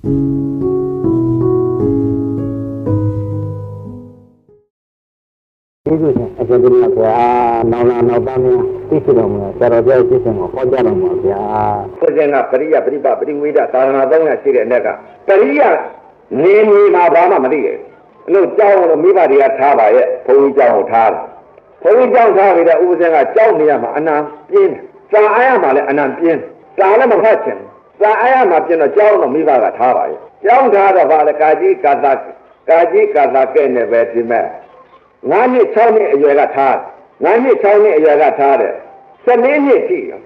ဒီလိုနဲ့အကျဉ်းချုပ်ဗျာနောက်သားများသိရှိတော်မူဆရာတော်ပြောသိစဉ်ကိုဟောကြားတော်မူပါဗျာဆိုစဉ်ကပရိယပရိပပရိဝေဒသာသနာသုံးရရှိတဲ့အ낵ကပရိယနေနေမှာဘာမှမသိရဲ့အဲ့လိုကြောင်းလို့မိဘတွေကထားပါရဲ့ဘုန်းကြီးကြောင်းကိုထားတယ်ဘုန်းကြီးကြောင်းထားပြီးတဲ့ဥပဇင်ကကြောင်းနေရမှာအနံပြင်းတယ်စာအားရမှာလည်းအနံပြင်းစာလည်းမဖတ်ချင်စာအားရမှာပြင်းတော့ကြောင်းတော့မိဘကထားပါရဲ့ကြောင်းထားတော့ဗာလေကာကြီးကာသကဲ့နဲ့ပဲဒီမဲ့9နှစ်6နှစ်အရွယ်ကထား9နှစ်6နှစ်အရွယ်ကထားတယ်14နှစ်ရှိရော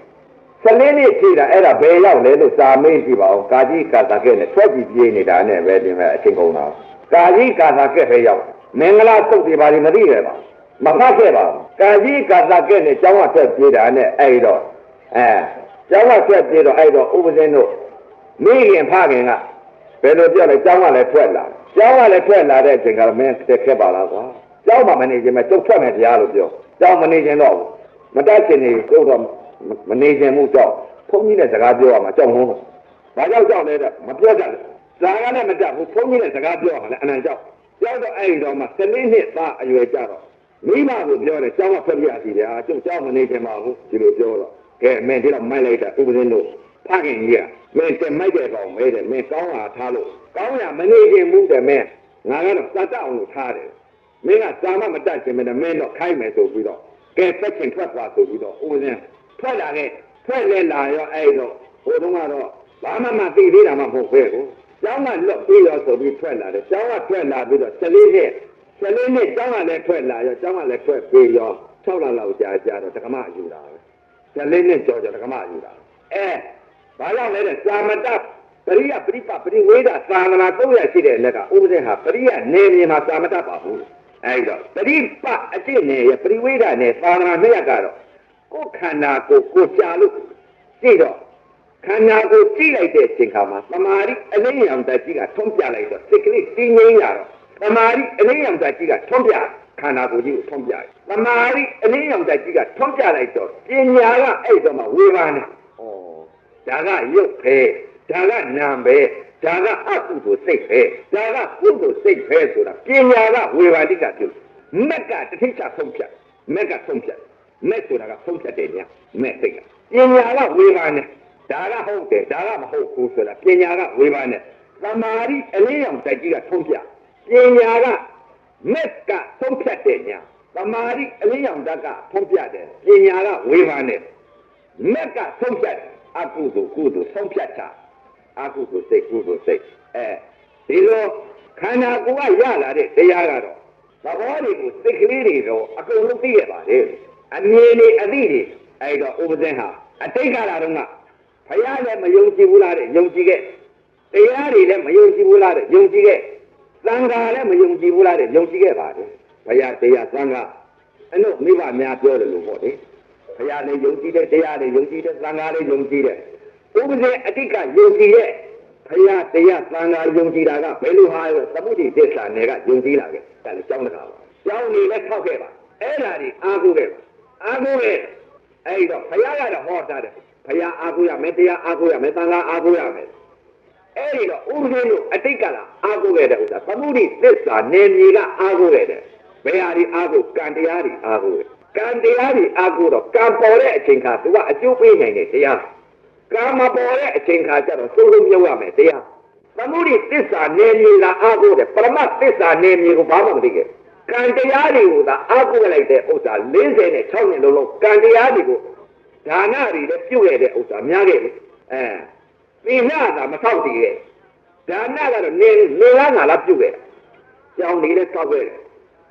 14နှစ်ရှိတာအဲ့ဒါဘယ်ရောက်လဲလို့စာမေးကြည့်ပါဦးကာကြီးကာသကဲ့နဲ့ထွက်ပြီးပြေးနေတာနဲ့ပဲဒီမဲ့အချိန်ကုန်တော့ကာကြီးကာသကဲ့ပဲရောက်မင်္ဂလာသုတ်တွေပါလိမသိရပါမဖတ်ခဲ့ပါဘူးကာကြီးကာသကဲ့နဲ့ကျောင်းကထွက်ပြေးတာနဲ့အဲ့တော့ကျောင်းကထွက်ပြေးတော့အဲ့တော့ဥပဇင်းတို့မိခင်ဖခင်ကဘယ်လိုပြောလဲကျောင်းကလည်းထွက်လာတဲ့အချိန်ကမင်းတက်ခဲ့ပါလားကွာကျောင်းမှာမနေခြင်းမဲ့ကျုပ်ထွက်မယ်တရားလို့ပြောကျောင်းမနေခြင်းတော့မတတ်ခြင်းနေကျုပ်တော့မနေခြင်းမှုကြောင့်ဘုန်းကြီးနဲ့စကားပြောရမှာကြောက်ဟုံးတော့ဘာကြောင့်လဲတဲ့မပြောတတ်ဘူးဇာကလည်းမတတ်ဘူးဘုန်းကြီးနဲ့စကားပြောရမှာလည်းအနံကြောက်တော့အဲ့တော့မှ14နှစ်သားအရွယ်ကြတော့မိမကိုပြောတယ်ကျောင်းကဖက်ပြစီတယ်ကျုပ်ကျောင်းမနေခြင်းပါဘူးဒီလိုပြောတော့ကဲမင်းဒီတော့မိုက်လိုက်တာဥပဇင်းတို့ဖခင်ကြီးကမင်းတက်မိုက်တဲ့ကောင်မဲတယ်မင်းကောင်းတာထားလို့ကောင်းရမနေခြင်းမှုတယ်မင်းငါကတော့စတတ်အောင်လို့ထားတယ်မင်းကစာမမတတ်ခြင်းမနဲ့မင်းတော့ခိုင်းမယ်ဆိုပြီးတော့ကဲသက်ချင်ထွက်သွားဆိုပြီးတော့ဥပဇင်းထွက်လာခဲ့ထွက်လဲလာရောအဲ့တော့ဟိုတုန်းကတော့ဘာမှမသိသေးတာမှမဟုတ်ပဲကိုကျောင်းကလွတ်ပြီးရောဆိုပြီးထွက်လာတယ်ကျောင်းကထွက်လာပြီးတော့14နှစ်ကျောင်းကလည်းထွက်လာရောကျောင်းကလည်းထွက်ပြီးရော6လလောက်ကြာတော့တက္ကမယူတာပဲ14နှစ်ကျော်တက္ကမယူတာဘာကြောင့်လဲတဲ့သာမတပရိယပရိပပရိဝေဒသာသနာ300ရှိတဲ့လက်ကဥပဒေဟာပရိယနေမြေမှာသာမတပါဘူးအဲ့တော့ပရိပအကျင့်နဲ့ပရိဝေဒနဲ့သာသနာ200ကတော့ကိုယ်ခန္ဓာကိုကြာလို့ကြည့်တော့ခန္ဓာကိုကြည့်လိုက်တဲ့အချိန်ခါမှာသမာဓိအလေးရောင်တက်ကြီးကထုံးပြလိုက်တော့စိတ်ကလေးတင်းငိမ့်ရတော့သမာဓိအလေးရောင်တက်ကြီးကထုံးပြခန္ဓာကိုယ်ကြီးကိုထုံးပြတယ်သမာဓိအလေးရောင်တက်ကြီးကထုံးပြလိုက်တော့ပညာကအဲ့တော့မှဝေဘာနာဒါကရုပ်ပဲဒါကနာမ်ပဲဒါကအကုသိုလ်စိတ်ပဲဒါကကုသိုလ်စိတ်ပဲဆိုတာပညာကဝေဘာတိကပြုမက်ကတထိချဆုံးဖြတ်မက်ကဆုံးဖြတ်မက်ဆိုတာကဆုံးဖြတ်တယ်ညာမက်စိတ်ကပညာကဝေဘာနာဒါကဟုတ်တယ်ဒါကမဟုတ်ဘူးဆိုတာပညာကဝေဘာနာသမာဓိအလေးရောင်တိုက်ကြီးကဆုံးဖြတ်ပညာကမက်ကဆုံးဖြတ်တယ်ညာသမာဓိအလေးရောင်ဓာတ်ကဆုံးဖြတ်တယ်ပညာကဝေဘာနာမက်ကဆုံးဖြတ်အကုသိုလ်ကုသိုလ်ဆုံးဖြတ်တာအကုသိုလ်စိတ်ကုသိုလ်စိတ်ဒီလိုခန္ဓာကိုယ်ကရလာတဲ့တရားကတော့သဘောတွေကိုစိတ်ကလေးတွေတော့အကုန်လုံးသိရပါတယ်အမြင်တွေအသိတွေအဲ့တော့ဥပဇင်းဟာအတိတ်ကလာတော့ကဘုရားလည်းမယုံကြည်ဘူးလားတဲ့ယုံကြည်ခဲ့တရားတွေလည်းမယုံကြည်ဘူးလားတဲ့ယုံကြည်ခဲ့သံဃာလည်းမယုံကြည်ဘူးလားတဲ့ယုံကြည်ခဲ့ပါတယ်ဘုရားတရားသံဃာအဲ့တော့မိဘများပြောတယ်လို့ပေါ့လေဘုရားလည်းယုံကြည်တယ်တရားလည်းယုံကြည်တယ်သံဃာလည်းယုံကြည်တယ်ဥပဇင်းအတိတ်ကယုံကြည်တဲ့ဘုရားတရားသံဃာယုံကြည်တာကဘယ်လိုဟာရောသမုဒိသစ္စာနယ်ကယုံကြည်လာခဲ့ဒါလည်းကြောင်းတကားပါကြောင်းနေလည်းထောက်ခဲ့ပါအဲ့ဒါတွေအားကိုးခဲ့ပါအားကိုးခဲ့အဲ့တော့ဘုရားကတော့ဟောတာတယ်ဘုရားအားကိုးရမယ်တရားအားကိုးရမယ်သံဃာအားကိုးရမယ်အဲ့ဒီတော့ဥပဒေလို့အတိတ်ကလာအားကိုးခဲ့တဲ့ဥစ္စာသမုဒိသစ္စာနယ်မြေကအားကိုးခဲ့တယ်ဘယ်ဟာဒီအားကိုးကံတရားတွေအားကိုးကံတရားတွေအားကိုးတော့ကံပေါ်တဲ့အချိန်ခါသူကအကျိုးပေးနိုင်တဲ့တရားကံမပေါ်တဲ့အချိန်ခါကျတော့စိုးစိုးမြုပ်ရမယ်တရားသမုဒိသစ္စာနယ်မြေကအားကိုးတယ်ပရမတ်သစ္စာနယ်မြေကိုဘာမှမသိခဲ့ကံတရားတွေကိုသာအားကိုးလိုက်တဲ့ဥစ္စာ46နှစ်လုံးကံတရားတွေကိုဒါနတွေလည်းပြုတ်ရတဲ့ဥစ္စာများခဲ့လေသီလသာမထောက်တည်ရဲ့ဒါနကတော့နေလားငါလားပြုတ်ခဲ့ကြောင်းနေလည်းထောက်ခဲ့တယ်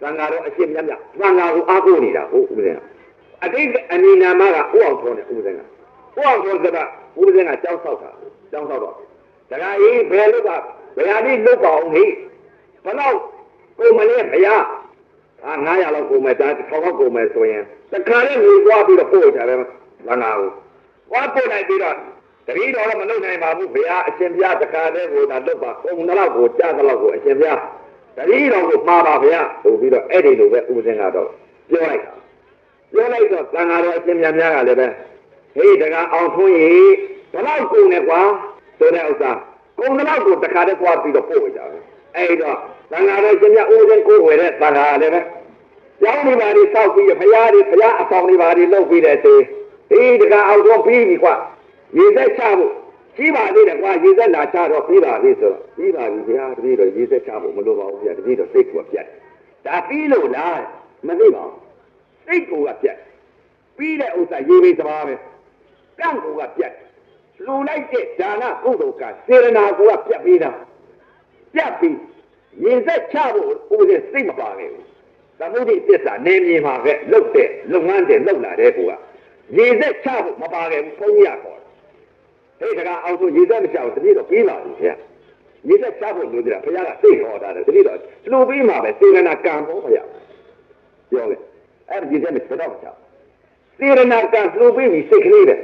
သံဃာတော်အရှင်းမြတ်မြတ်သံဃာကိုအားကိုးနေတာဟုတ်ဦးဇင်းအတိတ်အနိနာမကဥအောင်ထုံးတယ်ဦးဇင်းကဥအောင်ထုံးကဥပဇင်းကကြောင်းဆောက်တာကြောင်းဆောက်တော့ဒကာကြီးဘယ်လိုကဘယ်ဟာလေးလုတ်ပါအောင်ဟိဘလောက်ကိုမလဲဘုရား900လောက်ကိုမယ်ဒါ1000လောက်ကိုမယ်ဆိုရင်တခါလေးငွေသွားပြီးတော့ပို့ထားတယ်လငါကိုသွားပို့လိုက်ပြီးတော့တတိတော်တော့မလုပ်နိုင်ပါဘူးဘုရားအရှင်ဘုရားတခါလေးကိုဒါလုတ်ပါကုန်တော့ကိုကြားတော့ကိုအရှင်ဘုရားတတိတော်ကိုမှားပါဘုရားဆိုပြီးတော့အဲ့ဒီလိုပဲဥပဇင်းကတော့ပြောလိုက်တော့သံဃာတော်အရှင်မြတ်များကလည်းပဲဟေးတကားအောင်ထွန်းရေဘလောက်ကုန်လဲကွာဆိုတဲ့ဥစ္စာ ကုံတော့ကိုတခါတည်းသွားပြီးတော့ပို့ကြတယ်အဲ့တော့သံဃာတော်ရှင်များဦးဇင်းကိုဝယ်တဲ့သံဃာလည်းပဲကျောင်းဒီပါတွေစောက်ပြီးဘုရားအဆောင်တွေပါတွေလုပ်ပြီးတဲ့ဆိုဒီတခါအောင်တော့ပြီးပြီကွာရေသက်ချဖို့ကြီးပါသေးတယ်ကွာရေသက်လာချတော့ပြီးပါပြီဆိုတော့ပြီးပါပြီဘုရားတပည့်တော်ရေသက်ချဖို့မလိုပါဘူးဗျာတပည့်တော်စိတ်ကိုပြတ်ဒါပြီးလို့လားမသိပါဘူးစိတ်ကိုပြတ်ပြီးတဲ့ဥစ္စာရေပေးသဘာပဲကန့်ကိုပြတ်လူလိုက်တဲ့ဒါနကုသိုလ်ကစေရနာကိုပြတ်ပြီးတာပြတ်ပြီးရင်သက်ချဖို့ဦးဇင်းစိတ်မပါခဲ့ဘူးသမုဒိသစ္စာနေမြေမှာပဲလုတ်တဲ့လုပ်ငန်းတွေလုတ်လာတဲ့ကိုကရင်သက်ချဖို့မပါခဲ့ဘူးဘုန်းကြီးခေါ်တယ်ဟဲ့တကားအောင်ဆိုရင်သက်မချဘူးတတိတော့ပြီးပါဘူးဗျာရင်သက်ချဖို့လို့ပြောဘုရားကစိတ်ဟောတာတယ်တတိတော့လူပြီးမှာပဲစေရနာကံပေါ်ဘုရားပြောတယ်အဲ့ဒီရင်သက်မချတော့မချစေရနာကံလူပြီးပြီစိတ်ကလေးပဲ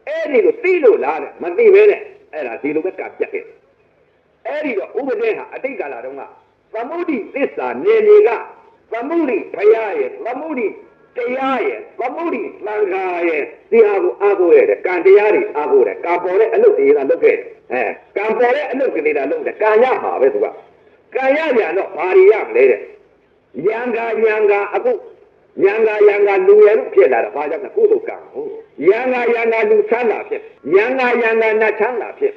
အဲ့ဒီလိုသိလို့လားတဲ့မသိပဲနဲ့အဲ့ဒါဒီလိုပဲကပြတ်ခဲ့အဲ့ဒီတော့ဥပဒေဟာအတိတ်ကာလတုန်းကသမုဒိသစ္စာနေနေကသမုဒိဘုရားရဲ့သမုဒိတရားရဲ့သမုဒိသံဃာရဲ့တရားကိုအားကိုးရတယ်ကံတရားတွေအားကိုးတယ်ကံပေါ်တဲ့အလုပ်တွေကလုပ်ခဲ့တယ်ကံပေါ်တဲ့အလုပ်ကလေးတာလုပ်တယ်ကံရမှာပဲသူကကံရပြန်တော့ဘာတွေရမလဲတဲ့ယံဃာအခုယံဃာလူရလို့ဖြစ်လာတာဘာကြောင့်လဲကုသိုလ်ကံဟုတ်ယံဃာလူချမ်းသာဖြစ်ယံဃာနတ်ချမ်းသာဖြစ်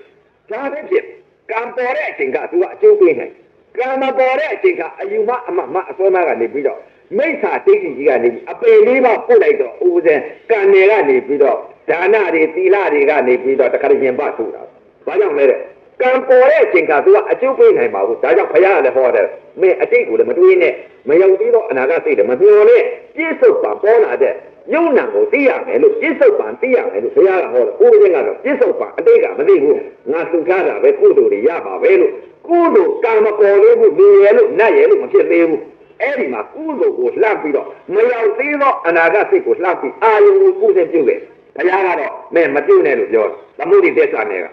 ဒါပဲဖြစ်ကံပေါ်တဲ့အချိန်ကသူကအကျိုးပေးနိုင်ကံမပေါ်တဲ့အချိန်ကအယူမအမအစွဲမကနေပြီးတော့မိစ္ဆာဒိဋ္ဌိကြီးကနေအပေလေးပါပုတ်လိုက်တော့ဥပဇင်ကံတွေကနေပြီးတော့ဒါနတွေသီလတွေကနေပြီးတော့တခါရင်ပထုတ်တာဘာကြောင့်လဲတဲ့ကံပေါ်တဲ့အချိန်ကသူကအကျိုးပေးနိုင်ပါဘူးဒါကြောင့်ဘုရားကလည်းဟောတယ်မင်းအတိတ်ကိုလည်းမတွေးနဲ့မယုံသေးတော့အနာဂတ်စိတ်တယ်မမျှော်နဲ့ပြည့်စုံပါပေါ်လာတဲ့ယုံနာကိုသိရမယ်လို့ပြည့်စုံပါသိရမယ်လို့ဘုရားကဟောတယ်ဥပဇင်ကတော့ပြည့်စုံပါအတိတ်ကမသိဘူးငါသုထားတာပဲကုသိုလ်တွေရပါပဲလို့ကုသိုလ်ကံမပေါ်သေးဘူးလူရယ်လို့နတ်ရယ်လို့မဖြစ်သေးဘူးအဲ့ဒီမှာကုသိုလ်ကိုလှမ်းပြီးတော့မရောက်သေးတော့အနာဂတ်စိတ်ကိုလှမ်းပြီးအာယုကိုကုသိုလ်ပြုတယ်ဘုရားကတော့မဲမပြုတ်နဲ့လို့ပြောတယ်သမုဒိသစ္စာနဲ့က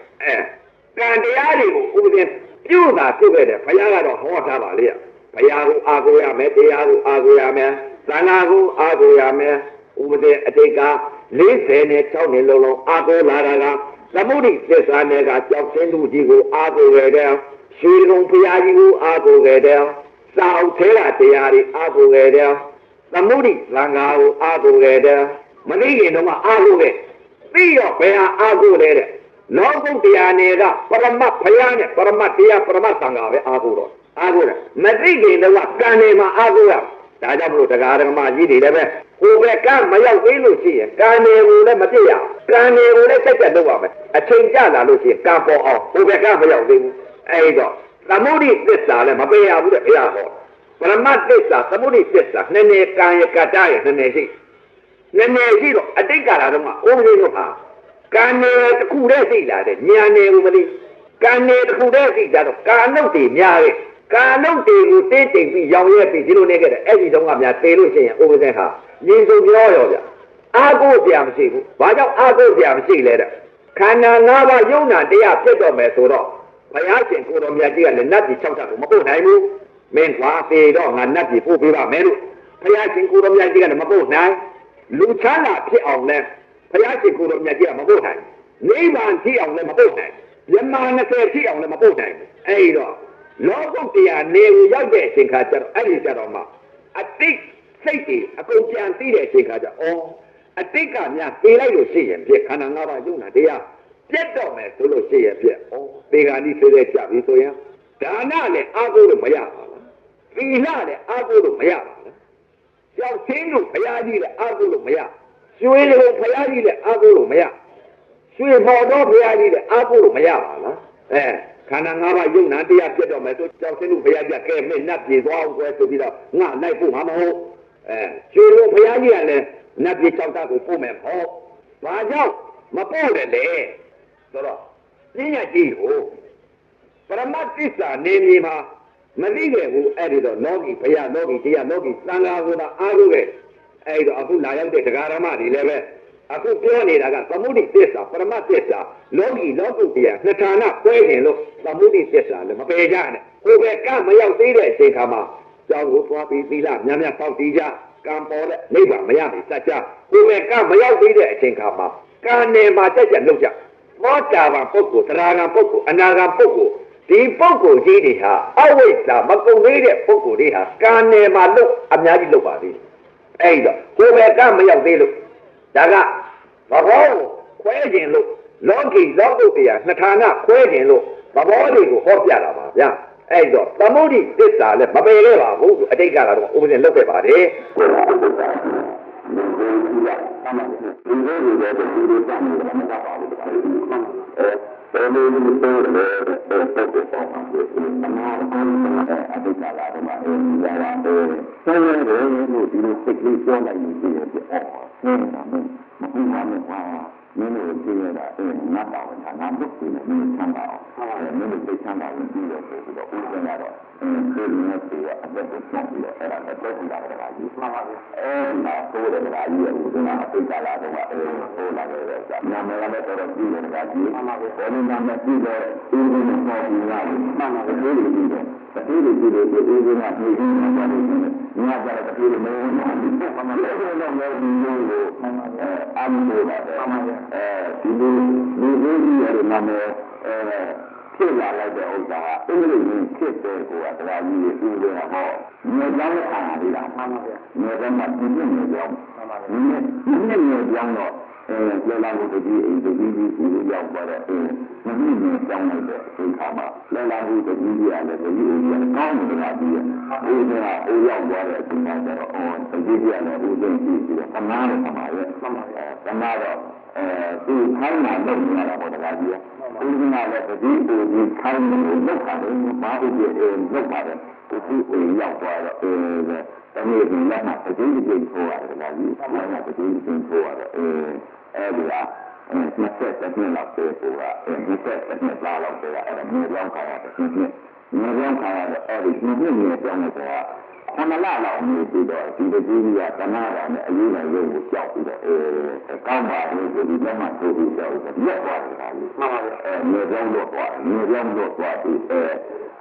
ကံတရားတွေကိုဥပဒေပြုတာပြုခဲ့တယ်ဘုရားကတော့ဟောထားပါလေဘုရားကိုအာကိုရမယ်တရားကိုအာကိုရမယ်သံဃာကိုအာကိုရမယ်ဥပဒေအတိတ်က46နှစ်လုံးအာကိုလာတာကသမုဒိသစ္စာနဲ့ကကြောက်စင်းသူကြီးကိုအာကိုခဲ့တယ်ရွှေကုံဘုရားကြီးကိုအာကိုခဲ့တယ်စာအုပ်ထဲကတရားတွေအာကိုခဲ့တယ်သမုဒိသံဃာကိုအာကိုခဲ့တယ်မသိခင်တော့အာကိုခဲ့ပြီးတော့ဘယ်ဟာအာကိုလဲတဲ့လောကုတ္တရာနယ်ကပရမတ်ဘုရားနဲ့ပရမတ်တရားပရမတ်သံဃာပဲအာကိုတော့အာကိုတယ်မသိခင်တော့ကံနေမှာအာကိုရဒါကြောင့်မလို့တရားဓမ္မကြီးတွေလည်းပဲဟိုဘက်ကမရောက်သေးလို့ရှိရင်ကံနေကိုလည်းမပြည့်ရကံနေကိုလည်းဆက်လုပ်ရမယ်အချိန်ကျလာလို့ရှိရင်ကံပေါ်အောင်ဟိုဘက်ကမရောက်သေးဘူးအဲ့တော့သမုဒိသစ္စာလည်းမပေးရဘူးတဲ့ဘုရားဟောပရမတ်သစ္စာသမုဒိသစ္စာနည်းနည်းကံရကတ္တရနည်းနည်းရှိတော့အတိတ်ကာလတော့ဥပဒေတို့ဟာကံနေတစ်ခုတည်းသိလာတဲ့ဉာဏ်နေကိုမသိကံနေတစ်ခုတည်းသိကြတော့ကာနုတ်တွေများရဲ့ကာနုတ်တွေကိုတင်းတိမ်ပြီးရောင်ရဲပြီးဒီလိုနေခဲ့တဲ့အဲ့ဒီတုန်းကများတေလို့ရှိရင်ဥပဒေဟာရင်းစုံပြောရောဗျအာကိုပြမရှိဘူးဘာကြောင့်အာကိုပြမရှိလဲတဲ့ခန္ဓာ၅ပါးယုံနာတရားဖြစ်တော့မယ်ဆိုတော့ဘုရားရှင်ကိုတော်မြတ်ကြီးကလည်းနတ်ပြည်၆ချက်ကိုမပို့နိုင်ဘူးမင်းသွားပေတော့ငါနတ်ပြည်ပို့ပေးပါမယ်လို့ဘုရားရှင်ကိုတော်မြတ်ကြီးကလည်းမပို့နိုင်လူချမ်းသာဖြစ်အောင်လဲဘုရားရှင်ကိုတော်မြတ်ကြီးကမပို့နိုင်နိဗ္ဗာန်ဖြစ်အောင်လည်းမပို့နိုင်ယမ20ဖြစ်အောင်လည်းမပို့နိုင်အဲ့တော့လောကုတ္တရာနေကိုရောက်တဲ့အချိန်ခါကျတော့အဲ့ဒီကျတော့မှအတိတ်စိတ်တွေအကုန်ပြန်သိတဲ့အချိန်ခါကျအတိတ်ကများသိလိုက်လို့ရှိရင်ဖြစ်ခန္ဓာ၅ပါးယုံနာတရားပြတ်တော့မယ်ဆိုလို့ရှိရင်ဖြစ်သေဂာနိစေတဲ့ကြပြီဆိုရင်ဒါနလည်းအာကိုလို့မရပါဘူးသီလလည်းအာကိုလို့မရပါဘူးကြောက်ချင်းလို့ဘုရားကြီးလည်းအာကိုလို့မရရွှေလို့ဘုရားကြီးလည်းအာကိုလို့မရရွှေမော်တော်ဘုရားကြီးလည်းအာကိုလို့မရပါလားခန္ဓာ၅ပါးယုံနာတရားပြတ်တော့မယ်ဆိုကြောက်ချင်းလို့ဘုရားကြီးကဲမင်းနတ်ပြေသွားအောင်ကွယ်ဆိုပြီးတော့ငါလိုက်ဖို့မှာမဟုတ်ရွှေလို့ဘုရားကြီးကလည်းနတ်ပြေ၆တာကိုပို့မယ်ဟောဘာကြောင့်မပို့တယ်လေဆိုတော့ပညာကြီးကိုပရမတ်သစ္စာနေမြေမှာမသိခဲ့ဘူးအဲ့ဒီတော့လောကီဘုရားလောကီတရားလောကီသံဃာကိုသာအားကိုးခဲ့အဲ့တော့အခုလာရောက်တဲ့တရားဓမ္မတွေလည်းပဲအခုပြောနေတာကသမုဒိသစ္စာပရမတ်သစ္စာလောကီလောကုတ္တရာနှစ်ဌာနပွဲခင်လို့သမုဒိသစ္စာလည်းမပယ်ကြနဲ့ဟိုဘက်ကမရောက်သေးတဲ့အချိန်ခါမှာကြောင်းကိုသွားပြီးသီလများများပေါက်တည်ကြကံပေါ်တဲ့နိဗ္ဗာန်မရပြီစัจ जा ဟိုဘက်ကမရောက်သေးတဲ့အချိန်ခါမှာကံနယ်မှာတက်ကြလောက်ကြ သောတာပန်ပုဂ္ဂိုလ်သရဂံပုဂ္ဂိုလ်အနာဂံပုဂ္ဂိုလ်ဒီပုဂ္ဂိုလ်ကြီးတွေဟာအဝိဇ္ဇာမကုန်သေးတဲ့ပုဂ္ဂိုလ်တွေဟာကံနယ်မှာလို့အများကြီးလုပ်ပါသေးတယ်အဲ့တော့ကိုယ်ပဲကမရောက်သေးလို့ဒါကသဘောခွဲခြင်းလို့လောကီလောကုတ္တရာနှစ်ဌာနခွဲခြင်းလို့သဘောတွေကိုဟောပြတာပါဗျာအဲ့တော့သမုဒိသစ္စာလည်းမပယ်ခဲ့ပါဘူးအတိတ်ကတော့ဥပဒေလုပ်ခဲ့ပါတယ်ဒီလိုမျိုးတွေဒီလိုစမ်းနေတာမတတ်ပါဘူးအဲ့ဒီလိုမျိုးတွေတော့ပေါ့ပါဘူးအမှားအတိတ်ကလာတော့မှရတာပဲဆင်းရဲတယ်လို့ဒီလိုစိတ်ကလေးပြောလိုက်ရင်ဒီလိုပြောဆင်းနေတာမဟုတ်ပါဘူးကွာမင်းတို့ကြည့်ရတာငါပါဝင်တာငါလုပ်ပြီးမင်းချမ်းသာအောင်မင်းတို့သိချမ်းသာဝင်ပြီးတော့ဆိုတော့ဥပဒေကတော့ဒီလိုမျိုးတွေအသက်ကိုဆုံးပြီးတော့အဲ့ဒါတော့တက်လာတာကကြီးမှန်ပါဗျာအဲ့ဒါကိုယ်တယ်ကကြီးရဲ့ဥပဒေကအတိတ်ကလာတော့မှဟိုလာတယ်ကြာနာမည်လည်းတော်တော်ကြီးတယ်ကကြီးမှန်ပါဗျာဘယ်လိုနာမည်ကြီးလဲဥပဒေကိုပေါ်ပြီးလာတယ်မှန်ပါဗျာဒီလိုကြီးတယ်တတိယကြီးတွေဥပဒေကပြည်ပြီးမှသွားတယ်ညကြတော့တတိယမင်းမှန်ပါဗျာလည်းတော့လည်းဒီလိုကိုမှန်ပါဗျာအာမလို့ပါတယ်မှန်ပါဗျာဒီလိုကြီးရဲ့နာမည်ဖြစ်လာလိုက်တဲ့ဥစ္စာကအင်္ဂလိပ်နဲ့ဖြစ်တဲ့ကိုကတရားကြီးရဲ့ဥပဒေကဟောမြေကြောင်းခံရသေးတာမှန်ပါဗျာမြေကြောင်းမှာပြင်းပြင်းမြေကြောင်းမှန်ပါဗျာမြေကြောင်းတော့လောလာကိုတကြီးအိမ်တကြီးကြီးကိုရောက်သွားတဲ့မင်းမြေကြောင်းလိုက်တဲ့အချိန်ခါမှာလောလာကိုတကြီးကြီးရတယ်တကြီးအိမ်ကကောင်းနေတာပြီးရဲ့ဥပဒေကအိုးရောက်သွားတဲ့အချိန်မှာကျတော့တကြီးကြီးရတယ်ဥပဒေကြီးပြီးတော့သမားနဲ့သမားရဲ့မှန်ပါဗျာသမားတော့သူခိုင်းတာလုပ်နေရတာပေါ့တရားကြီးဥပဒေကလည်းတကြီးကိုဒီခိုင်းနေလို့လုပ်တာလေဘာဥပဒေလုပ်ပါတယ်သူအိမ်ရောက်သွားတော့တနေ့ကလည်းမတကြီးကြီးထိုးရတယ်လားဒီဘာမှတကြီးကြီးထိုးရတယ်အဲ့ဒီက20လောက်ပဲဆိုတာ20လောက်လောက်ပဲအဲ့ဒါမြေလောင်းခါရတယ်မြေလောင်းခါရတဲ့အဲ့ဒီမြေပြောင်းနေတာခဏလောက်နေပြီးတော့ဒီတကြီးကြီးကတနာတာနဲ့အရေးနဲ့ရုပ်ကိုကြောက်ပြီးတော့ကောင်းပါလို့ဆိုပြီးတော့မှထိုးပြီးကြောက်ပြီးရက်သွားတယ်လားမှန်ပါဗျာမြေပြောင်းတော့သွားမြေပြောင်းတော့သွားပြီး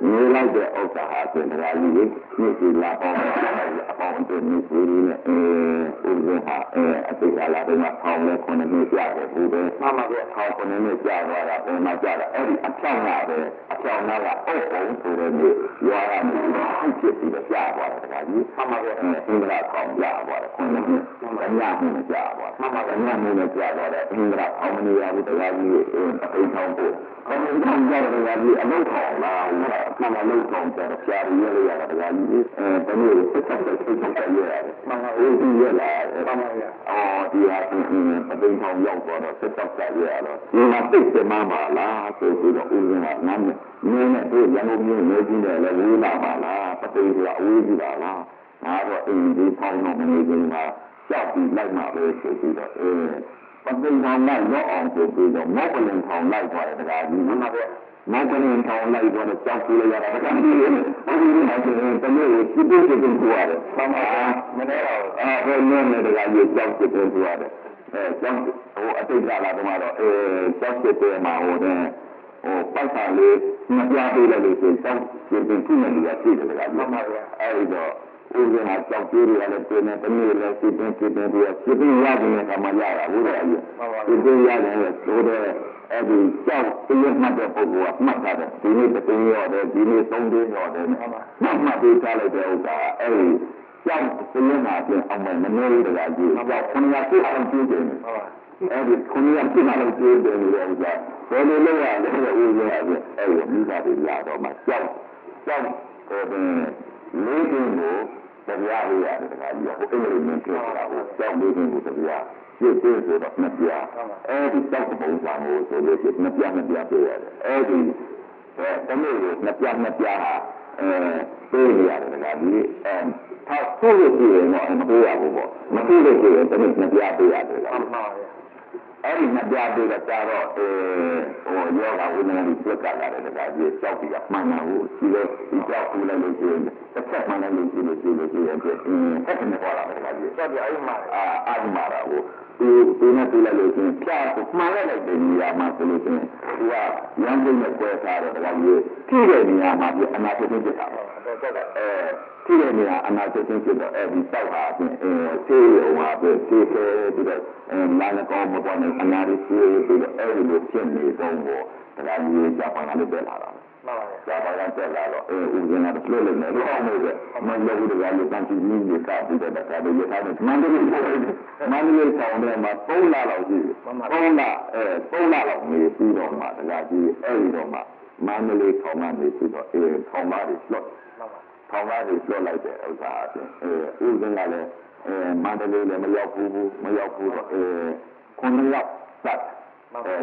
မြေလိုက်တဲ့ဥစ္စာဟာဆိုတရားကြီးကြီးကြီးလာပေါင်းအပေါင်းအသင်းကြီးကြီးနဲ့ဥပဒေဟာအတိတ်ကလာတော့ဖောင်းလဲခုနှစ်နှစ်ကြာတယ်ဘုရားမှန်ပါဗျာဖောင်းခုနှစ်နှစ်ကြာသွားတာပုံမှန်ကြာတာအဲ့ဒီအဖြောင်းလာတယ်အဖြောင်းလာကအုပ်ပုံဆိုတဲ့မျိုးရွာရမယ်ဟုတ်ဖြစ်ပြီးတော့ကြာသွားတယ်တရားကြီးမှန်ပါဗျာအင်္ဂလာကောင်းကြာသွားတယ်ခုနှစ်နှစ်ညမှုကြာသွားမှန်ပါဗျာညမှုနဲ့ကြာသွားတယ်အင်္ဂလာကောင်းမနေရဘူးတရားကြီးအပိထောင်းပို့ကောင်းကောင်းကြာတယ်တရားကြီးအလုပ်ဆောင်လာမှန်ပါလို့ဆောင်ကြတော့ဆရာကြီးရရတာတရားကြီးတနည်းဆက်ဆက်ဆက်ရရတယ်မှန်ပါဘူးဒီရလာမှန်ပါဗျာဒီဟာအပိထောင်းရောက်တော့ဆက်ဆက်ဆက်ရရတော့ဒီမှာသိတယ်မှပါလားဆိုပြီးတော့ဦးဇင်းကနားနဲ့နင်းနဲ့တို့ရန်ကုန်မြို့နေကြီးတယ်လည်းဝေးလာပါလားပသိကအဝေးကြီးပါလားငါတော့အိမ်ဒီဖောင်းတော့မနေခင်မှာကြောက်ပြီးလိုက်မှာပဲဆိုပြီးတော့ပသိထောင်းလိုက်တော့အောင်ဆိုပြီးတော့မောကလင်ထောင်းလိုက်သွားတယ်တရားကြီးမှန်ပါဗျာမောကလင်ထောင်းလိုက်တော့ကြောက်ပြီးရတာတရားကြီးအဲဒီမှာတမျိုးကိုစစ်စစ်စစ်ကိုရတယ်မှန်ပါမနေတော့ဘယ်လိုလဲတရားကြီးကြောက်စစ်စစ်ကိုရတယ်ကြောက်အတိတ်ကလာတော့ကြောက်စစ်တယ်မှာဟိုပိုက်စာလေးမပြပေးလိုက်လို့ဆိုကြောက်စစ်စစ်ခုနေရရှိတယ်တရားကြီးမှန်ပါဗျာအဲဒီတော့ဥပဒေမှာကြောက်ကြည့်ရတယ်ပြင်နေတမျိုးလဲစစ်စစ်စစ်ပြီးစစ်ပြီးရတယ်ကမှရတာဘုရားကြီးစစ်ပြီးရတယ်ဆိုတော့အဲ့ဒီကြောက်ပြည့်မှတ်တဲ့ပုဂ္ဂိုလ်ကမှတ်တာတယ်ဒီနေ့တစ်သိန်းရောတယ်ဒီနေ့သုံးသိန်းရောတယ်မှတ်ပြီးထားလိုက်တဲ့ဥစ္စာအဲ့ဒီကြောက်ပြည့်မှပြင်အောင်မနေရတာကြီးကြောက်ခဏပြအောင်ကြည့်တယ်အဲ့ဒီခဏပြအောင်ကြည့်တယ်လို့ဥစ္စာဘယ်လိုလုပ်ရလဲဥစ္စာအဲ့ဒီမိသားစုလာတော့မှကြောက်လေးခြင်းကိုတရားရရတယ်တခါကြီးဟိုအင်္ဂလိပ်နဲ့ပြောတာကိုကြောက်လေးခြင်းကိုတရားပြည့်ပြည့်ဆိုတော့နှစ်ပြအဲဒီကြောက်ပုံစံကိုဆိုလို့ရှိရင်နှစ်ပြပြရတယ်အဲဒီတမျိုးကိုနှစ်ပြဟာပေးရတယ်တခါကြီးထောက်ဖို့လို့ရှိရင်တော့မပေးရဘူးပေါ့မပေးလို့ရှိရင်တမျိုးနှစ်ပြပေးရတယ်ဟုတ်ပါရဲ့အဲ့ဒီနှစ်ပြပေးတော့ကြာတော့ယောဂဝိညာဉ်ကြီးပြတ်လာတယ်တခါကြီးကြောက်ပြီးတော့မှန်တာကိုရှိလို့ဒီကြောက်ပြီးလိုက်လို့ရှိရင်တစ်ချက်မှန်တယ်လို့ရှိလို့ဆက်ကနေပေါ်လာတယ်တခါကြီးဆက်ပြီးအဲ့မှာအာဒီမာတာကိုဒီနဲ့ပြလိုက်လို့ရှိရင်ဖြာကိုမှန်လိုက်တဲ့နေရာမှာဆိုလို့ရှိရင်သူကရန်ကုန်နဲ့ကွဲထားတယ်တခါကြီးဖြည့်တဲ့နေရာမှာပြအနာဖြစ်ဖြစ်တာပေါ့ ဖြစ်တဲ့နေရာအနာကျချင်းဖြစ်တော့အဲဒီတောက်ဟာအပြင်ဆေးရုံဟာပဲဆေးခဲပြီးတော့လာလကောမပေါ်နေအနာရီဆေးပြီးတော့အဲဒီလိုဖြစ်နေတော့တရားကြီးဂျပန်ကလည်းတက်လာတာမှန်ပါဗျာဂျပန်ကတက်လာတော့ဦးဇင်းကလွတ်လို့လည်းတော့မဟုတ်ဘူးမလို့ဒီကလည်းတန်တီကြီးကြီးကပြီးတော့ဒါတွေရထားတယ်မန္တလေးပို့တယ်မန္တလေးဆောင်ထဲမှာ3လလောက်ရှိတယ်3လလောက်နေပြီးတော့မှတရားကြီးအဲဒီတော့မှမန္တလေးထောင်ကနေပြီးတော့ထောင်သားတွေလွတ်ထောင်သားတွေလွတ်လိုက်တဲ့ဥစ္စာအပြင်ဦးဇင်းကလည်းမန္တလေးလည်းမရောက်ဘူးတော့9ယောက်စပ်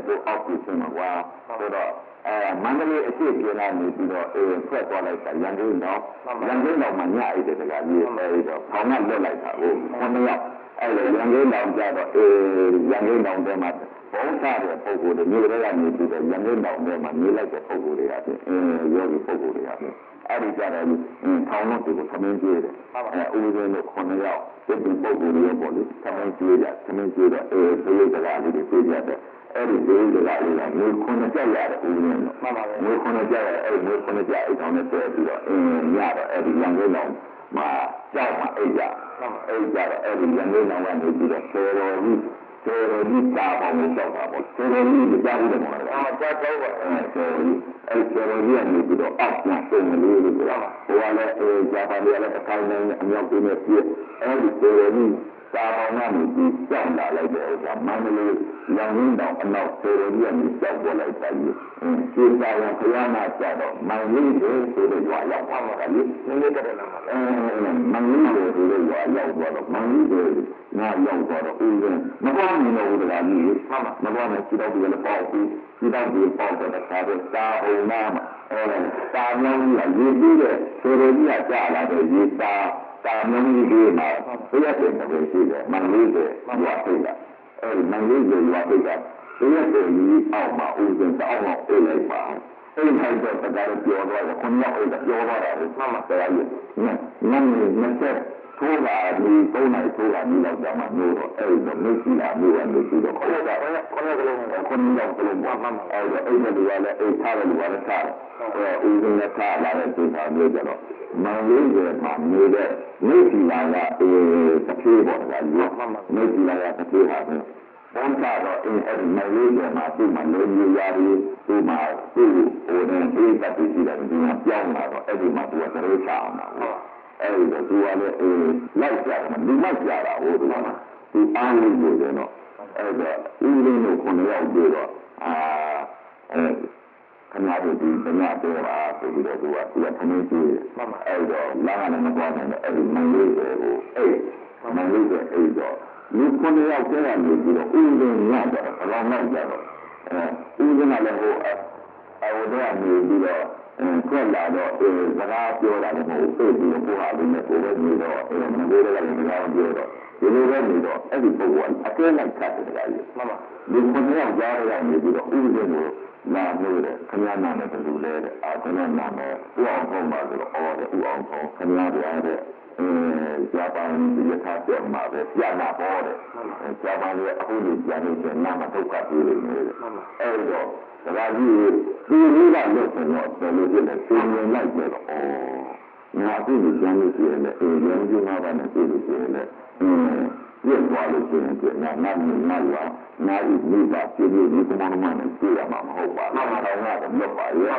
တို့အောက်ကိုဆင်းမှာဆိုတော့မန္တလေးအရှိပြေလာနေပြီးတော့ထွက်သွားလိုက်တာရန်ကုန်တော့မှညအိတ်တဲ့ကကြီးအဲဒီတော့ထောင်ကလွတ်လိုက်တာကို9ယောက်အဲ့လိုရန်ကုန်တောင်ကြတော့ရန်ကုန်တောင်ထဲမှာဘုံစားတဲ့ပုံကိုယ်တွေမျိုးတွေကနေပြီးတော့ရန်ကုန်တောင်ထဲမှာနေလိုက်တဲ့ပုံကိုယ်တွေကဖြင့်ယောဂီပုံကိုယ်တွေကဖြင့်အဲ့ဒီကြတော့ထောင်တော့ကိုသမင်းကျေးတယ်ဦးဇင်းတို့9ယောက်ဒီပုံကိုယ်တွေပေါ့လေသမင်းကျေးတော့သေရစကားလေးတွေပြေးကြတယ်အဲ့ဒီသေရစကားလေးကမျိုး9ကြက်ရတယ်ဦးဇင်းတို့မှန်ပါပဲမျိုး9ကြက်ရအဲ့မျိုး9ကြက်အိတ်အောင်နဲ့ဆွဲပြီးတော့ညတော့အဲ့ဒီရန်ကုန်တောင်မှာကြောက်မှအိတ်ကြတော့အဲ့ဒီရန်ကုန်တောင်ကနေပြီးတော့ဆေတော်ကြီးတာပေါင်းကိုကြောက်တာပေါ့ဆေတော်ကြီးကြားဘူးတယ်မလားကြားတော့ပါဆေတော်ကြီးအဲ့ဆေတော်ကြီးကနေပြီးတော့အောက်ပြန်ပုံမလေးလို့ပြောတာဟိုကလည်းဂျပန်တွေကလည်းအခိုင်အမာအမြောက်ပေးနေပြည့်အဲ့ဒီဆေတော်ကြီးတာပေါင်းကနေပြီးကြောက်လာလိုက်တဲ့ဥစ္စာမန္တလေးရန်ကုန်တောင်အနောက်ဆေတော်ကြီးကနေကြောက်ပေါ်လိုက်တာကြီးရှင်းတာရခရနာကြတော့မန္တလေးကိုဆိုတဲ့ရွာရောက်သွားမှာလေနည်းနည်းတက်တယ်လားမန္တလေးကိုဆိုတဲ့ရွာရောက်သွားတော့မန္တလေးကိုငါရောက်သွားတော့ဦးဇင်းမကောင်းဘူးလို့တရားကြီးမကောင်းတဲ့ခြေတော်တွေလည်းပေါ့ပြီးခြေတော်တွေပေါ့တဲ့အခါကျတာဟိုနာမှာတာမြောင်းကြီးကရေးပြီးတဲ့ဆေတော်ကြီးကကြာလာတဲ့ရေးတာမြောင်းကြီးတွေမှာဘယ်ရက်တဲ့ပဲရှိတယ်မန္တလေးကိုရွာပိတ်တာအဲဒီမန္တလေးကိုရွာပိတ်တာဘယ်ရက်တဲ့ကြီးအောက်မှာဦးဇင်းတောင်းတော့ပြေးလိုက်ပါအဲ့ဒီတိုင်းတော့တရားပြောတော့9ယောက်အဲ့ပြောတော့တယ်မှန်ပါတရားကြီးနန်းထိုးလာဒီ3နိုင်ထိုးလာဒီလောက်ကြမှာမျိုးတော့အဲ့တော့မရှိလာမျိုးကနေပြီးတော့ခေါ်တာ9ယောက်ကလေး9ယောက်ကလေးမှန်ပါအဲ့တော့အဲ့ဒီကလည်းအဲ့ထားတယ်လို့လည်းထားတယ်ဦးဇင်းနဲ့ထားလာတဲ့ဒီမှာမျိုးကြတော့မန်လေးတွေမှာနေတဲ့နေစီလာကတစ်ပြေးပေါ်တာကြီးနေစီလာကတစ်ပြေးဟာပဲဘုန်းတော်တော့အဲ့ဒီမန်လေးတွေမှာသူ့မှာလေးမျိုးရာပြီးသူ့မှာသူ့ဟိုတဲ့ဒီကတိရှိတယ်ဒီမှာပြောင်းလာတော့အဲ့ဒီမှာသူကသရေချအောင်တာအဲ့ဒီတော့သူကလည်းလိုက်ကြတယ်ဒီလိုက်ကြတာဟိုဒီမှာဒီအားလေးတွေတော့အဲ့တော့ဦးလေးတို့9ယောက်ပြေတော့ခဏတို့ဒီညတော့ပါဆိုပြီးတော့သူကထမင်းကြီးအဲ့တော့လာရမယ်မသွားနိုင်တော့အဲ့ဒီမန်လေးတွေကိုမန်လေးတွေအဲ့တော့လူ9ယောက်ကျန်နေပြီးတော့ဦးလေးညတော့ဘလောင်းလိုက်ကြတော့ဦးလေးကလည်းဟိုတော့နေပြီးတော့ထွက်လာတော့စကားပြောတာလည်းမဟုတ်ဘူးပြီးတော့ကိုဟာလေးနဲ့ကိုပဲနေတော့မလေးတွေကလည်းစကားပြောတော့ဒီလိုပဲနေတော့အဲ့ဒီပုဂ္ဂိုလ်ကအကဲလိုက်ခတ်တယ်ကြာကြီးမှန်ပါဒီ9ယောက်ကြားရနေပြီးတော့ဦးလေးကိုလာလို့တဲ့ခဏနာနဲ့တူလဲတဲ့ခဏနာနဲ့ဥအောင်ဖုံးပါဆိုတော့တဲ့ဥအောင်ဖုံးခဏတရားတဲ့ဂျပန်ဒီရထားပြန်မှာပဲပြန်လာပေါ်တဲ့ဂျပန်ရဲ့အခုလိုပြန်နေတဲ့နာမဒုက္ခပြေးနေတယ်အဲ့တော့ဒါကြီးဒီလိုကလို့ဆိုတော့တော်လို့ပြည့်တယ်သင်ရင်လိုက်တယ်တော့ငါအခုလိုကျမ်းလို့ရှိရင်လည်းရန်ကျင်းမှာပါနဲ့ပြည့်လို့ရှိရင်လည်းပြည့်သွားလို့ရှိရင်နာဤမိဘပြည့်ပြည့်ဒီကမှမနဲ့ပြည့်ရမှာမဟုတ်ပါဘူး။နောက်တော့လွတ်ပါရဲ့။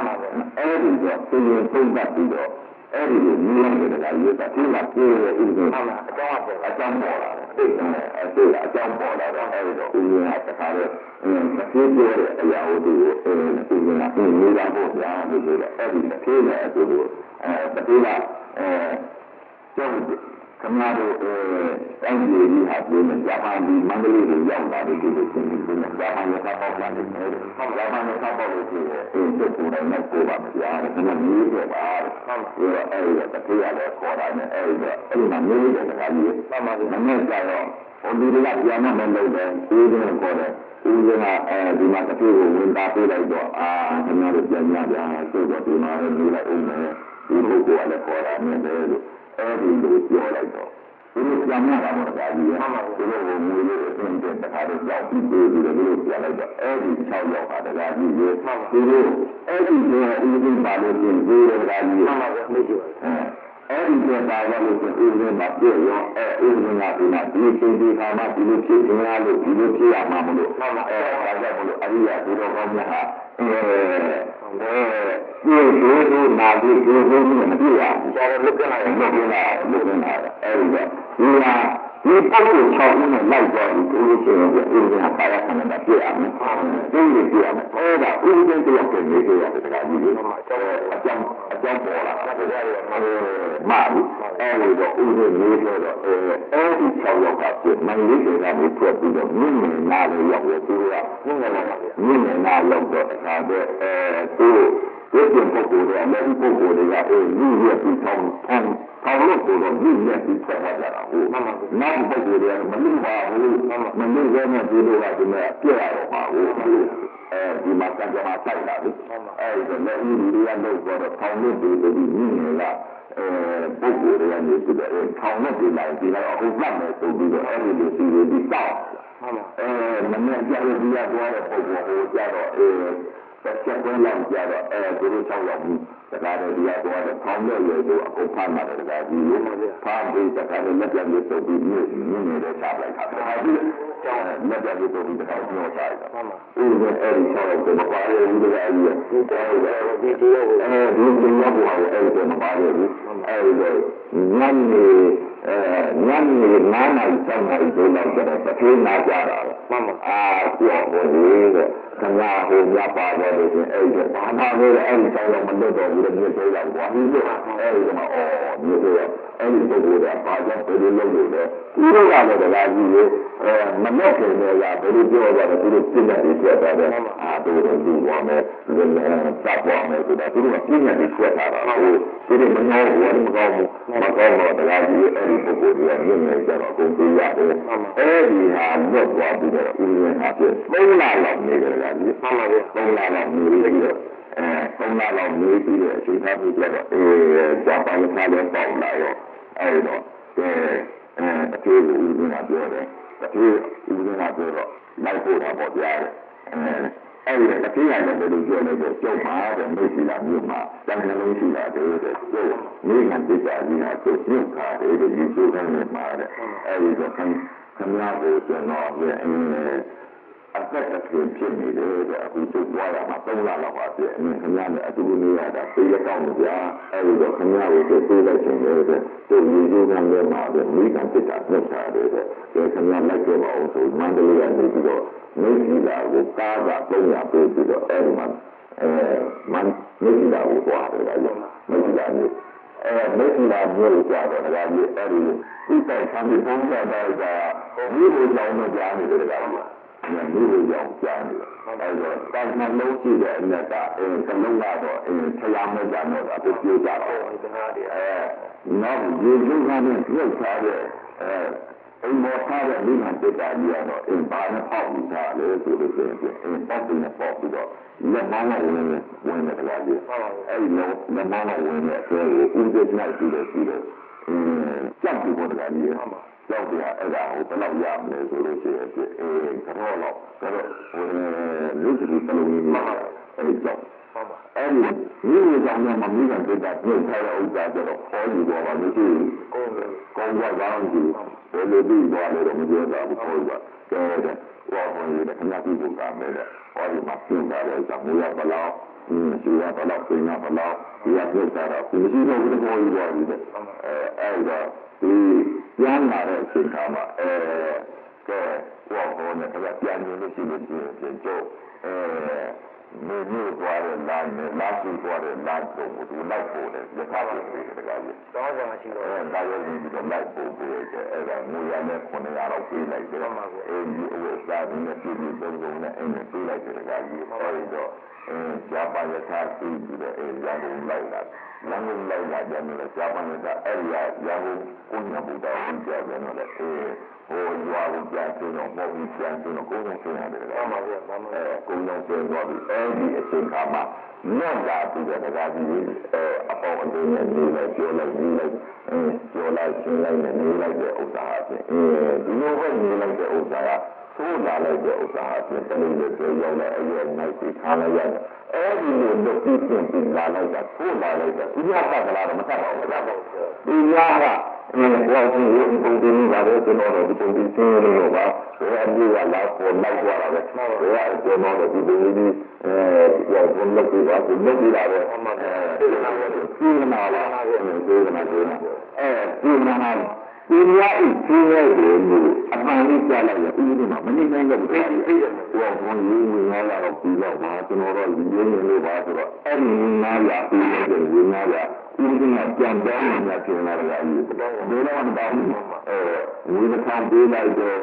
အဲ့ဒီတော့သင်ရင်သုံးသပ်ပြီးတော့အဲ့ဒီလိုမြင်ရတယ်ကရေးတာဒီမှာပြေးရဥပဒေအကြောင်းပေါ်လာတယ်။အကြောင်းပေါ်လာတော့အဲ့ဒီတော့ဦးရင်းကတခါတော့ပြေးပြောတဲ့အရာတွေကိုဦးရင်းကရေးတာပေါ့ဗျာလို့ပြောတယ်အဲ့ဒီပြေးတဲ့အတူတူပြေးကကျောင်းခမရတို့တိုင်းပြည်ကြီးဟာပြေးနေဂျပန်ဒီမန္တလေးကိုရောက်လာတယ်ဒီလိုသင်ပြီးတော့ဂျပန်ရဲ့ပေါက်လာတယ်ဂျပန်ရဲ့ပေါက်လို့ရှိရင်စိတ်ကိုယ်တိုင်နဲ့ကိုယ်ပါမပြားတယ်ဒီလိုမျိုးတော့ပါဟုတ်ကဲ့အဲ့ဒီတော့ပြေးရတယ်ခေါ်တာနဲ့အဲ့ဒီတော့အဲ့ဒီမှာမျိုးတဲ့ခါကြီးမှန်ပါတယ်မနေ့ကျတော့ဟိုဒီကပြန်မလုပ်တယ်ဒီလိုခေါ်တယ်ဦးဇင်းကဒီမှာတစ်ပြေးကိုဝင်သားပေးလိုက်တော့ခင်ဗျားတို့ပြန်ဆိုတော့ဒီမှာနေလိုက်ဦးမယ်ဒီလိုကိုလည်းခေါ်တာနဲ့လေလို့အဲ့ဒီလိုပြောလိုက်တော့ဒီလိုပြန်ရတာပေါ့ဒါကြီးဒီလိုကိုငွေလေးအင်းတဲ့တခါတော့ကြောက်ပြီးပြေးပြီးတော့ဒီလိုပြန်လိုက်တော့အဲ့ဒီ6ရောက်ပါတကားကြီးရေဒီလိုအဲ့ဒီတော့ဦးဇင်းပါလို့ပြင်ပြေးတယ်တကားကြီးမှန်ပါဗျာမရှိပါဘူး အဲဒီကပါရလို့ဥပဒေမှာပြည့်ရောဥပဒေကဒီမှာဒီချိန်ဒီခါမှာဒီလိုဖြစ်နေတာလို့ဒီလိုဖြစ်ရမှာမလို့ဒါကြောင့်မလို့အရိယာဒီတော်ကောင်းများဟာဒီလိုနာပြီးဒီလိုမပြည့်ရဘူးဒါလည်းလွတ်ကလာတယ်လွတ်ကလာအဲဒီကဒီမှာဒီပုဂ္ဂိုလ်6ဦးနဲ့လိုက်သွားပြီးဒီလိုဆိုရင်ဥပဒေကပါရခဏတာပြည့်ရမယ်ဒီလိုပြည့်ရမယ်ဟောတာဥပဒေတရားကိုနေကြရတယ်ဒါကြီးလေအကြောင်းပေါ်လာတယ်ဒါရမာဘူးအဲဒီတော့ဥပဒေလေးဆိုတော့အဲဒီ6ယောက်ကပြည့်မင်းလေးတွေကနေထွက်ပြီးတော့မြင့်မြင့်နားလေးရောက်ရသူကမြင့်မြင့်နားရောက်တော့ဒါပဲသူဒီပြင်ပုဂ္ဂိုလ်တွေအမေပုဂ္ဂိုလ်တွေကလူရပြီးထောင်းလို့ဆိုတော့မြင့်မြတ်ပြီးဆက်သွားကြတာဟုတ်နောက်ပုဂ္ဂိုလ်တွေကမလို့ပါဘူးမလို့ရဲနဲ့ဒီလိုကဒီမဲ့ပြည့်ရတော့ပါဘူးဒီမှာစံကြမှာစိုက်လာပြီအဲဒီတော့လည်းဒီတွေကလို့ဆိုတော့ထောင်းလို့ဒီလိုမြင့်နေတာပုဂ္ဂိုလ်တွေကနေပြီးတော့ထောင်းလို့ဒီလိုက်အခုမှတ်မယ်ဆိုပြီးတော့အဲဒီလိုစီရီပြီးတောက်မနေ့ကျရပြီးရတော့ပုဂ္ဂိုလ်ဟိုကြတော့ဆက်ချက်ပွဲလောက်ကြတော့သူတို့6ယောက်ပြီးတကားတွေဒီကတော့ထောင်းလို့ရတော့အခုဖမ်းလာတယ်တကားကြီးဖမ်းပြီးတကားလည်းလက်ပြလေးတုပ်ပြီးမြင့်နေတဲ့ချလိုက်တာဒါကြီးလက်ပြလေးတုပ်ပြီးတကားပြောချလိုက်တာဥပဒေအဲဒီ6ယောက်ကိုမပါရဘူးတကားကြီးဒီတော့ဒီတရားကိုဒီတရားကိုအဲဒီမပါရဘူးအဲဒီညနေနားနိုင်စမ်းနိုင်ဆိုတော့တစ်ခေတ်နာကြတာပြောဟိုလေခဏဟိုညပါတော့လို့ရှင်အဲ့ဒါဘာမှလည်းအဲ့ဒီဆောင်တော့မလွတ်တော့ဘူးလေမြေသေးတော့ကွာဒီလိုအဲ့ဒီမှာမြေသေးတော့အဲ့ဒီပုဂ္ဂိုလ်ကဘာကြောင့်ဘယ်လိုလုပ်လို့လဲသူတို့ကလည်းတရားကြီးလေမနဲ့ခင်တွေကဘယ်လိုပြောကြတယ်သူတို့ပြည့်တဲ့ပြည့်သွားတယ်သူတို့လူပေါ်မယ်လူနဲ့စပ်ပေါ်မယ်ဆိုတာသူတို့ကပြည့်တဲ့ပြည့်ထားတာဟုတ်သူတို့မနှောဘူးမကောင်းဘူးမကောင်းတော့တရားကြီးအဲ့ဒီပုဂ္ဂိုလ်တွေကမြင်နေကြတော့အကုန်ပြရတယ်အဲ့ဒီဟာလွတ်သွားပြီးတော့ဥရင်းဟာပြ3လလောက်နေကြတယ်ကြီး3လလောက်နေပြီးတော့3လလောက်နေပြီးတော့အချိန်သားပြီးတော့ကြာပါလို့ထားလို့ပေါ့လာရောအဲ့တော့အကျိုးကိုဥရင်းကပြောတယ်အကျိုးဥရင်းကပြောတော့လိုက်ဖို့တာပေါ့ကြားတယ်အဲ့ဒီအသေးရတယ်ဘယ်လိုပြောလဲဆိုကြောက်ပါတဲ့မိတ်ဆွေလာမြို့မှာတန်ခါလုံးရှိလာတယ်တဲ့ကျုပ်မိခံတိကျကြီးဟာကျုပ်ပြုတ်ခါတယ်ဒီကျိုးကနေမှာတဲ့အဲ့ဒီတော့ခင်ဗျားကိုကျွန်တော်အသက်အဖြစ်ဖြစ်နေတယ်တဲ့အခုကျုပ်သွားရမှာ3လလောက်ပါပြည့်ခင်ဗျားနဲ့အတူနေရတာပြေးရကောင်းကြအဲ့ဒီတော့ခင်ဗျားကိုကျုပ်ပြေးလိုက်ခြင်းလေတဲ့ကျုပ်ဒီကျိုးကနေမှာတဲ့မိခံတိကျနှုတ်ထားတယ်တဲ့ခင်ဗျားလိုက်ကြပါအောင်ဆိုမန္တလေးကနေပြီးတော့မိတ်ကြီးလာကိုကားက300ပေးပြီးတော့အဲ့ဒီမှာမိတ်ကြီးလာကိုသွားတယ်ဗျာမိတ်ကြီးလာမျိုးမိတ်ကြီးလာမျိုးကြတော့ဒါကြီးအဲ့ဒီဒီတိုင်ဆမ်းပြီးပေါင်းကြတော့ဒီလိုကြောင်းတော့ကြားနေတယ်ဗျာဒီလိုကြောင်းကြားနေတယ်အဲ့တော့တာမန်လုံးရှိတဲ့အနက်ကကလုံးကတော့ဆရာမကြတော့အပြည့်ကြတော့နောက်ဒီလူကလည်းပြုတ်ထားတဲ့အိမ်မောထားတဲ့မိမှန်တက်တာကြီးကတော့ဘာနဲ့ပေါက်ပြီးသားလဲဆိုလို့ရှိရင်ပေါက်ပြီးနဲ့ပေါက်ပြီးတော့လက်မောင်းနဲ့ဝင်တဲ့တရားကြီးအဲ့ဒီလက်မောင်းနဲ့ဝင်တဲ့အဆွဲကိုဥပဒေနဲ့ပြီးတယ်ကြောက်ပြီးပေါ်တရားကြီးကြောက်ပြအဲ့ဒါကိုဘယ်လောက်ရမလဲဆိုလို့ရှိရင်ကတော့လူကြီးပလုံးကြီးအဲ့ဒီကြောက်အဲ့ဒီမျိုးကြောင့်မှမိကတက်တာပြုတ်ထားတဲ့ဥစ္စာကျတော့ခေါ်ယူတော့ပါလို့ရှိရင်ကောင်းကြကောင်းကြည့်ဘယ်လိုပြီးသွားလဲတော့မပြောတာဘူးခေါ်ပါကဲတဲ့ဟောဝင်ရတဲ့ခဏပြီးဖို့ကမယ်တဲ့ဟောဒီမှာပြင်တာတဲ့ကြောင့်မိုးရဘလောက်ရှိရဘလောက်ပြင်ရဘလောက်ဒီရပြုတ်တာတော့မရှိတော့ဘူးခေါ်ယူသွားပြီတဲ့အဲ့တော့ဒီပြန်လာတဲ့အချိန်ခါမှာကဲဟောနဲ့ခဏပြန်နေလို့ရှိလို့ပြင်ကျုပ်မျိုးသွားတဲ့လမ်းနဲ့လာကြည့်သွားတဲ့လမ်းကိုသူလိုက်ပို့တယ်ရထားပို့တယ်တကယ်ကြီးတော့ကြောင်ရှိတော့ဒါရောဒီတော့လိုက်ပို့ပြီးအဲ့ဒါငွေရနဲ့900လောက်ပေးလိုက်တယ်အဲဒီအဝတ်စားနဲ့ပြည်ပြည်သုံးကုန်နဲ့အဲ့နဲ့ပေးလိုက်တယ်တကယ်ကြီးအဲဒီတော့ဂျာပါရထားပြီးတော့ရန်ကုန်လိုက်လာလမ်းကိုလိုက်လာကြတယ်ဂျာပါရထားအဲ့ဒီရန်ကုန်ကိုညဘူတာဝင်ကြတယ်နော်လေဟိုရွာကိုပြန်ပြီးတော့ပေါ်ပြီးပြန်ပြီးတော့ကိုယ်ကဆင်းရတယ်ကွာ။ကိုယ်ကဆင်းသွားပြီးအဲဒီအချိန်ခါမှာညော့လာပြီးတော့ဒါကြီးအပေါ်အတင်းနဲ့နေလိုက်ပြောလိုက်နေလိုက်ပြောလိုက်ရှင်းလိုက်နဲ့နေလိုက်တဲ့ဥစ္စာအပြင်ဒီလိုပဲနေလိုက်တဲ့ဥစ္စာက သိုးလာလိုက်တဲ့ဥစ္စာအပြင်တနည်းလို့ပြောရတဲ့အဲ့ဒီနိုင်စီထားလိုက်ရတယ်အဲ့ဒီလိုလုပ်ပြီးပြင်လာလိုက်တာသိုးလာလိုက်တာဒီကကလာတော့မဆက်ပါဘူးဗျာဒီညာကဘောင်းကြီးပုံတင်လာတော့ကျွန်တော်တို့ဒီပုံတင်စင်းလို့ပါဆိုတော့အမျိုးကလာပေါ်လိုက်သွားတာပဲဒါကကျွန်တော်တို့ဒီပုံကြီးဘောင်းလုပ်ပြီးတော့လုပ်ပြီးတာပဲဒီမှာလာဒီမှာဒီမှာဒီညာဤဒီရဲ့လူအမှန်လေးကြားလိုက်ရဦးဒီမှာမနေနိုင်တော့ဘူးအဲ့ဒီဘောဘုံကြီးဝင်လာတော့ပြီးတော့ပါကျွန်တော်တို့ဒီရင်းနေလို့ပါဆိုတော့အဲ့ဒီနားရပြီးတဲ့ဝင်လာရဦးဒီမှာပြန်တောင်းနေတာကျင်လာတယ်အကြီးတော့ဘယ်တော့မှတောင်းဘူးဝိသခံပေးလိုက်တော့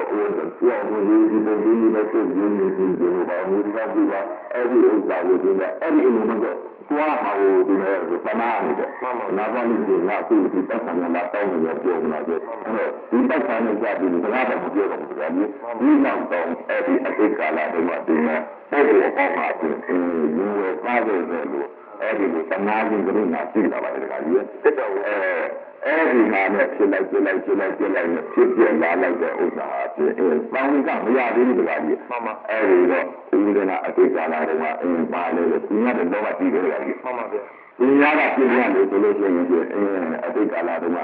ဟိုပြောင်းလို့ဒီပုံကြီးနဲ့ဆိုရင်းနေပြီးတော့ပါဝိသခံပြီးပါအဲ့ဒီဥစ္စာကိုဒီကအဲ့ဒီလိုမျိုးတော့သွားမှာဟိုဒီနေ့ပမာနေတယ်နာဘာလို့ဒီငါသူ့ဒီပတ်စံလာတောင်းနေပြောနေတာကျဒီပတ်စံနဲ့ကြာပြီးစကားတော့မပြောတော့ဘူးကြာကြီးဒီနောက်တော့အဲ့ဒီအတိတ်ကာလတုန်းကဒီမှာအဲ့ဒီအပေါ်မှာဒီလူတွေပါခဲ့တယ်လို့အဲ့ဒီလိုသမားကြီးကလေးမှသိလာပါတယ်ကြာကြီးတက်တော့အဲ့ဒီဟာနဲ့ဖြစ်လိုက်နဲ့ဖြစ်ပြလာလိုက်တဲ့ဥစ္စာအဖြစ်ပေါင်းကမရသေးဘူးကြာကြီးအဲ့ဒီတော့ဒီကနေ့အတိတ်ကာလတုန်းကပါလေဒီညတော့တော့ပြီးတယ်ကြာကြီးမှန်ပါဗျာဒီညကပြည့်ရလို့ဆိုလို့ရှိရင်အတိတ်ကာလတုန်းက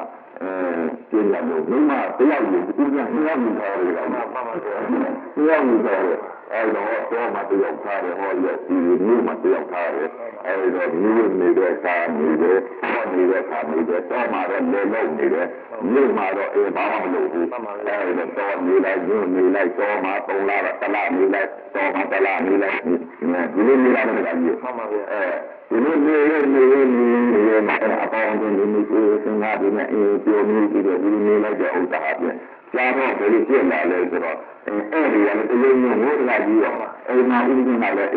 ကျင်းလာလို့မိမတယောက်ကိုသူကနှစ်ယောက်ယူထားတယ်ကောင်မှန်ပါဗျာနှစ်ယောက်ယူထားတယ်အဲ့တော့မှတယောက်ထားတယ်ဟောရစီမျိုးမှတယောက်ထားတယ်အဲ့တော့မျိုးနေတဲ့ကာနေတဲ့ဟောနေတဲ့ကာနေတဲ့တော့မှတော့လေလုံးနေတယ်မျိုးမှတော့ဘာမှမလုပ်ဘူးအဲ့တော့နေလိုက်ညနေလိုက်တော့မှ3လတလနေလိုက်တော့မှတလနေလိုက်ဒီလိုနေရတယ်ကြာကြီးမှန်ပါဗျာဒီလိုနေမှာအပေါင်းတွေနေကိုစဉ်းစားပြီးနေပြောနေပြီးတော့ဒီနေလိုက်တဲ့ဥစ္စာအပြင်ကြားတော့ဘယ်လိုဖြစ်လာလဲဆိုတော့အဲ့ဒီကလည်းတလုံးမျိုးဟိုတကကြီးရောအဲ့မှာဥပဒေမှာလည်း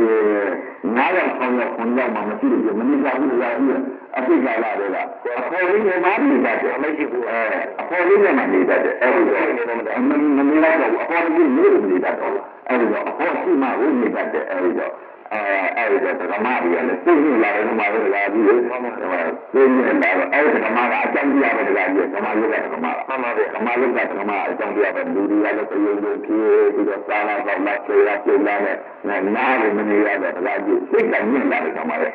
9ရောက်6ရောက်9ရောက်မှမရှိလို့မနေကြဘူးလားကြီးအပိကလာတယ်လားအပေါ်လေးနဲ့မှနေတတ်တယ်မရှိဘူးအပေါ်လေးနဲ့မှနေတတ်တယ်အဲ့ဒီတော့မနေလိုက်တော့အပေါ်လေးနေနေတတ်တော့အဲ့ဒီတော့အပေါ်ရှိမှဝင်နေတတ်တယ်အဲ့ဒီတော့အဲ့ဒါကဓမ္မတွေကလည်းသိနေလာတယ်ဓမ္မတွေကလာပြီးသိနေလာတော့အဲ့ဒါဓမ္မကအကြောင်းပြရတယ်ကကြီးဓမ္မရုပ်ကဓမ္မလားမှန်ပါဗျာဓမ္မရုပ်ကဓမ္မအကြောင်းပြတယ်လူတွေကလည်းတယုံဖြစ်ပြီးတော့စာလာတော့လက်ဆွေရပြုလာတဲ့နားလည်းမနေရတော့ကကြီးစိတ်ကညစ်လာတယ်ဓမ္မရဲ့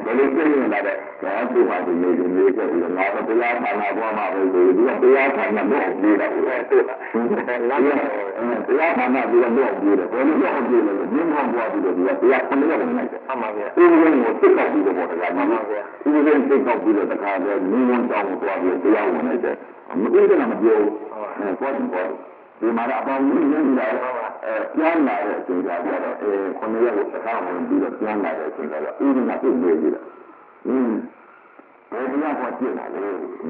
ဘယ်လိုပြင်းလာတဲ့ဒါသူ့ဟာဒီနေနေခဲ့ပြီးတော့ငါတော့တရားဌာနပေါ်မှာပဲဒီကတရားဌာနတော့ပြေးတာဟုတ်လားတရားဌာနပြီးတော့ပြေးတယ်ဘယ်လိုတော့ပြေးလဲမြင်းမောင်းပွားပြီးတော့ဒီကတရားခဏရနေတယ်မှန်ပါဗျာဥပဒေကိုသိကောက်ပြီးတော့ပေါ့တရားမှန်ပါဗျာဥပဒေသိကောက်ပြီးတော့တခါတည်းမြင်းမောင်းတောင်းသွားပြီးတရားဝင်နေတယ်မသိတဲ့ကမပြောဘူးပေါ့ဒီမှာအပေါင်းကြီးနေကြတယ်ပြန်လာတဲ့အချိန်ကျတော့9ရက်ကိုစကားဝင်ပြီးတော့ပြန်လာတဲ့အချိန်ကျတော့ဥပဒေကသိနေပြီလားဘယ်တရားပေါ်ပြစ်လာလဲ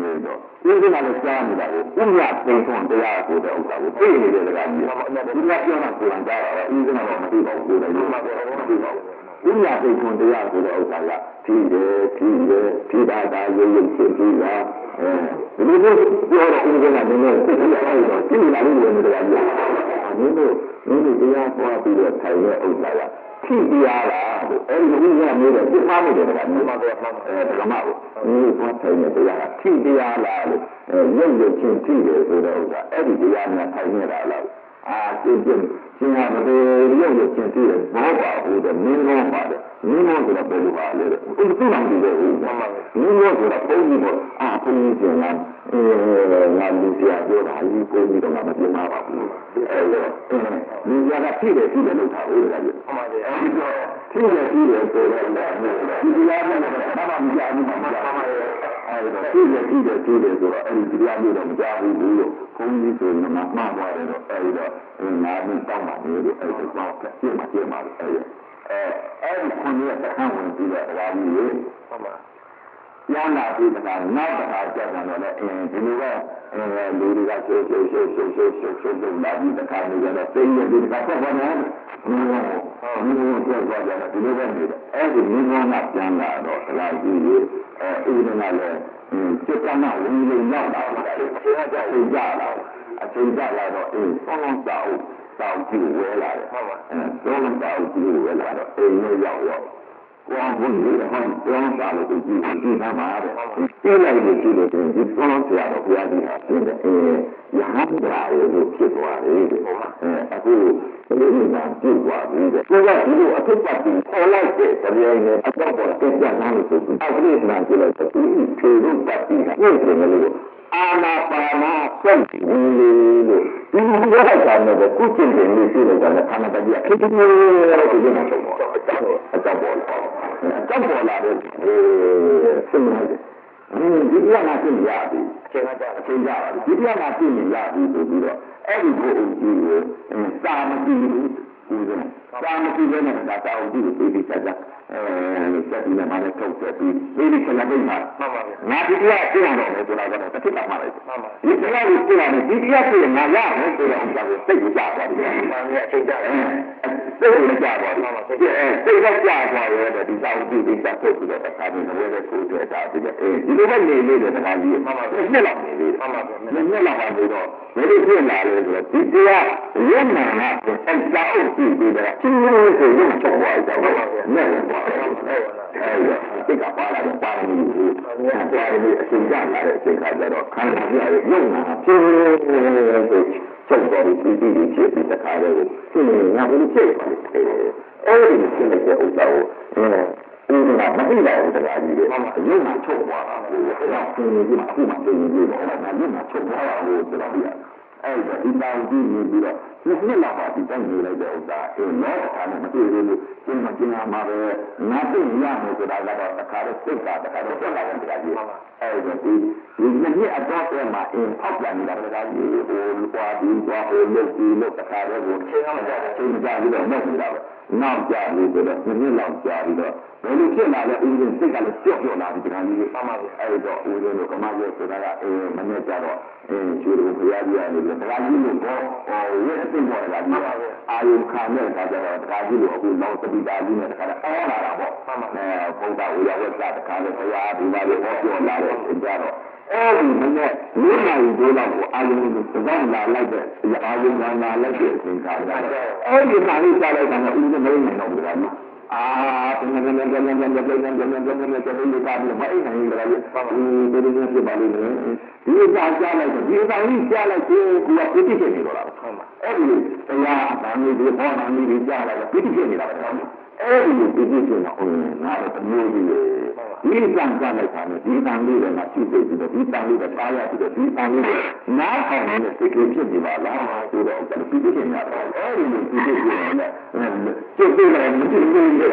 နေတော့ဥပဒေကလည်းကြားနေတာကိုဥပဒေသိဆုံးတရားကိုတဲ့ဥစ္စာကိုသိနေတယ်ကကြီးဒီကပြောတာကိုယ်ကကြားတာဥပဒေကတော့မသိပါဘူးကိုယ်လည်းမသိပါဘူးဥပဒေသိဆုံးတရားကိုတဲ့ဥစ္စာကထိတာရုပ်ဖြစ်ပြီးတာဒီလိုပြောတော့ဥပဒေကလည်းနည်းနည်းသိရအောင်တော့သိလာလို့လည်းတရားကြီးနင်းတို့တရားပေါ်ပြီးတော့ထိုင်တဲ့ဥစ္စာကထိတရားလားအဲ့ဒီဥစ္စာမျိုးတော့သိမှမတယ်ကမှန်ပါပဲဓမ္မကိုဒီပေါ်ထိုင်တဲ့တရားကထိတရားလားလို့ရုပ်ချင်းထိတယ်ဆိုတဲ့ဥစ္စာအဲ့ဒီတရားများထိုင်နေတာလားကျင့်ရှင်ဟာဘယ်ရုပ်ချင်းထိတယ်ဘောပါဘူးတဲ့မင်းမောပါတယ်မင်းမောဆိုတာဘယ်လိုပါလဲတဲ့သူ့နာမည်ကိုမှန်ပါပဲမင်းမောဆိုတာပုံကြီးပေါ့ဘုန်းကြီးကျင်လားငါလူပြပြောတာဒီပုံကြီးတော့မပြောပါဘူးအဲ့တော့လူပြကဖြစ်တယ်လို့ထားဦးတယ်ကြီးမှန်ပါပဲအဲ့တော့ဖြစ်တယ်ဆိုတော့ဒီတရားနဲ့ဘာမှမကြားဘူးမှန်ပါပဲအဲ့တော့ဖြစ်တယ်ဆိုတော့အဲ့ဒီတရားမျိုးတော့မကြားဘူးလို့ဘုန်းကြီးဆိုရင်မှားသွားတယ်တော့အဲ့တော့ငါတို့တောင်းပါလေလို့အဲ့ဒါကြောင့်ပြည့်မှာအဲ့ဒီခွန်ကြီးကခံဝင်ပြီးတော့ဒါကြီးရေဟုတ်ပါပြန်လာပြီးတော့နောက်တစ်ခါကြက်တယ်လည်းဒီလိုကလူတွေကရှိုးလာပြီးတစ်ခါနေကြတော့သိနေဒီတစ်ခါဆက်သွားတယ်မျိုးပြောကြတယ်ဒီလိုပဲနေတယ်အဲ့ဒီမျိုးကပြန်လာတော့ဒါကြီးရေဥဒနာလည်းစက်ကမှဝင်လို့ရောက်တာလေဆရာကြောင့်ကြလာအချိန်ကြလာတော့ဆောင်းတောင်ကြည့်ဝဲလာတယ်ဟုတ်ပါတော့တောင်ကြည့်ဝဲလာတော့အိမ်နဲ့ရောက်光不有的话，光打了就就他妈的，原来就记得你光下到不要紧啊，现在也还不来我就ผิดသွားတယ်အခုဒီလိုမှပြုတ်သွားပြီတဲ့ကိုကဒီလိုအဖြစ်ပတ်ပြီးပေါ်လိုက်တဲ့တရားနဲ့အတော့ပေါ်တဲ့ကြံနာလို့ဆိုပြီးအခုဒီမှကြည့်လိုက်တော့ဒီဖြေလို့ပတ်ပြီးပြည့်စုံတယ်လို့အာနာပါနာစက်ကြီးလို့ဒီလိုရတာနဲ့ကုသခြင်းလေးပြုလုပ်တာနဲ့အာနာပါကြီးဖြစ်တယ်လို့ဒီလိုမှဆုံးတော့အတော့ပေါ်လာတယ်စိတ်နဲ့ဒီပြနာပြင်ရပြီအချိန်ကြပါဒီပြနာပြင်ရပြီဆိုပြီးတော့အဲ့ဒီကိုအကြည့်ကိုစာမကြည့်ဘူးစာမကြည့်ဘဲနဲ့ဒါတောင်းကြည့်ပြီးစက်ပြီးလည်းမလည်းထုတ်ဆက်ပြီးဒီကလည်းမှာမှန်ပါဗျာငါဒီတရားပြင်ရတော့မယ်ဆိုတာကတော့တစ်ချက်မှလိုက်မှန်ပါဒီတရားကိုပြင်ရတယ်ဒီတရားပြင်ငါရမယ်ဆိုတော့ဒါကိုစိတ်ကိုကြားသွားတယ်မှန်ပါဗျာအချိန်ကြတယ်စိတ်ကိုကြားသွားတယ်မှန်ပါစိတ်ကကြားသွားတယ်ဒီတောင်းကြည့်ပြီးစက်ထုတ်ပြီးတော့ဒါမျိုးလည်းဝယ်ဖို့တွေ့တာဒီလိုပဲနေနေတယ်ဒါကြီးမှန်ပါနှစ်လောက်နေလေမှန်ပါဗျာနှစ်လောက်ပါပြီးတော့ဘယ်လိုဖြစ်လာလဲဆိုတော့ဒီတရားရုံးနာကအစာအုပ်ကြည့်ပြီးတော့ကျင်းလို့ဆိုရုံးချုပ်သွားတယ်ဟုတ်ပါဗျာနဲ့ပါအဲ့ဒါပါလာတော့ပါနေဘူးပါနေအချိန်ကြာလာတဲ့အချိန်ခါကျတော့ခန္ဓာပြရဲ့ရုံနာပြင်းဆိုချုပ်တော်ပြီးပြီးဖြစ်ပြီးတခါတည်းကိုငါဘယ်လိုဖြစ်ပါလဲအဲ့ဒီဖြစ်နေတဲ့ဥစ္စာကိုဒီကမသိပါဘူးတရားကြီးတွေရုံနာချုပ်သွားတာအဲ့ဒါကိုဒီမှာအခုမှပြင်နေပြီတော့ငါရုံနာချုပ်သွားတာလို့ပြောပြရအဲ့ဒါဒီတောင်ကြည့်ပြီးတော့ဒီနှစ်လောက်ပါဒီတိုင်းနေလိုက်တဲ့ဥစ္စာအဲ့တော့အဲ့ဒါမတွေ့သေးဘူးကျင်းမှာမှာပဲငါသိရမယ်ဆိုတာကတော့တခါတော့စိတ်ကတခါတော့ပြတ်လာတယ်တရားကြီးအဲ့ဒါဒီနှစ်အတော့ထဲမှာဖောက်ပြန်နေတာတရားကြီးဟိုပွားပြီးပွားဟိုလုပ်ပြီးလုပ်တခါတော့ကိုချိန်အောင်ကြတယ်ချိန်ကြပြီးတော့မဟုတ်ဘူးလားနောက်ကြပြီးတော့နှစ်လောက်ကြာပြီးတော့ဘယ်လိုဖြစ်လာလဲဦးရင်းစိတ်ကလည်းကြောက်လာပြီတရားကြီးမှန်ပါဗျာအဲ့တော့ဦးရင်းတို့ကမရုပ်ဆိုတာကမနေ့ကျတော့ကျွေးလို့ဘုရားကြီးကနေပြီးတရားကြီးလို့တော့ဝိအသိပေါ်လာပြီအာယုခံတဲ့အခါကျတော့တရားကြီးလို့အခုနောက်သတိတာကြီးနဲ့တခါတော့အော်လာတာပေါ့မှန်ပါဘုရားဝိရဝတ်တာတခါလည်းဘုရားဒီမှာလို့ဟောပြောလာတယ်ကြတော့အဲ့ဒီမနေ့၄နာရီတိုးလောက်ကိုအာယုကိုတောင်းလာလိုက်တဲ့အာယုကလာလိုက်တဲ့အချိန်ခါကျတော့အဲ့ဒီမှာလေးကြားလိုက်တာကဦးမနေနိုင်တော့ဘူးလားပြန်ပြန်လေးပါပြီးမအိမ်နိုင်ကြတယ်ဒီဖြစ်ပါလိမ့်မယ်ဒီအကြောင်းကြားလိုက်တော့ဒီအကြောင်းကြီးကြားလိုက်ကိုကပြည့်ပြည့်နေတော့လားအဲ့ဒီတရားအတိုင်းဒီဟောနာမီကြီးကြားလိုက်တော့ပြည့်ပြည့်နေတာပဲအဲ့ဒီပြည့်ပြည့်နေတာငါတော့မျိုးကြီးဒီကံကြလိုက်တာနဲ့ဒီတန်လေးကရှိသေးပြီးတော့ဒီတန်လေးကတားရပြီးတော့ဒီတန်လေးကနားအောင်နေတဲ့စိတ်ကလေးဖြစ်နေပါလားဆိုတော့ပြည့်ပြည့်နေတာအဲ့ဒီပြည့်ပြည့်နေတာစိတ်ကလည်းမကြည့်ဘူးလေ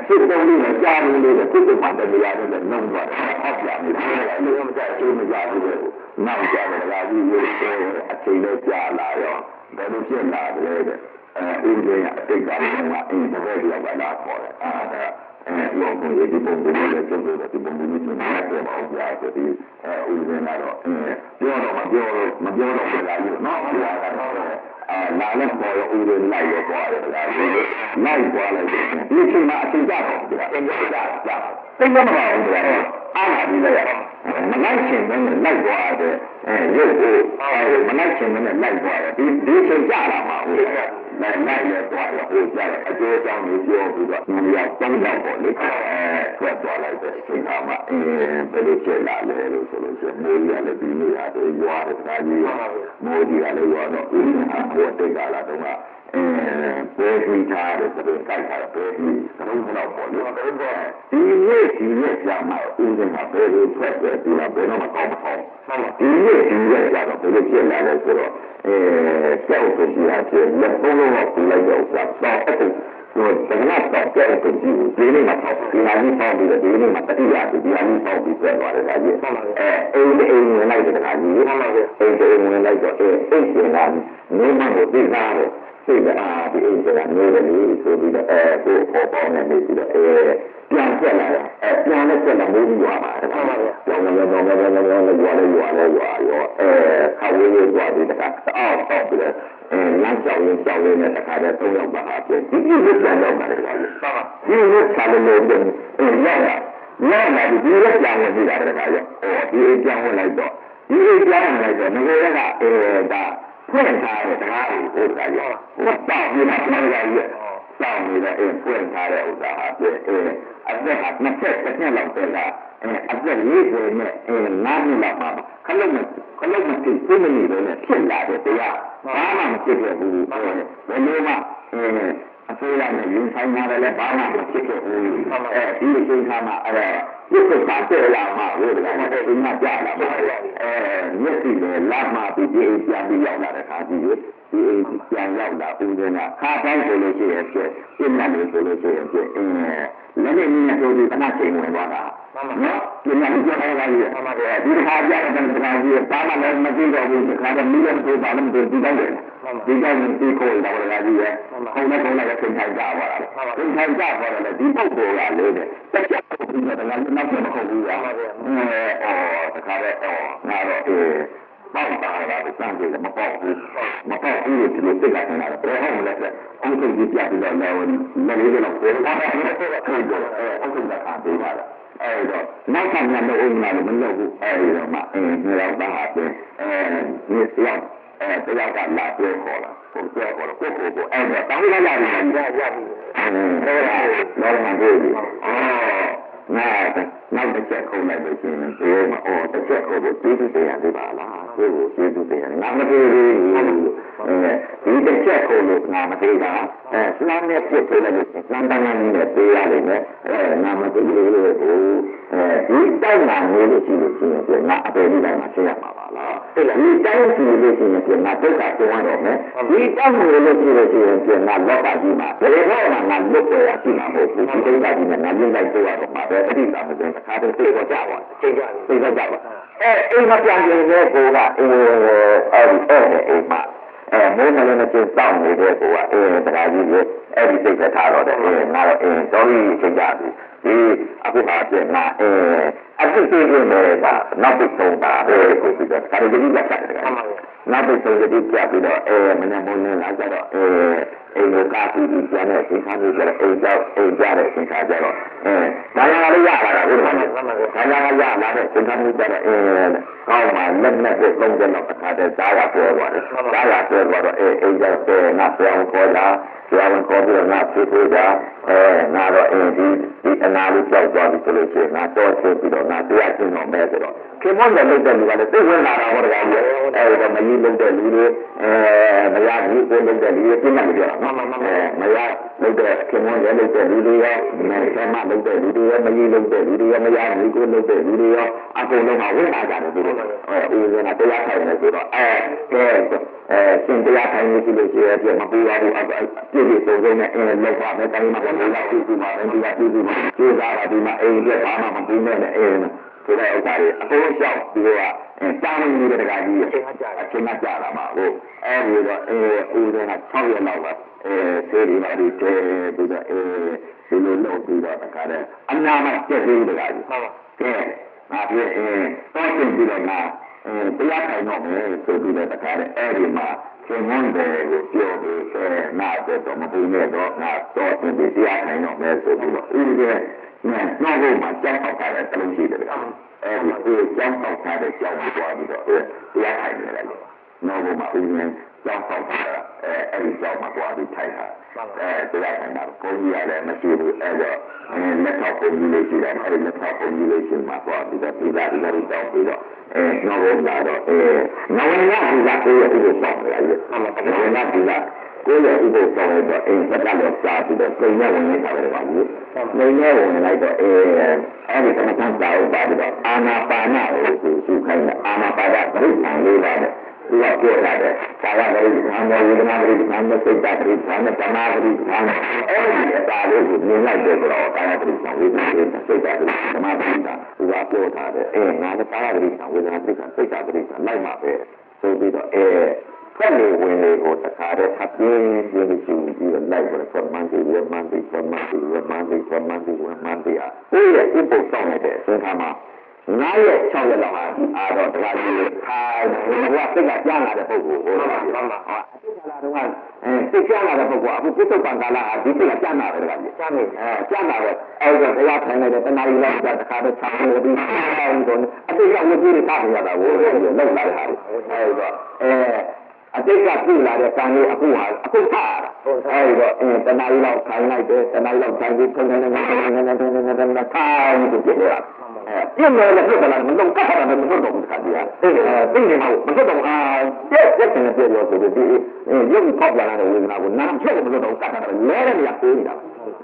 စိတ်ကောင်းလေးကကြားလို့လေစိတ်ကမှတည်းရတယ်နှုံးသွားတယ်ဟောပြနေတယ်လည်းမကြိုးမကြဘူးလေနောက်ကြတယ်ကကြီးရိုးအချိန်နဲ့ကြာလာရောဘယ်လိုဖြစ်လာလဲတဲ့အင်းကြီးအတိတ်ကလည်းအင်းတစ်ခါကြောက်လာခေါ်တယ်လောကကြီးဒီပုံစံနဲ့ကျုပ်တို့ဒီပုံစံနဲ့ကျုပ်တို့အောင်ကြားဆိုပြီးဦးဇင်းကတော့ပြောတော့မပြောတော့ပြလာလို့နော်ပြလာတော့လာလည်းပေါ်ရဦးဇင်းလိုက်ရောပေါ်ရတယ်ဗျာလိုက်ပေါ်လိုက်ဒီချိန်မှာအချိန်ကြတော့ဗျာအင်းကြီးကြသိမမပါဘူးဗျာအားလာပြီးလိုက်ရမလိုက်ချင်တဲ့လိုက်သွားတယ်ရုပ်ကိုမလိုက်ချင်တဲ့လိုက်သွားတယ်ဒီချိန်ကြလာမှာဟုတ်လိုက်ရသွားရဟိုကြတယ်အကျိုးအကြောင်းကိုပြောပြီးတော့ဒီရောက်တောင်းတော့ပေါ့လေထွက်သွားလိုက်တဲ့အချိန်ကမှဘယ်လိုဖြစ်လာလဲလို့ဆိုလို့ရှိရင်မိုးကြီးကလည်းပြီးနေတာတွေရွာတယ်ခါကြီးမိုးကြီးကလည်းရွာတော့ဦးဟာဟိုတိတ်ကလာတော့ကပဲပြီးထားတယ်ဆိုတော့ကြိုက်တာပဲပြီးတော့ပေါ့လေဒီနေ့ကြာမှဦးကဘယ်လိုထွက်တယ်ဒီကဘယ်တော့မှကောင်းမကောင်းဒီနေ့ကြာတော့ဘယ်လိုဖြစ်လာလဲဆိုတော့ကြောက်ကိုကြီးအချင်းလက်ပုံးလုံးကိုလိုက်တော့ဆက်တော့အဲ့ဒါတကယ်တော့ကြောက်ကိုကြီးဒီနေ့မှပေါ့ဒီဟာကြီးပေါင်းပြီးတော့ဒီနေ့မှတတိယဒီဟာကြီးပေါင်းပြီးဆက်သွားတယ်ဒါကြီးအိမ်ဝင်လိုက်တဲ့ခါကြီးအိမ်ဝင်လိုက်တော့အိမ်ရှင်ကနေမှကိုသိသားတယ်စိတ်အားဒီအိမ်ကနေလည်းဆိုပြီးတော့ကိုပေါ်ပေါင်းနေပြီးတော့ပြန်ဆက်လာပြန်လည်းဆက်လာမိုးပြီးရွာပါတယ်ဟုတ်ပါဗျာကျောင်းလည်းရွာရောခါဝေးလေးရွာပြီးတခါအောက်ပြီးတော့လမ်းကြောင်ရင်းနဲ့တခါတည်း၃ရောက်ပါဟာပြန်ဒီလိုပြန်တော့ပါတယ်ကွာဟုတ်ပါဒီလိုဆာလို့ရောက်လာဒီလိုကြောင်ဝင်နေတာတခါရောဒီကြောင်ဝင်လိုက်တော့ငွေကဒါဖွင့်ထားတဲ့တရားကိုဟိုကရောဘာတောင်းနေတာလဲ ကြောင်းနေတဲ့ဖွင့်ထားတဲ့ဥစ္စာဟာပြည့်အသက်ဟာ20နှစ်လောက်တည်းကအသက်40နဲ့9နှစ်လောက်မှာခလုံးမသိစိတ်မနေလို့ဖြစ်လာတဲ့တရားဘာမှမဖြစ်ခဲ့ဘူးဘယ်လိုမှအစိုးရနဲ့ရင်ဆိုင်ရတယ်လည်းဘာမှမဖြစ်ခဲ့ဘူးဒီအချိန်ခါမှာဒီကိစ္စတဲ့လာမှာဝိဒနာနဲ့ဒီမှာကြာလာပါမျက်စိနဲ့လာမှပြီးဒီပြန်ပြီးရောက်လာတဲ့ခါကြီးဒီပြန်ရောက်လာဦးဇင်းကခါတိုင်းဆိုလို့ရှိရင်ဖြစ်ပြင်းတယ်ဆိုလို့ရှိရင်ဖြစ်လည်းလည်းမြင်ဆိုဒီတနတ်ချိန်ဝင်သွားတာနော်ပြင်းတယ်ပြောရတာကြီးဒီခါကြတဲ့တနတ်ကြီးဘာမှလည်းမသိတော့ဘူးဒီခါတော့မိလည်းပြောပါလို့ဒီတိုင်းတယ်ဒီတိုင်းဒီကိုယ်တော်လာကြီးရဲ့ခုံနဲ့ခုံနဲ့ခင်ထိုင်ကြပါလားခင်ထိုင်ကြပါတော့လေဒီပုဂ္ဂိုလ်ကလေတက်ချက်ပြီးတော့လည်းနောက်ပြန်မဟုတ်ဘူးကွာတခါတော့ငါတော့ပေါက်ပါလာတယ်စမ်းကြည့်တယ်မပေါက်ဘူးလို့ဒီလိုသိလိုက်နေတာဘယ်ဟုတ်လဲအခုချိန်ကြီးပြပြီးတော့လည်းလေးလေးတော့ပြောတာဟုတ်တယ်အခုကခါပေးပါလားတော့နောက်ခံရတဲ့ဥစ္စာလည်းမလုပ်ဘူးတော့မှနေတော့ပါပဲနေပြောတယောက်ကလာပြောခေါ်လာကိုတော့တောင်းလိုက်ရတယ်ရပြီတော့မှတွေ့ပြီနောက်တစ်ချက်ခုံလိုက်လို့ရှိရင်ဒီမှာတစ်ချက်ခုံကိုကျေးဇူးတင်ရသေးပါလားကျေးဇူးတင်ရတယ်ငါမတွေ့ဘူးဒီတစ်ချက်ခုံလို့ငါမတွေ့တာစလမ်းနဲ့ပြစ်ပေးလိုက်လို့စမ်းတန်းနဲ့ပေးရလိမ့်မယ်ငါမတွေ့ဘူးလို့ဒီတောင်းလာနေလို့ရှိရင်ငါအပေလေးတိုင်းမှာရှင်းရမှာပါလားဒီတောင်းစီလို့ရှိရင်ငါဒုက္ခပြောရတော့မယ်ဒီတောင်းနေလို့ရှိရင်ငါလောကကြီးမှာဘယ်တော့မှငါလွတ်ပေါ်ရရှိမှာမဟုတ်ဘူးဒီဒုက္ခကြီးနဲ့ငါမြင်လိုက်ပြောရတော့မှာပဲအတိအကျမသိတခါတည်းသိတော့ကြပါသိကြပါအိမ်မပြန်ရင်လည်းကိုကအိမ်မှာမိုးမလည်းမကျစောင့်နေတဲ့ကိုကတရားကြီးရဲ့အဲ့ဒီစိတ်ထားတော့တယ်ငါတော့တော်ကြီးသိကြပြီဒီအခုဟာပြငါအခုသိနေတယ်ကနောက်ပြီးဆုံးတာပဲကိုပြီးတော့ဒါတွေကြီးကြတယ်နောက်ပြီးဆုံးတဲ့ပြပြီးတော့မနေ့မိုးနေလာကြတော့အိမ်ကိုကားပြီးပြန်တဲ့သင်္ခါမျိုးကြတော့အိမ်ကြတဲ့သင်္ခါကြတော့ဒါရလေးရလာတာဟုတ်တယ်ဒါရရလာတဲ့သင်္ခါမျိုးကြတော့ကောင်းမှလက်နဲ့ကိုသုံးတယ်တော့အခါတည်းသားရပြောသွားတယ်သားရပြောသွားတော့အိမ်ကြတော့ငါပြောင်းခေါ်လာပြောင်းခေါ်ပြီးတော့ငါဖြစ်သေးတာငါတော့ဒီအနာလေးကြောက်သွားပြီဆိုလို့ရှိရင်ငါတော့ချင်းပြီးတော့ငါတရားချင်းတော့မဲဆိုတော့ခင်ဗျားလည်းလုပ်တဲ့လူကလည်းသိဝင်လာတာဟောတယ်ကောင်ကြီးတော့မကြီးလုပ်တဲ့လူတွေမရဘူးကိုလုပ်တဲ့လူတွေပြင်းတယ်ပြောတာမရလုပ်တဲ့ခင်ဗျားလည်းလုပ်တဲ့လူတွေရောဆမလုပ်တဲ့လူတွေရောမကြီးလုပ်တဲ့လူတွေရောမရဘူးကိုလုပ်တဲ့လူတွေရောအကုန်လုံးကဝင်လာကြတယ်သူတို့ဦးဇင်းကတရားထိုင်နေဆိုတော့ရှင်တရားထိုင်နေပြီလို့ရှိရင်မပူရဘူးပြည့်စုံစုံနဲ့လောက်ပါမယ်တိုင်းမှာလည်းလာပြီးဒီမှာဒီကပြီးမှာကျေးဇူးပါဒီမှာအိမ်ပြဘာမှမပူနဲ့ဆိုတဲ့ဥစ္စာတွေအကုန်ရှောက်ပြီးတော့တာဝန်ယူတဲ့တကားကြီးအချိန်ကကြာလာမှာဟုတ်အဲဒီတော့ဦးဇင်းက6ရက်လောက်ကဆေးရီပါဒီတဲပြီးတော့ဒီလိုလုပ်ပြီးတော့တကားတဲ့အနာမကျက်သေးတဲ့တကားကြီးဟုတ်ပါကဲငါပြတော့တင်ပြီးတော့ငါတရားထိုင်တော့မယ်ဆိုပြီးတော့တကားတဲ့အဲဒီမှာရှင်မွန်းတယ်ကိုပြောပြီးနားတော့မပူနဲ့တော့ငါတော့တင်ပြီးတရားထိုင်တော့မယ်ဆိုပြီးတော့ဦးဇင်းနောက်ဘုံမှာကြောက်ပေါက်တာလည်းတလုံးရှိတယ်ဗျာအဲဒီကြောက်ပေါက်တာတဲ့ကြောက်ပြီးသွားပြီးတော့တရားထိုင်နေတယ်နောက်ဘုံမှာဦးဇင်းကြောက်ပေါက်တာအဲဒီကြောက်မှာသွားပြီးထိုင်တာတရားထိုင်တာပုံကြီးရလည်းမရှိဘူးအဲတော့လက်ထောက်ပုံကြီးလေးရှိတယ်အဲဒီလက်ထောက်ပုံကြီးလေးရှိမှသွားပြီးတော့ဒီကြောက်ပြီးတော့နောက်ဘုံလာတော့နောက်ဝင်ရဒီကကိုရဲ့ဥပ္ပဆောင်ရည်နောက်ဝင်ရဒီကကိုယ့်ရဲ့ဥပ္ပဆောင်ရတော့စက်ကတော့စားပြီးတော့ပြင်ရဝင်နေတာပဲပါဘူး။နေရဝင်လိုက်တော့အဲဒီကမ္ဘာတောက်ပါပြီးတော့အာနာပါနကိုသူခိုင်းတယ်အာနာပါဒပရိသန်လေးပါတဲ့သူကပြောတာတဲ့သာဝတိသံဃာဝေဒနာပရိသံနဲ့စိတ်တပရိသံနဲ့သမာပရိသံအဲဒီအတာလေးကိုမြင်လိုက်တဲ့တော့သာဝတိသံဝေဒနာပရိသံစိတ်တပရိသံသမာပရိသံသူကပြောတာတဲ့ငါလည်းသာဝတိသံဝေဒနာပရိသံစိတ်တပရိသံလိုက်မှာပဲဆိုပြီးတော့ဖက်လေဝင်လေကိုတခါတည်းအပြင်းပြင်းရှိပြီးတော့လိုက်ပြီးတော့မှန်ပြီးဝမှန်ပြီးမှန်ပြီးဝမှန်ပြီးမှန်ပြီးဝမှန်ပြီးအဲ့ဒီဥပ္ပဆောင်နေတဲ့အချိန်ခါမှာ9ရက်6ရက်လောက်ဟာတော့တခါကြီးခါဘုရားစိတ်ကကြားလာတဲ့ပုဂ္ဂိုလ်ဟုတ်လားဟုတ်ပါဘူးအတိတ်ကာလတုန်းကစိတ်ကြားလာတဲ့ပုဂ္ဂိုလ်အခုပြစ္ဆုတ်ပံကာလဟာဒီစိတ်ကကြားလာတယ်တခါကြီးကြားနေကြားလာတော့အဲ့ဒါတရားထိုင်နေတဲ့တဏှာကြီးလောက်တခါတော့ချောင်းလို့ပြီးအောင်တော့အတိတ်ကဝိပ္ပိတွေထားနေရတာကိုလောက်လာတဲ့ဟာအဲ့တော့ အတိတ်ကပြုလာတဲ့ကံလေးအခုထားတာအဲဒီတော့တဏှာကြီးလောက်ခိုင်းလိုက်တယ်တဏှာကြီးလောက်ခိုင်းပြီးထုံနေထိုင်ပြီးပြည့်နေတယ်ဖြစ်တယ်လားမလုံးကတ်တာလည်းမလုံးတော့ဘူးခါကြီးသိနေမှာမဖြစ်တော့ပြည့်နေပြည့်ရောဆိုပြီးရုပ်ပေါက်လာတဲ့ဝေဒနာကိုနားချက်မလို့တော့ကတ်တာလဲတဲ့နေရာပြေးနေတာ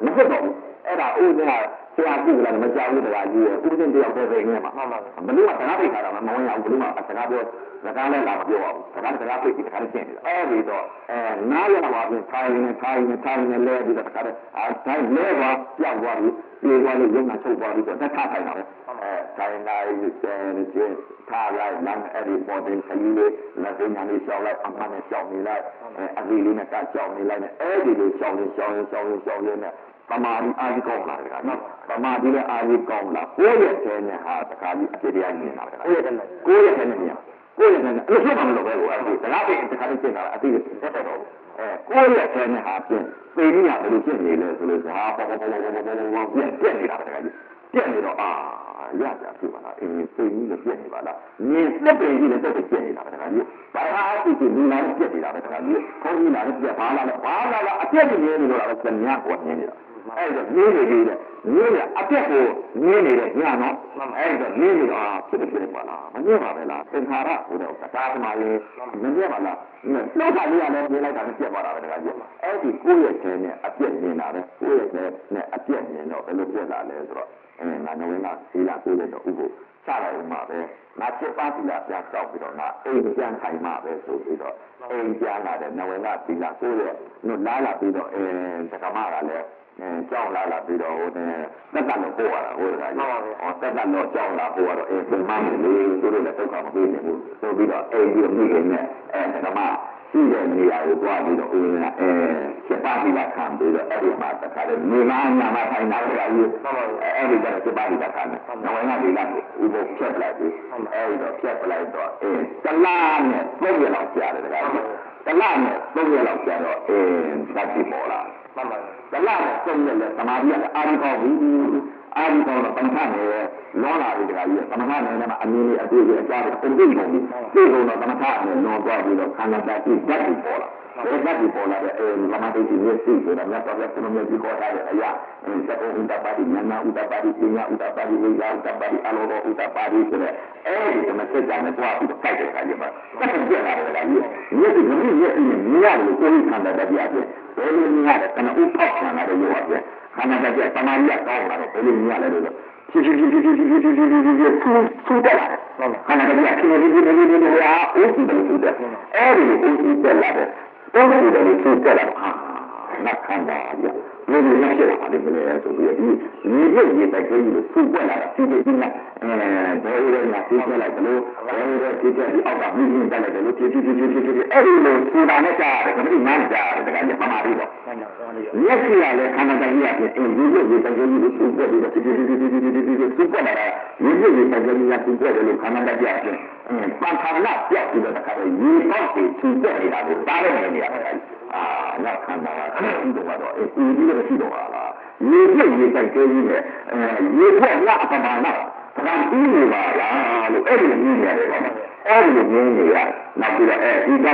မဖြစ်တော့ဘူးအဲ့ဒါဥဒ္ဒနာဆရာကြည့်ကြလားမကြောက်ဘူးတရားကြီးရဲ့ဥဒ္ဒင်တယောက်တည်းပဲနေမှာဘလို့ကစကားပိတ်ထားတာမဝင်အောင်ဘလို့ကစကားပြောစကားလည်းလာမပြောအောင်စကားပိတ်ပြီးတခါတည်းရှင်းနေတာအဲ့ဒီတော့နားရပါပြင်ထိုင်နေလဲပြီးတော့တခါတည်းတိုင်းလဲပါပြောက်သွားပြီးပြေးသွားလို့ရုံနာချုပ်သွားပြီးတော့တက်ထားထိုင်တာပဲတိုင်းလိုက်ထားလိုက်လမ်းအဲ့ဒီပေါ်တင်ခရီးလေးလက်သိညာလေးရှောင်းလိုက်အမှန်နဲ့ရှောင်းနေလိုက်အဒီလေးနဲ့ကရှောင်းနေလိုက်နဲ့အဲ့ဒီလိုရှောင်းနေနဲ့သမာဓိအာကြီးကောင်းလာတယ်နော်သမာဓိနဲ့အာကြီးကောင်းလာကိုယ့်ရဲ့ဆဲနဲ့ဟာတခါကြီးအပြည့်တရားမြင်လာတယ်ကိုယ့်ရဲ့ဆဲနဲ့မြင်ကိုယ့်ရဲ့ဆဲနဲ့အဲ့လိုမှမလုပ်ပဲကိုအဲ့ဒီစကားပိတ်တခါလေးရှင်းတာအတိတ်တက်တော့ကိုယ့်ရဲ့ဆဲနဲ့ဟာပြင်သိနေရဘယ်လိုရှင်းနေလဲဆိုလို့ဟာပေါ်ပြက်နေတာတခါကြီးပြက်နေတော့ရကြပြီပါလားသိကြီးနဲ့ပြက်နေပါလားမြင်လက်ပင်ကြီးနဲ့တက်ပြက်နေတာတခါကြီးဘာသာအတိတ်ဒီနာပြက်နေတာတခါကြီးခေါင်းကြီးလာပြက်ဘာလာအပြက်ကြီးနေလို့လားပြန်ညကိုမြင်နေတာအဲ့ဒါနင်းနေတယ်နင်းရအပြက်ကိုနင်းနေတဲ့ညနော်အဲ့ဒါနင်းနေတော့ဖြစ်ပါလားမမြင်ပါပဲလားသင်္ခါရဟိုတော့သာသမားရေးမမြင်ပါလားနှုတ်ခါလေးရတယ်မြင်လိုက်တာပြက်သွားတာပဲတခါကြီးအဲ့ဒီကိုယ့်ရဲ့ဆဲနဲ့အပြက်မြင်တာပဲကိုယ့်ရဲ့ဆဲနဲ့အပြက်မြင်တော့ဘယ်လိုပြက်လာလဲဆိုတော့ငါနဝင်းကသီလကိုလည်းတော့ဥပုစလိုက်ဦးမှာပဲငါ7ပါးသီလပြတ်တော့ပြီးတော့ငါအိမ်ပြန်ထိုင်မှာပဲဆိုပြီးတော့အိမ်ပြန်လာတဲ့နဝင်းကသီလကိုလည်းလာလာပြီးတော့တက္ကမကလည်းကြောက်လာပြီးတော့ဟိုတက်တက်လို့ပို့ရတာဟိုကကြီးတက်တက်တော့ကြောက်လာပို့ရတော့ပြန်မှန်းနေလေသူတို့လည်းဒုက္ခမပေးနိုင်ဘူးဆိုပြီးတော့အိမ်ပြီးတော့မိခင်နဲ့တက္ကမရှိတဲ့နေရာကိုတွားပြီးတော့ဦးရင်းက7ပါးသီလခံပြီးတော့အဲ့ဒီမှာတခါလေနေမညာမထိုင်တာလည်းကြီးအဲ့ဒီကျတော့7ပါးသီလခံတယ်နဝင်းကသီလကိုဥပုဖြတ်လိုက်ပြီးအဲ့ဒီတော့ဖြတ်ပလိုက်တော့တလားနဲ့3ရက်လောက်ကြာတယ်တခါတလားနဲ့3ရက်လောက်ကြာတော့ဓာတ်ကြီးပေါ်လာတလားနဲ့3ရက်လဲသမာဓိကအာရိကောင်းပြီအာရိကောင်းတော့ပဋ္ဌာန်းနဲ့လောလာပြီတခါကြီးသမထနဲ့လည်းအမင်းလေးအတွေ့အကြအပုံသိကုန်ပြီသိကုန်တော့သမထနဲ့လောသွားပြီးတော့ခန္ဓာတတိဓာတ်ကြီးပေါ်လာဓာတ်ကြီးပေါ်လာတဲ့သမာဓိကြီးမျက်စိဆိုတာမြတ်စွာဘုရားကိုမျက်စိခေါ်ထားတဲ့အရာသဘောဥဒ္ဒပါတိဉာဏဥဒ္ဒပါတိပညာဥဒ္ဒပါတိဝိဇ္ဇာဥဒ္ဒပါတိအလောဘဥဒ္ဒပါတိဆိုတဲ့အဲဒီဓမ္မစကြာနဲ့တွားပြီးတော့စိုက်တဲ့အခါကျမှတက်ပြက်လာတယ်လားကြီးမျက်စိကမြင်ရတယ်မြင်ရတယ်ကိုယ်ခန္ဓာတတိအပြင်ဘယ်လိုမြင်ရလဲကနဥဖောက်ခံလာတဲ့ရောအပြင်ခန္ဓာတတိသမာဓိကကောင်းလာတော့ဘယ်လိုမြင်ရလဲလို့ဖြည်းဖြည်းဆူတက်လာတယ်ခန္ဓာတတိကဖြည်းဖြည်းဟာအိုးကြည့်တယ်ဆူတက်အဲဒီလိုအိုးကြည့်တက်လာတယ်အဲ့ဒီလိုဆူတက်လာဟာနတ်ခန္ဓာကြီးဘယ်လိုလဲဖြစ်လာတယ်မလဲဆိုပြီးဒီရုပ်ရည်တိုက်ကြီးလို့ဆူတက်လာတာဖြည်းဖြည်းချင်းနဲ့ဘယ်လိုလဲဆူတက်လိုက်လို့ဘယ်လိုလဲဖြည်းဖြည်းဒီအောက်ကမြင်းတက်လိုက်တယ်လို့ဖြည်းဖြည်းအဲ့ဒီလိုဆူတာနဲ့ကြားတယ်ခဏမှန်းကြားတယ်တကယ်ပမာပြီးတော့မျက်စိကလည်းခန္ဓာတကြီးကဒီရုပ်ရည်တိုက်ကြီးလို့ဆူတက်ပြီးတော့ဖြည်းဖြည်းဆူတက်လာတာရုပ်ရည်တိုက်ကြီးကဆူတက်တယ်လို့ခန္ဓာတကြီးကပန်ထာနာပြောက်ပြီးတော့တခါတော့ရေပေါက်ပြီးဆူတက်နေတာကိုတားလိုက်နေရတယ်နတ်ခန္ဓာကဒီတော့ဒီလိုရှိတော့လားရေပြည့်ရေတိုက်သေးကြီးနဲ့ရေခွက်လာပမာဏဘာပြီးနေပါလားလို့အဲ့ဒီမြင်ရတယ်ပေါ့အဲ့ဒီမြင်နေရနောက်ပြီးတော့ဒီက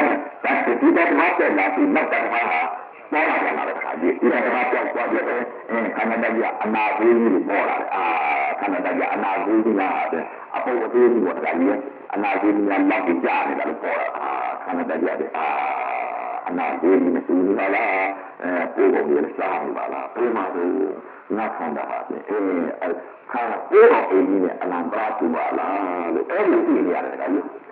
မဆက်လာပြီးနောက်တော့ဟာပေါ်လာတယ်ခါကြီးဒီကမပြောက်သွားတယ်ခန္ဓာတရားအနာသေးကြီးပေါ်လာတယ်ခန္ဓာတရားအနာသေးကြီးလာတယ်အပေါ်အသေးကြီးပေါ်လာတယ်အနာသေးကြီးများလောက်ပြီးကြားနေတာလို့ပေါ်လာခန္ဓာတရားတွေအနာသေးကြီးမရှိဘူးလားပို့ဖို့ရစားပါလားပြမလို့ငါခန္ဓာဟာခန္ဓာပို့အောင်အင်းနဲ့အလံပါတူပါလားလို့အဲ့ဒီသိနေရတယ်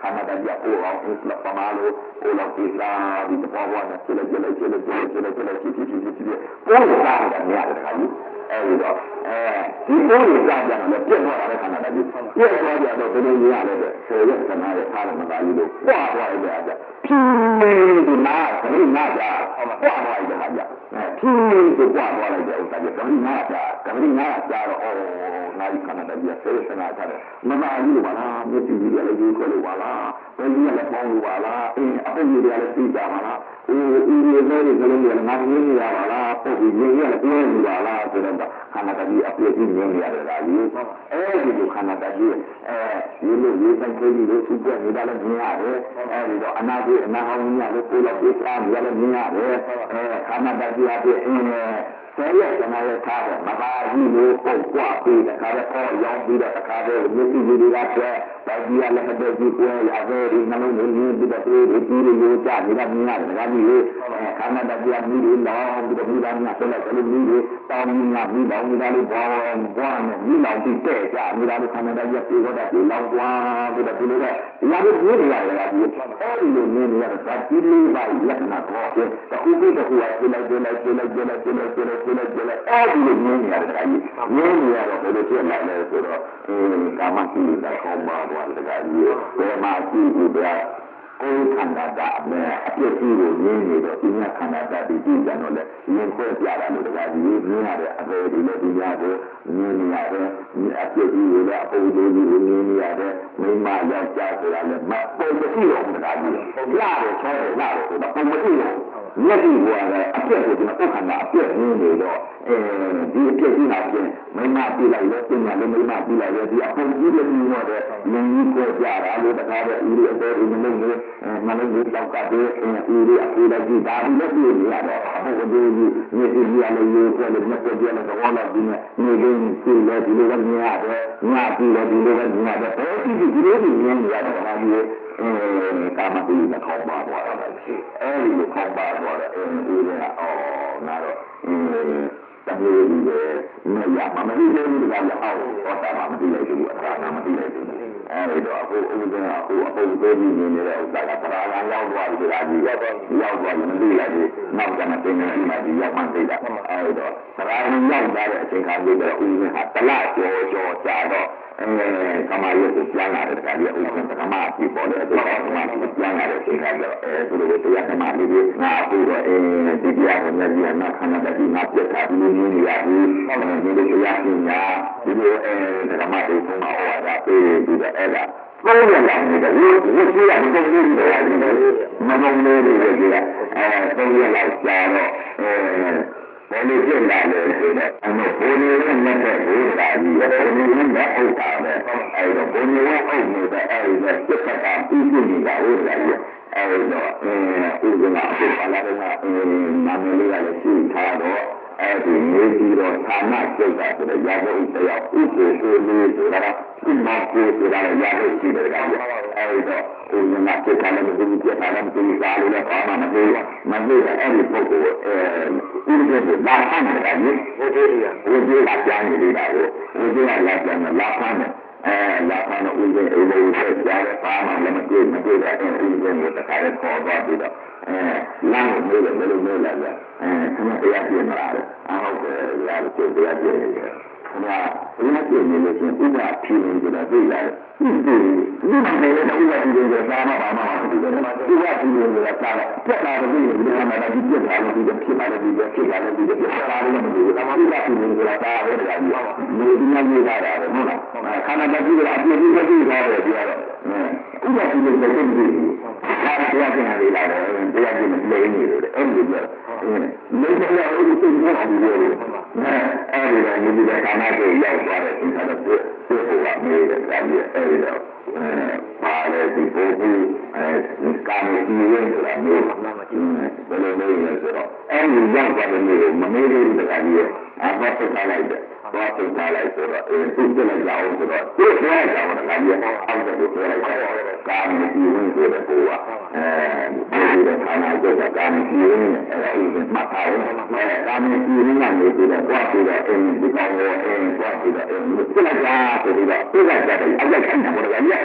ခန္ဓာတရားပို့အောင်ပမာလို့ပို့လို့ဒီလားဒီပေါ်ပေါ်နဲ့ကျလက်ပို့လို့စားရတယ်ခါကြီးအဲ့ဒီတော့ဒီပို့လို့စားကြတယ်ပြတ်သွားတယ်ခန္ဓာတရားပြတ်သွားကြတော့ဘယ်လိုရလဲဆိုရက်ခန္ဓာရဲ့ထားတယ်မသားကြီးလို့ပွားသွားတယ်ဖြည်းဒီနာခရီးနာကြပွားသွားတယ်ခါကြီးဖြည်းဒီပွားသွားလိုက်တဲ့ဥစ္စာကခရီးနာကြတော့ Nari Canada, Yes, Senata, Mama, you are Missy, you are when you are a phone, you are in a reality, Yamala, who is very good, not in Yamala, for the million, you are Canada, appears in Yamala, every Canada, you can tell you to get me that and another, now, full of this, Canada, you are in. ဆယ်ရက်ကျွန်တော်ထားတယ်မပါဘူးလို့ပုတ်ကွာပြီးတဲ့ခါတော့ရောင်းပြီးတဲ့အခါတော့မြစ်ကြီးတွေကကျဲဘာကြီးရလည်းဟတဲ့ကြီးပွဲရပဲဒီနှလုံးလေးပြီးတော့ဒီလိုကြာနေတာမြင်ရတယ်ဒါကြီးလေခန္ဓာတပြားမြည်လို့လောင်းပြီးတော့ဒီသားများဆက်လိုက်တယ်လို့မြည်လို့တောင်းမြည်ပြီးတော့ဒီသားလေးဘောင်းဘွားနဲ့မြည်လောင်ပြီးတဲ့ကြာဒီသားလေးခန္ဓာတပြားပြေတော့တယ်လောင်းကွာပြီးတော့ဒီလိုပဲဒီလိုမျိုးနေရတယ်ဒီအဲ့ဒီလိုနေနေရတာဒီလေးပါလက်နာတော့တခုပြီးတော့ဟိုကပြလိုက်အဲ့ဒီလိုမျိုးနေရတယ်ဒါကြီးမြင်နေရတော့ဘယ်လိုဖြစ်လာလဲဆိုတော့ကာမကိလေသာခေါင်းပါသွားတယ်ဒါကြီးဘယ်မှာရှိဘူးဗျာကိုယ်ခန္ဓာတာအမဲ့အပြည့်ကြီးကိုမြင်နေတော့ဒီညခန္ဓာတာဒီကြည့်ကြတော့လေမြင်ခွင့်ပြတာလို့ဒါကြီးမြင်ရတဲ့အပေဒီလိုဒီညာကိုမြင်နေရတယ်အပြည့်ကြီးကိုလည်းအပူလေးကြီးကိုမြင်နေရတယ်မိမယောက်ျားဆိုတာလည်းမပုံမရှိတော့ဘူးဒါကြီးလာတယ်ချောတယ်လာတယ်ဆိုတော့ပုံမရှိတော့မျက်စိကလည်းအပြည့်ကိုဒီမှာကိုယ်ခန္ဓာအပြည့်မြင်နေတော့ဒီအပြည့်ကြီးလာပြင်မိမပြလိုက်လို့ပြင်ရလို့မိမပြလိုက်လို့ဒီအပုံကြီးလည်းမြင်တော့တယ်မြင်ကြီးကိုကြတာလို့တခါတော့ဤလိုအပေါ်ဒီလိုမျိုးမလုံးကြီးတောက်ကတည်းကဤလိုအပူလည်းကြီးဒါဒီလည်းပြင်ရတော့အပေါ်ဒီမျက်စိကြီးလည်းရိုးကိုလည်းမျက်စိကြီးလည်းတော့လာပြီးနေရင်းစီလည်းဒီလိုလည်းမြင်ရတယ်ညပြီးလည်းဒီလိုလည်းမြင်ရတယ်ဘယ်ဒီလိုမြင်ရတော့ဒါကြီးကာမတိနဲ့ခေါင်းပါသွားတာရှိအဲဒီလိုခေါင်းပါသွားတယ်ဒီလည်းနားတော့တကယ်ကြီးပဲမရပါမလို့ဒီလိုကလည်းအောက်ဟောတာမှမသိလိုက်ဘူးအခါမှမသိလိုက်ဘူးအဲဒီတော့အခုဥပဒေအခုအပုံသေးကြီးနေနေတဲ့ဥစ္စာကပရာဂံရောက်သွားပြီလားဒီရောက်သွားရင်မသိလိုက်ဘူးနောက်ကမှတင်နေပြီမှဒီရောက်မှသိတာအဲဒီတော့ပရာဂံရောက်သွားတဲ့အချိန်ခါလေးတော့ဥပဒေဟာတလကျော်ကြာတော့ကမာရီကိုပြန်လာတဲ့ခါလေးဥပဒေကမာပြီပေါ်တဲ့အတွက်ကမာရီပြန်လာတဲ့အချိန်ခါကျတော့သူတို့တရားကမာလေးငါအခုတော့ဒီတရားကိုလည်းပြန်နာခန္ဓာတည်းငါပြတ်တာဒီလိုမျိုးနေရဘူးဒီလိုတရားပညာဒီလိုဓမ္မတွေဆုံးမှာဟောတာပေးပြီးတော့အဲ့ဒါဘယ်လိုလဲဒီလိုရှိရတဲ့ဒီလိုတွေမမုံလေးတွေကြီးကသုံးရလောက်ကြာတော့ဘယ်လိုဖြစ်လာလဲဆိုတော့ဘုံနေတဲ့လက်တဲ့ဘုရားကြီးဘုံနေတဲ့ဥစ္စာပဲအဲ့တော့ဘုံရဲ့အုပ်နေတဲ့အဲ့ဒီစက်ကတာပြီးပြနေတာဥစ္စာကြီးအဲ့တော့ဥပမာအခုပါလာတဲ့နာမည်လေးကလည်းရှိထားတော့အဲ့ဒီနေပြီးတော့ဌာနကျုပ်တာဆိုတော့ရာဇဝတ်တရားဥပ္ပေဆိုလို့ဆိုတာကဥမာကိုဆိုတာလည်းရာဇဝတ်ရှိတယ်ကောင်အဲ့တော့ဥပမာကျက်တာလည်းမသိဘူးကျက်တာလည်းမသိဘူးဒါလည်းဘာမှမသိဘူးအဲ့ဒီပုဂ္ဂိုလ်ဥပ္ပေကိုလာဖမ်းတယ်ကောင်ဘုရားကပြန်နေနေတာကိုဘုရားလာပြန်လာဖမ်းတယ်လာဖမ်းတော့ဥပ္ပေအေးလို့ဆက်ကြတယ်ဘာမှလည်းမတွေ့တဲ့ဥပ္ပေကိုတခါလည်းခေါ်သွားပြီးတော့လမ်းကိုမေးတယ်ဘယ်လိုမေးလဲခဏတရားပြနေလားဟုတ်တယ်ရာလို့ပြောတရားပြနေတယ်ခဏဘယ်မှာပြနေလဲဆိုဥပ္ပါဖြေနေကြတာတွေ့ရတယ်ဒီမှာလည်းဥပ္ပါဖြေနေကြတာဘာမှမဖြစ်ဘူးဥပ္ပါဖြေနေကြတာပြတ်လာတယ်ဒီမှာလည်းဒီပြတ်လာတယ်ဒီဖြစ်လာတယ်ဒီဖြစ်လာတယ်ဒီဖြစ်လာတယ်မဟုတ်ဘူးဒါမှဥပ္ပါဖြေနေကြတာဒါပဲတရားကြီးမြေဒီမှာရေးတာတယ်ဟုတ်လားခန္ဓာတည်းကအပြည့်အစုံသိထားတယ်ပြောတော့ဥပ္ပါဖြေနေကြတယ်ဒီတရားကျင့်ရလာတယ်တရားကျင့်နေတယ်အဲ့ဒီလိုမျိုးလည်းလည်းအဲ့ဒီသိဖို့အောင်ပြောတယ်အဲ့ဒီတော့ဒီကကာမကိုရောက်သွားတဲ့သင်္ခါရကိုသိဖို့ကမေးတယ်ဒါကြီးအဲ့ဒီတော့ပါလေဒီဘုရားကာမကြီးရင်းဆိုတာမျိုးဘယ်လိုလဲဆိုတော့အဲ့ဒီရောက်သွားတဲ့မျိုးမမေးသေးဘူးဒါကြီးအဘဆက်ထားလိုက်တယ်ဘာဆက်ထားလိုက်ဆိုတော့သူ့ပြလိုက်ကြအောင်ဆိုတော့သူ့ပြောလိုက်ကြအောင်ဒါကြီးအောက်ကိုပြောလိုက်တယ်ကာမကြီးရင်းဆိုတဲ့ကိုကဒီလိုခန္ဓာကိုယ်ကကာမကြီးရင်းအဲ့ဒါဥပမာထားတယ်ကာမကြီးရင်းကနေပြီးတော့သွားပြီးတော့ဒီကောင်ကိုသွားပြီးတော့ပြလိုက်ကြဆိုပြီးတော့ပြလိုက်ကြတယ်အကြိုက်ခံတာပေါ့ဒါကြီး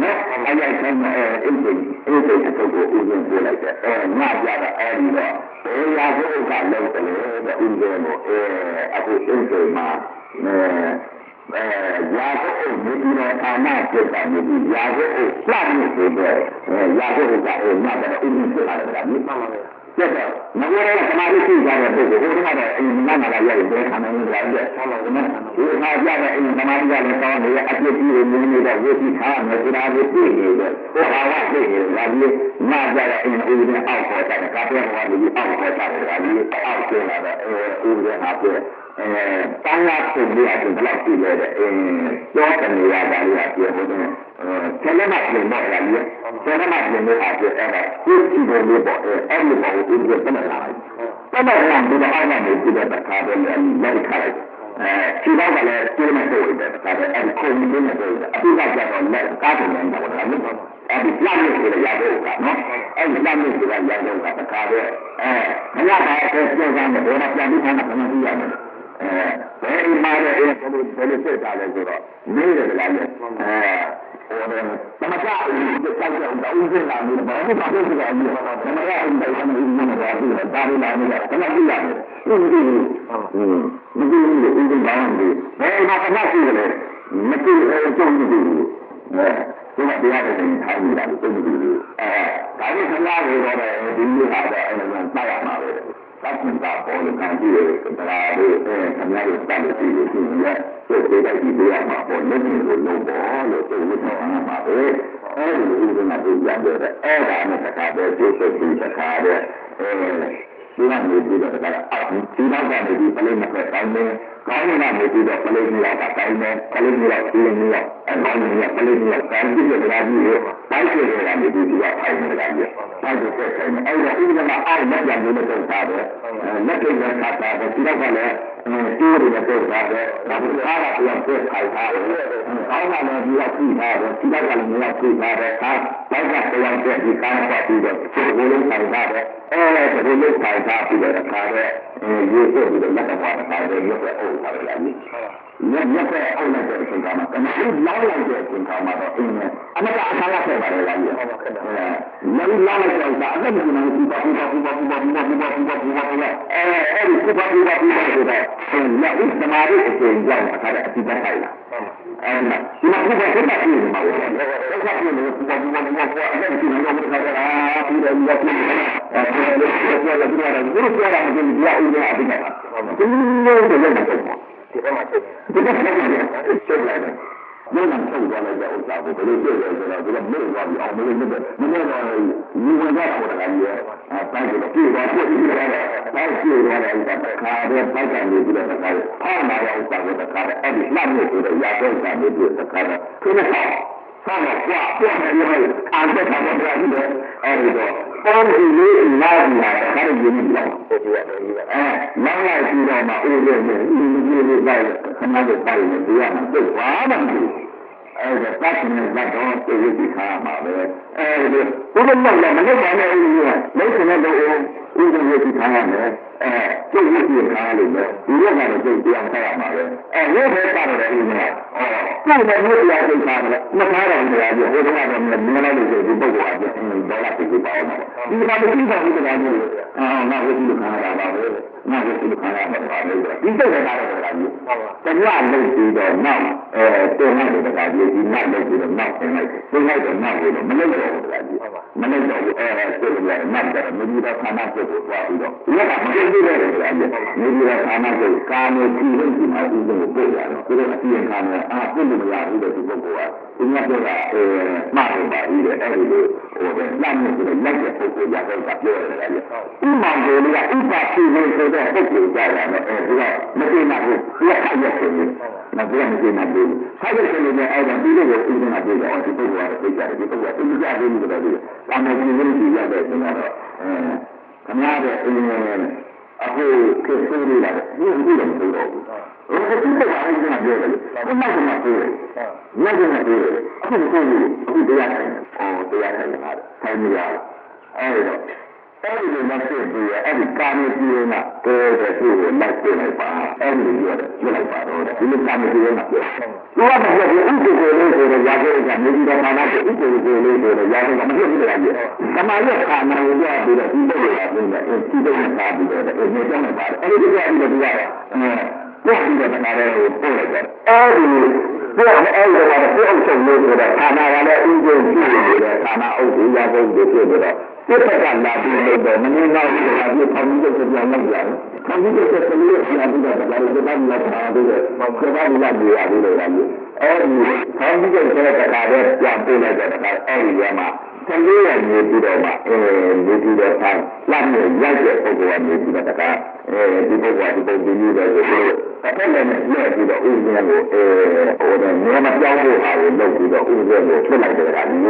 နော်အကြိုက်ခံအဲ့ဒီအထုပ်ကိုဥစဉ်ပြလိုက်တယ်ငါကြတာအဲ့ဒီတော့ဘယ်ရာဇဝတ်ကလုံးတယ်ဥစဉ်ကိုအခုအင်းစိမ်မှာရာဇဝတ်ဒီလိုအာမကျက်တာဒီရာဇဝတ်စမှုဆိုတော့ရာဇဝတ်ကညတဲ့ဥစဉ်ဖြစ်လာတယ်ဗျာ ကျတော့မပြောရတဲ့သမာဓိရှိကြတဲ့ပုဂ္ဂိုလ်ဟိုကတော့အိမ်နာလာရတယ်ဘယ်ခံနိုင်လဲတဲ့ဆောင်းလို့နော်ဒီခါကြတဲ့အိမ်သမာဓိကလည်းကောင်းနေအပြစ်ကြီးတွေမြင်နေတဲ့ဝိသိထားမယ်ဆိုတာကိုသိနေတယ်ဟောဟာသိနေတယ်ဒါကြီးနာကြတဲ့အိမ်ဦးနဲ့အောက်ပေါ်တဲ့ကာပြဲဟောဒီအောက်ပေါ်တဲ့ဒါကြီးအောက်ကျလာတဲ့ဦးရဲ့ဟာပြဲတန်းလာပုံလေးအပြင်ဘလောက်ကြည့်လဲကြောကနေရတာလေးအပြင်ဟိုတဲ့ဆယ်လက်မပြင်တော့လာကြီးဆယ်လက်မပြင်လို့အပြင်အဲ့ဒါကိုကြည့်လို့ပေါ့အဲ့ဒီပေါ်ကိုဒီကတမလာတယ်တမလာပြီးတော့အားနဲ့ဒီတော့တခါတော့လည်းခါလိုက်ခြေတော့ကလည်းကျိုးနေတော့တယ်တခါတော့အဲ့ခုံနေနေတော့အပိကကြတော့လက်ကားတယ်တော့လာလို့အဲ့ဒီလက်နဲ့ဆိုရတော့ကနော်အဲ့ဒီလက်နဲ့ဆိုရတော့ကတခါတော့မရပါဘူးပြောကြတယ်ဘောပြန်ပြီးထားတာခဏကြည့်ရတယ်ဘယ်မှာလဲအဲ့ဒါကိုဘယ်လိုဖြစ်တာလဲဆိုတော့နေတယ်ကလည်းဟိုတယ်တမကအူးကြောက်ကြောက်တော့ဦးစင်လာနေတယ်ဘာလို့ပါလို့ဆိုတော့အူးတမကအူးတိုင်းကနေဦးနေတာပြီးတော့ဒါလေးလာနေတာခဏကြည့်ရတယ်ဒီဦးစင်ဘာလို့ဘယ်မှာခဏကြည့်လဲမကြည့်အောင်ကြည့်နေတယ်ဒီမှာတရားတွေထိုင်နေတာကိုသိနေတယ်ဒါနဲ့ခဏလေးတော့ဒီလိုဟာတော့အဲ့လိုပတ်ရမှာပဲသတ်မှတ်တာပေါ်လို့ခံကြည့်ရတယ်တရားတွေခင်ဗျားတို့တတ်လို့ကြည့်လို့ရှိရင်စိတ်သေးတဲ့ဒီတရားမှာပေါ်လို့ဒီလိုလုံးပေါ်လို့သိလို့ဆောင်းရမှာပဲအဲဒီလိုဒီမှာပြရတယ်အဲ့ဒါနဲ့တခါပဲကျိုးစိတ်ကြီးတခါပဲဒီမှာနေပြီးတော့တခါဒီနောက်ကနေဒီပလိမက်တိုင်းနေကောင်းနေပြီးတော့ပလိမက်ကတိုင်းနေပလိမက်ကြီးနေရောအမောင်းနေပလိမက်တိုင်းပြီးတော့တရားကြီးကိုတိုင်းကျတယ်ကနေပြီးတော့ထိုင်နေတာကြီးတိုင်းကျတဲ့ဆိုင်အဲ့ဒါဥပဒေမှာအားလက်ကြလို့တော့တာပဲလက်ကျတဲ့ခါတာပဲဒီနောက်ကလည်းတိုးရတဲ့တော့တာပဲဒါကအားရပြန်ပြထိုင်တာပဲကောင်းလာတယ်ဒီကကြည့်တာပဲဒီနောက်ကလည်းမြောက်ကြည့်တာပဲဟာဘိုက်ကတရားတဲ့ဒီကားပတ်ပြီးတော့ဒီလိုလုံးထိုင်တာပဲဒီလိုထိုင်တာပြီးတော့အခါတဲ့ရေးပြပြီးတော့လက်ကပေါ်တာပဲရုပ်ရဲ့အုပ်ပါလေလားရက်တဲ့အုပ်လိုက်တဲ့အချိန်ကမှကမလို့လောင်းလိုက်တဲ့အချိန်ကမှတော့အင်းနဲ့အမကအခါရဆက်ပါလေလားကြီးဟုတ်ကဲ့လည်းလောင်းလိုက်တဲ့အချိန်ကအလည်းမကြည့်နိုင်ဘူးပူအဲ့ဒီပူအဲ့ဒီဆိုတော့လက်ဥစမာရိအချိန်ကြောင့်အခါတဲ့အတိတ်တိုင်းလာအဲ့ဒီမှာဒီမှာဘုရားဆက်တာပြည်မှာပဲဆက်တာပြည်လို့ပူအဲ့ဒီကြည့်နေတော့ဘုရားကပြီးတော့ဒီကပြည်အဲ့ဒီပြောရတဲ့ဘုရားကဘုရားကဒီတရားဥပဒေအတိတ်ကဒီလိုလုပ်နေတယ်ဒီဘက်မှာဆက်လိုက်တယ်မင်းကထုတ်သွားလိုက်တဲ့ဥစ္စာကိုဘယ်လိုလုပ်လဲဆိုတော့ဒီကမေ့သွားပြီးအောင်မလို့မင်းတော့ဒီဝင်သွားတာကလည်းတိုင်းကပြေးသွားပြည့်ပြီးတော့တိုင်းပြေးသွားတဲ့ဥစ္စာတစ်ခါတည်းပိုက်ကနေပြီးတော့တစ်ခါဖားလာတဲ့ဥစ္စာကိုတစ်ခါတည်းအဲ့ဒီလှမ်းလို့ဆိုတော့ရာတော့စာနေပြီးတစ်ခါတည်းခင်းတော့ဆောင်းတော့ကြွနေတယ်အားသက်တာတော့ပြရတယ်အဲ့ဒီတော့ပေါင်းစီလေးလာပြီးတာဒါလည်းရင်းနေတယ်ဟုတ်ပြီအဲ့နောက်လိုက်ပြီးတော့မှအိုးလေးနဲ့ဒီလိုလေးလိုက်ခဏလေးပိုက်နေပြရမှာတော့ဘာမှမဖြစ်အဲ့ဒါပတ်နေတော့ပြေးပြီးခါမှာပဲအဲ့ဒီဘုရားလည်းမလုပ်ပါနဲ့ဦးကြီးကလုံးစနေတော့ဦးကြီးကိုခါရမယ်ကျုပ်ကြီးကိုခါရလို့ပဲဒီရက်ကတော့ကျုပ်တရားခါရမှာပဲရုပ်ပဲပါတယ်ဦးကြီးကကျုပ်လည်းရုပ်တရားသိတာပဲမခါတော့ဘူးတရားကြီးဟိုကတော့မြင်လိုက်လို့ဒီပုဂ္ဂိုလ်အပြင်ဒေါ်လာသိပါအောင်ဒီမှာမသိပါဘူးတရားကြီးငါ့ကိုဒီလိုခါရတာပါပဲငါ့ကိုဒီလိုခါရမှာပါလေဒီစိတ်နဲ့တာတော့တရားကြီးတရားလို့ပြီးတော့နောက်တုံးလိုက်တဲ့တရားကြီးဒီနောက်လို့ပြီးတော့နောက်တင်လိုက်တုံးလိုက်တော့နောက်ပြီးတော့မလုပ်တော့ဘူးတရားကြီးမလုပ်တော့ဘူးစိတ်လည်းနောက်တော့မြည်တော့ခန္ဓာကိုယ်ကိုသွားပြီးတော့ဒီကမသိသေးတဲ့တရားကြီးမြည်တော့ခန္ဓာကိုယ်ကာမကြည့်လို့ဒီမှာဥစ္စာကိုပို့ရတော့ဒီလိုအပြင်းခါနဲ့ပြည့်လို့မရဘူးတဲ့ဒီပုဂ္ဂိုလ်ကဒီမှာပြောတာမှားလို့ပါပြီးတဲ့အဲ့ဒီလိုလမ်းနဲ့ဆိုတော့လက်တဲ့ပုဂ္ဂိုလ်ရတော့ပြောရတယ်လေဥမာကိုလည်းဥပတိလို့ဆိုတော့ပုဂ္ဂိုလ်ကြရတယ်ဒီကမသိနိုင်ဘူးဒီကခက်ရတယ်မသိနိုင်ဘူးခက်ရတယ်ဆိုရင်အဲ့ဒါပြီးတော့ဥပမာပြောတော့ဒီပုဂ္ဂိုလ်ကသိကြတယ်ဒီပုဂ္ဂိုလ်ကသိကြတယ်လို့ပြောတယ်ကာမဂုဏ်ကိုကြည့်ရတဲ့ဆိုတော့ခမားတဲ့အခုခေတ်ဆိုးနေတာဒီလိုတော့မဟုတ်တော့ဘူးဒီကိစ္စကလည်းကျွန်တော်ပြောတယ်ဒီနောက်ကမှပြောတယ်နောက်ကမှပြောတယ်အခုတရားထိုင်တရားထိုင်နေတာထိုင်နေရအဲ့တော့အဲ့ဒီလိုမှဖြစ်ပြီးအဲ့ဒီကာမကြီးကတဲ့သူ့ကိုလိုက်ပြလိုက်ပါအဲ့ဒီလိုရွတ်လိုက်ပါတော့ဒီလိုကာမကြီးကပြောသူကမပြောဘူးဥပ္ပေကိုလေးဆိုတော့ရာဇဝကနေပြီးတော့ဌာနကိုဥပ္ပေကိုလေးဆိုတော့ရာဇဝကမဖြစ်ဘူးလားကြီးကမာရဲ့ဌာနကိုပြပြီးတော့ဒီလိုလာပြီးတော့ဒီလိုလာပြီးတော့ဒီလိုကြောင်းနေပါတယ်အဲ့ဒီကြည့်ပြီးတော့ဒီကပို့ပြီးတော့ဌာနကိုပို့လိုက်တယ်အဲ့ဒီပို့အဲ့ဒီတော့ပို့အောင်ဆုံးလို့ဆိုတော့ဌာနကလည်းဥပ္ပေကြည့်နေတဲ့ဌာနအုပ်ကြီးရာဇဝတွေဖြစ်ပြီးတော့ စစ်တပ်ကလာပြီးတော့မင်းသားကြီးကလည်းထောင်ကြီးကိုပြန်လိုက်ရတယ်။ထောင်ကြီးကိုဆက်ပြီးပြန်ပြီးတော့ဒါလည်းဒီပိုင်းလာတာပြီးတော့ဒီပိုင်းလာပြီးရပြီးတော့အဲဒီထောင်ကြီးကိုဆက်တဲ့ခါကျပြန်ပြေးလိုက်တဲ့အခါအဲဒီရမှာကလေးရနေပြီးတော့မှနေပြီးတော့ဆန်းလမ်းနဲ့ရိုက်တဲ့ပုဂ္ဂိုလ်ကနေပြီးတော့ဒီပုဂ္ဂိုလ်ကဒီပုံပြီးတော့ဆိုတော့အဲ့ဒါနဲ့ရိုက်ပြီးတော့ဥပဒေကိုဟိုတော့နေမပြောင်းဖို့ဟာကိုလုပ်ပြီးတော့ဥပဒေကိုထွက်လိုက်တဲ့အခါကြီး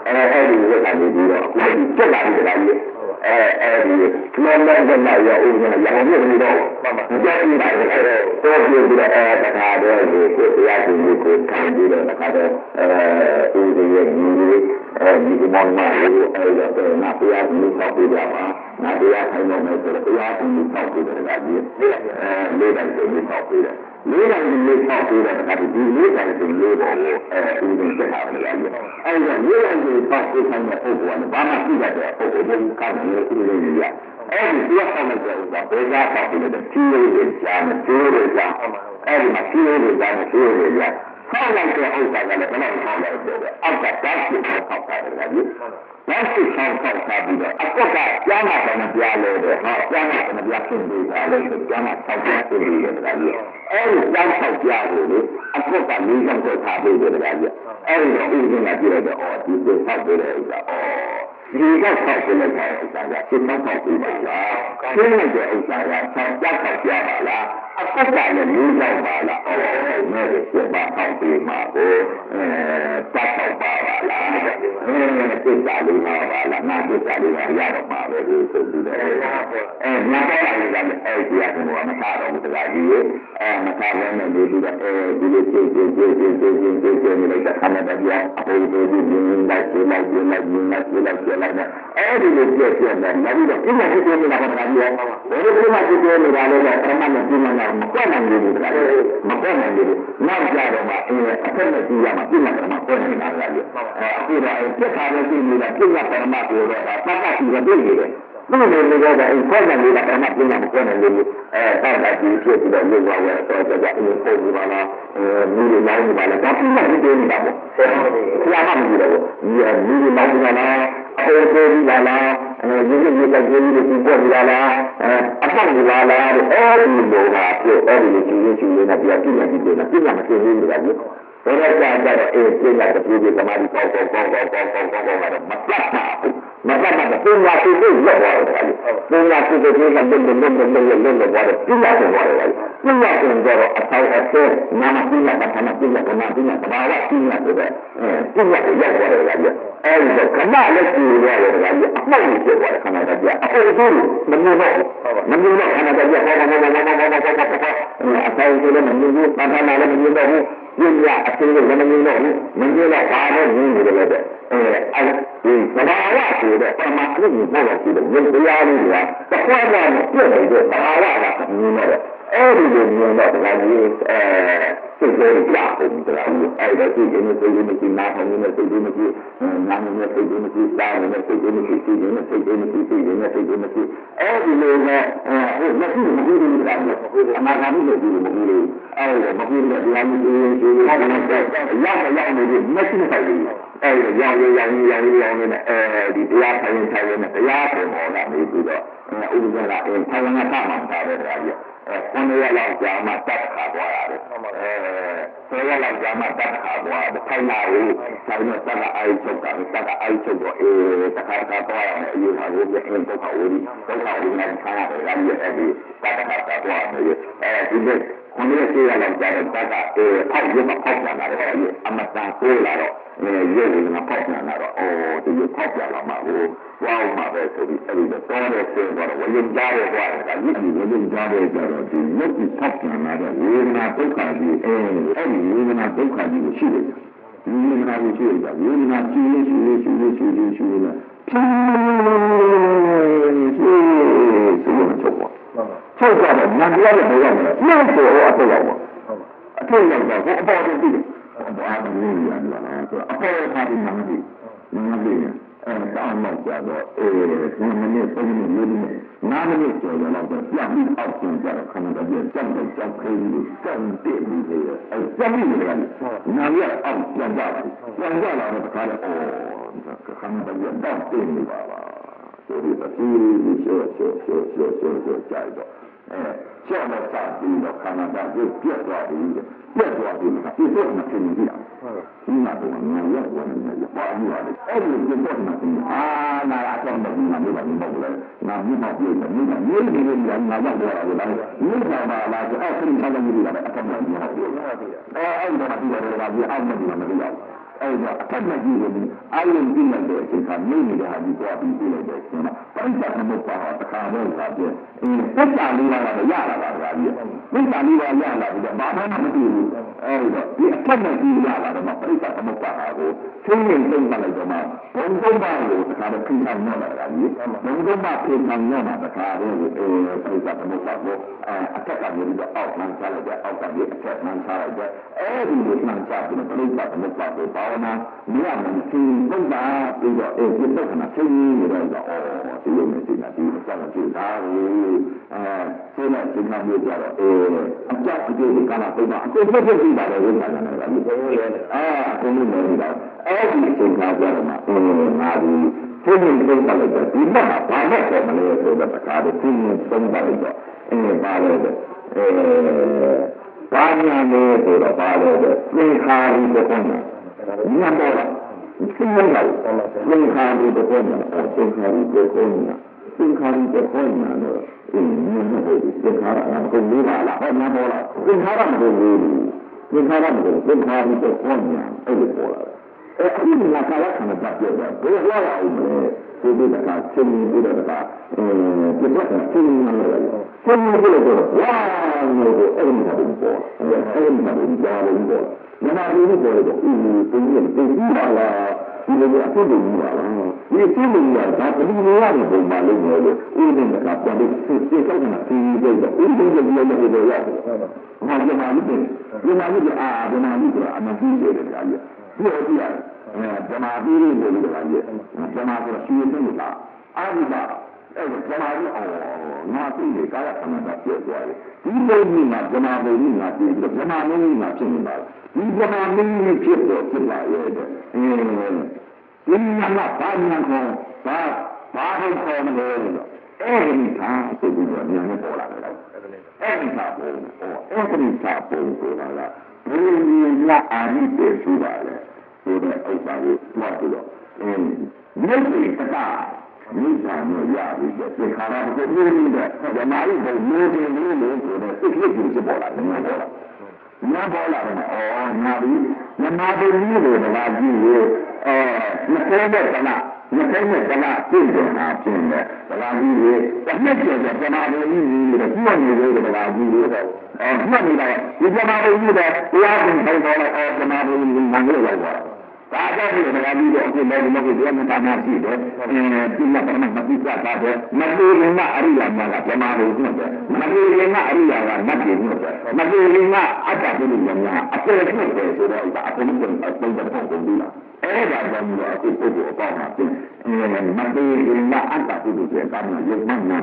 အဲဒီရက်ကနေပြီးတော့အခုပြက်လာတဲ့အခါကြီးအဲဒီလောလောဆယ်မှာရောဥပဒေရောင်းနေတော့ကြောက်နေတာတော့ပြီးတော့တခါတော့ဒီတရားရှင်ကိုခံပြီးတော့တခါတော့ဥပဒေရဲ့ညီဒီမောင်မလေးအဲ့တော့နာတရားကိုစောက်ပြကြပါနာတရားထိုင်တော့မယ်ဆိုတော့တရားကိုစောက်ပြတယ်ကကြီးလေးတိုင်းကိုစောက်ပြတယ်လေးတိုင်းကိုစောက်ပြတယ်ကဒီလေးတိုင်းကိုလေးပေါ်ကိုဥပဒေဆက်ထားတယ်ကကြီးအဲ့တော့လေးတိုင်းကိုစောက်ပြတဲ့ပုဂ္ဂိုလ်ကဘာမှပြတ်တဲ့ပုဂ္ဂိုလ်ကိုကောင်းတယ်ဥပဒေကြီးရအဲ့ဒီတရားဆောင်တဲ့ဥစ္စာဘေးသားစောက်ပြတဲ့ဖြီးလေးတွေကြားနဲ့ကျိုးတွေကြားအဲ့ဒီမှာဖြီးလေးတွေကြားနဲ့ကျိုးတွေကြားဆောက်လိုက်တဲ့ဥစ္စာကလည်းဘယ်လောက်ဆောက်လိုက်တဲ့အောက်ကဓာတ်ကိုဆောက်တာလေကြီးဓာတ်ကိုဆောက်တာပြီးတော့အကွက်ကကျမ်းမှာလည်းပြလို့တယ်ဟာကျမ်းမှာလည်းပြဖြစ်နေတာလေကျမ်းမှာဆောက်ပြနေတယ်ကြီးအဲဒီကျမ်းဆောက်ပြလို့လေအကွက်ကလေးဆောင်ဆောက်ထားပြီးတယ်ကြီးအဲဒီတော့ဥပဒေကပြရတော့ဒီကိုဆောက်ပြီးတဲ့ဥစ္စာဒီကဆောက်ပြလိုက်တဲ့ဥစ္စာကစစ်မှန်ဆောက်ပြီးပါလားကျင်းလိုက်တဲ့ဥစ္စာကဆောက်ပြပါလားအကွက်ကလည်းလေးဆောင်ပါလားမဲ့စစ်မှန်ဆောက်ပြီးမှာကိုပတ်ဆောက်ပါလားစိတ်ဓာတ်လေးပါလားနာစိတ်ဓာတ်လေးပါရတော့ပါပဲလို့ဆိုပြီးတော့ညတော့လည်းအဲ့ဒီအကောင်ကမထားတော့ဘူးတကကြီးမထားလည်းနဲ့ဒီလိုဒီလိုစိတ်နေတဲ့ခန္ဓာတရားအပေါ်ကိုဒီလိုက်အဲ့ဒီလိုပြည့်တယ်နောက်ပြီးတော့ဒီမှာဖြစ်နေတာကတည်းကဘယ်လိုမှဖြစ်နေတာလဲတော့အမှန်နဲ့ပြင်းနေတာမကွက်နိုင်ဘူးတကယ်မကွက်နိုင်ဘူးနောက်ကြတော့မှအဖက်နဲ့ကြည့်ရမှာပြင်းနေတာမှကွက်နေတာလေအခုတော့ပြက်ခါနဲ့ကြည့်နေတာပြင်းတာပရမတ်ကိုတော့ပတ်ပတ်ပြီးတော့ပြည့်နေတယ်ဘယ်လိုလဲတော့ခွက်နိုင်နေတာပရမတ်ပြင်းတာမကွက်နိုင်ဘူးတောက်တာကြည့်ဖြစ်ပြီးတော့ရုပ်ဝါဝဲတော့ကြအင်းပုံပြီးပါလားမီးတွေလောင်းနေပါလားဒါပြင်းတာပြင်းနေတာပေါ့ဆရာမမကြည့်တော့မီးတွေလောင်းနေတာလားအပေါ်ကိုပြီးလာလားရေကြီးရေကြီးကြီးကြီးပေါ်ပြီးလာလားအဖောက်ပြီးလာလားအဲ့ဒီလိုပါပြအဲ့ဒီလိုကြီးကြီးလေးနဲ့ပြပြနေပြီလားပြမမသိဘူးလေဘယ်တော့ကြာကြတော့ပြင်းလာတဲ့ပြည်ကမာဒီပေါ့တော့မပြတ်ပါဘူးမပြတ်ပါဘူးပင်လာသူကိုရောက်သွားတယ်ပင်လာသူကိုလုံးလုံးသွားတယ်ပြင်းလာတယ်သွားတယ်ပြင်းလာတယ်တော့အဆောက်အအုံနာမပြင်းလာတာကပြင်းလာတာပြင်းလာတာဘာဝပြင်းလာတယ်ပြင်းလာရောက်သွားတယ်အဲ့ဒီခဏလက်ကြည့်ရတယ်ကအမှန်ကိုပြောတယ်ခဏတည်းအခုဒီမမြင်တော့ခဏတည်းဘာအဆောက်အုံလည်းမမြင်ဘူးဘာသာလည်းမမြင်တော့ဘူးပြင်းလာအချင်းလည်းမမြင်တော့ဘူးမမြင်တော့ဘာလို့မြင်နေတယ်လဲအဲဒီသဘာဝဆိုတဲ့ပမာအလုပ်ကိုပေါ်လာရှိတယ်ရုပ်တရားလေးတွေကတစ်ခွက်မှပြည့်နေတဲ့သဘာဝကမြင်တော့အဲ့ဒီလိုမြင်တော့ဒါကြီးစိတ်လေးကြာပုံတရာကြီးအဲ့ဒါကြည့်နေစိတ်လေးမရှိနားထောင်နေစိတ်လေးမရှိနားနေစိတ်လေးမရှိစားနေစိတ်လေးမရှိစိတ်လေးမရှိစိတ်လေးမရှိစိတ်လေးမရှိစိတ်လေးမရှိအဲ့ဒီလိုနဲ့ဟိုမရှိမဟုတ်ဘူးလားအနာဂတ်လို့ဒီလိုမဟုတ်ဘူးအဲ့ဒါမဟုတ်ဘူးတရားမျိုးဒီရောက်နေပြီမရှိမဆိုင်ဘူးအဲ့ဒါရောင်းနေဒီတရားထိုင်နေတရားပေါ်လာနေပြီးတော့ဥပဒေကထိုင်ငါတာမှာပါတယ်ဗျာ9 ရက်လောက်ကြာမှတက်ခါသွားရတယ်10 ရက်လောက်ကြာမှတက်ခါသွားတယ်ထိုင်လာဘူးထိုင်နေတက်ကအိုက်ချုပ်တော့တခါသွားရတယ်အရေးဟာကိုပြန်ဒုက္ခဝီနဲ့ဆန်းရတယ်လည်းအဲ့ဒီတက်ခါသွားတယ်ဒီနေ့9 ရက်ရှိရလောက်ကြာတော့တက်ကဖောက်ရမဖောက်ကြတာလေအမတန်ကိုလာတော့ရုပ်ဝင်မဖောက်နေတာတော့ဒီလိုဖောက်ကြလာမှာကိုဝေါမှာပဲဆိုပြီးအဲ့ဒီတော့တဲ့ဆင်းတော့ဝိညာဉ်ကြားရဲ့ကွာဒါကြီးဝိညာဉ်ကြားရဲ့ကြတော့ဒီရုပ်ကိုဖောက်နေတာတော့ဝေဒနာဒုက္ခကြီးအဲ့ဒီဝေဒနာဒုက္ခကြီးကိုရှိတယ်ဝေဒနာကိုရှိတယ်ဝေဒနာရှိနေဖြင်းဆိုတော့ချုပ်ကြတယ်ညံပြရတယ်ဘယ်ရောက်လဲနှိမ့်ဆိုတော့အထက်ရောက်ပါအထက်ရောက်တော့အပေါ်ကိုကြည့်ဘာမှမလုပ်ရဘူးလားဆိုအပေါ်ကဒီမှာမကြည့်တောင်းတော့ကြတော့9 မိနစ် 10 မိနစ်နားမိနစ်ကျော်တော့ပြန်ပြီးအောက်ကျကြတော့ခဏတည်းကြောက်ခဲပြီးစံတက်ပြီးလေအဲစံပြီးလေနားရအောက်ပြန်ကြလာတော့တခါတော့ခဏတည်းတော့တင်နေပါလား ဆိုပြီးတော့ဒီရှော့ကြိုက်တော့ရှော့နဲ့စပြီးတော့ခန္ဓာကပြတ်သွားပြီပြတ်သွားပြီကပြတ်တော့မဖြစ်ဘူးလားဒီမှာတော့ငါရောက်ဝင်နေတယ်ပါလို့ရတယ်အဲ့ဒီပြတ်တော့မဖြစ်ဘူးနာအဆောင်တော့ငါမလုပ်ဘူးလေငါမြတ်ပြည့်တယ်မြတ်နေနေငါရောက်သွားတယ်လားမြတ်ပါလားအဲ့ဒီဆောင်လို့ရတယ်အဆောင်တော့မဟုတ်ဘူးအဲ့ဒါမှဒီလိုလာပြီးအောက်မှာမလုပ်ဘူးအဲ့ဒါအထက်မှာကြည့်လို့အာရုံကြည့်လိုက်တဲ့အချိန်ကနေနေတာဟာဒီသွားပြီးကြည့်လိုက်တဲ့အချိန်မှာပရိစ္ဆေသမုပ္ပါဒတခါတော့လာပြည့်သစ္စာလေးပါးကရလာတာဗျာကြီးသစ္စာလေးပါးရလာပြီးတော့ဘာမှမသိဘူးအဲ့ဒါဒီအထက်မှာကြည့်ရလာတော့ပရိစ္ဆေသမုပ္ပါဒကိုသိနေသိမှလိုက်တော့မှဘုံသုံးပါးကိုတခါတော့ခိခံရလာတာကြီးဘုံသုံးပါးခိခံရမှာတခါတော့ပရိစ္ဆေသမုပ္ပါဒကိုအထက်ကနေပြီးတော့အောက်မှန်းချလိုက်တဲ့အောက်ကနေအထက်မှန်းချလိုက်တဲ့အဲ့ဒီလိုမှန်းချပြီးတော့ပရိစ္ဆေသမုပ္ပါဒကိုဘာဝနာမြတ်မှန်သိသုံးပါပြီးတော့ပြတ်တော့မှသိနေတော့ဒီလိုမျိုးသိတာဒီအကြောင်းကြည့်တာဆိုတော့ဒီမှာပြောကြတော့အကြောင်းအကျိုးကလာပြတာအခုဖြစ်ဖြစ်ပြီးပါတယ်ဝိညာဉ်နဲ့ဒီဘုံလေးအခုလို့ပြောနေတာအဲ့ဒီအချိန်ကကြတော့မှငါဒီသိနေသုံးပါလိုက်တော့ဒီမှာဘာနဲ့ပေါ်မလဲဆိုတော့တခါတော့သိနေသုံးပါလိုက်တော့ပါလေဘာညာလဲဆိုတော့ပါလေသင်္ခါရိပ္ပံညံပေါ်လာသင်္ခါရိပ္ပံသင်္ခါရိပ္ပံတော့သင်္ခါရိပ္ပံတော့သင်္ခါရအကုန်လေးပါလားဟောများပေါ်လာသင်္ခါရမကုန်ဘူးသင်္ခါရမကုန်သင်္ခါရိပ္ပံညာအဲ့လိုပေါ်လာအခုဒီမှာကာလခဏပတ်ပြောတာဘယ်လိုလာအောင်လဲဒီလိုကချင်းပြီးတော့ဒီတော့ချင်းနေတယ်ချင်းနေလို့တော့ဝါလို့အဲ့ဒီမှာပေါ်အဲ့ဒီမှာကြားလို့ပေါ်မနာဘူးပေါ်တော့ဒီလိုပါလားဒီလိုအဖြစ်တွေကြီးပါလားဒီအဖြစ်တွေကဒါဘယ်လိုရလဲပုံမှန်လို့ပြောလို့ဦးနေကပြန်ပြီးစိတ်ကောက်နေတာဒီလိုတော့ဦးနေကလည်းလည်းတော့ရတယ်ငါကြမှာလို့ဒီမှာလို့ဗမာလူကအမှန်ကြီးတယ်ကြာကြီးဒီလိုကြည့်ရတယ်ဗမာပြည်လို့ပြောလို့ကြာကြီးဗမာဆိုတော့ရှိနေတယ်လားအာဒီပါအဲ့ဗမာလူငါသိတယ်ကာယခန္ဓာပြည့်သွားတယ်ဒီလိုမျိုးမှာဗမာဘုံကြီးငါပြည့်ပြီးတော့ဗမာမင်းကြီးငါဖြစ်နေတာဒီဗမာမင်းကြီးဖြစ်တော့ဖြစ်လာရဲ့တဲ့ဒီမှာဘာညာခေါ်ဘာဘုံခေါ်မလဲလို့အဲ့ဒီသာဆိုပြီးတော့ညာနဲ့ပေါ်လာတယ်အဲ့ဒီသာဘုံအဲ့ဒီသာဘုံဆိုတာကဘယ်လိုလဲအာရိတေဆိုတာလဲဆိုတဲ့ဥစ္စာကိုမှတ်ပြီးတော့မြတ်စွာဘုရားမိစ္ဆာမျိုးရပြီးတော့သင်္ခါရကိုပြည့်နေတဲ့ဓမ္မရိဘုံမျိုးတင်လို့ဆိုတဲ့စိတ်ကလေးကိုပေါ်လာတယ်ညာပေါ်လာတယ်ငါဒီဓမ္မဘုံကြီးကိုဓမ္မကြီးကိုမသိတဲ့ကလားမသိတဲ့ကလားပြည့်တယ်ဟာပြည့်တယ်ဓမ္မကြီးကိုတစ်နှစ်ကျော်ဓမ္မဘုံကြီးကိုပြည့်နေတယ်ဓမ္မကြီးကိုမှတ်နေတာဒီဓမ္မဘုံကြီးကတရားကိုခေါ်တော့ဓမ္မဘုံကြီးငါလို့ရောက်သွားဒါကြောင့်ဒီဓမ္မကြီးကိုအခုလည်းဒီလိုတရားမှန်တာရှိတယ်ဒီမှာပရမတ်ပိဿတာတဲ့မပြေရင်ကအရိယာများကဓမ္မဘုံကြီးတယ်မပြေရင်ကအရိယာကမပြေဘူးတယ်မပြေရင်ကအတ္တပုရိယများအပေဖြစ်တယ်ဆိုတော့ဒါအကုန်လုံးအကုန်လုံးပုံပုံပြီးလားအဲ့ဒါကြောင့်မို့အခုပုဂ္ဂိုလ်အပေါင်းမှာပြင်မပြေရင်ကအတ္တပုရိယကမှရုပ်မှန်နာ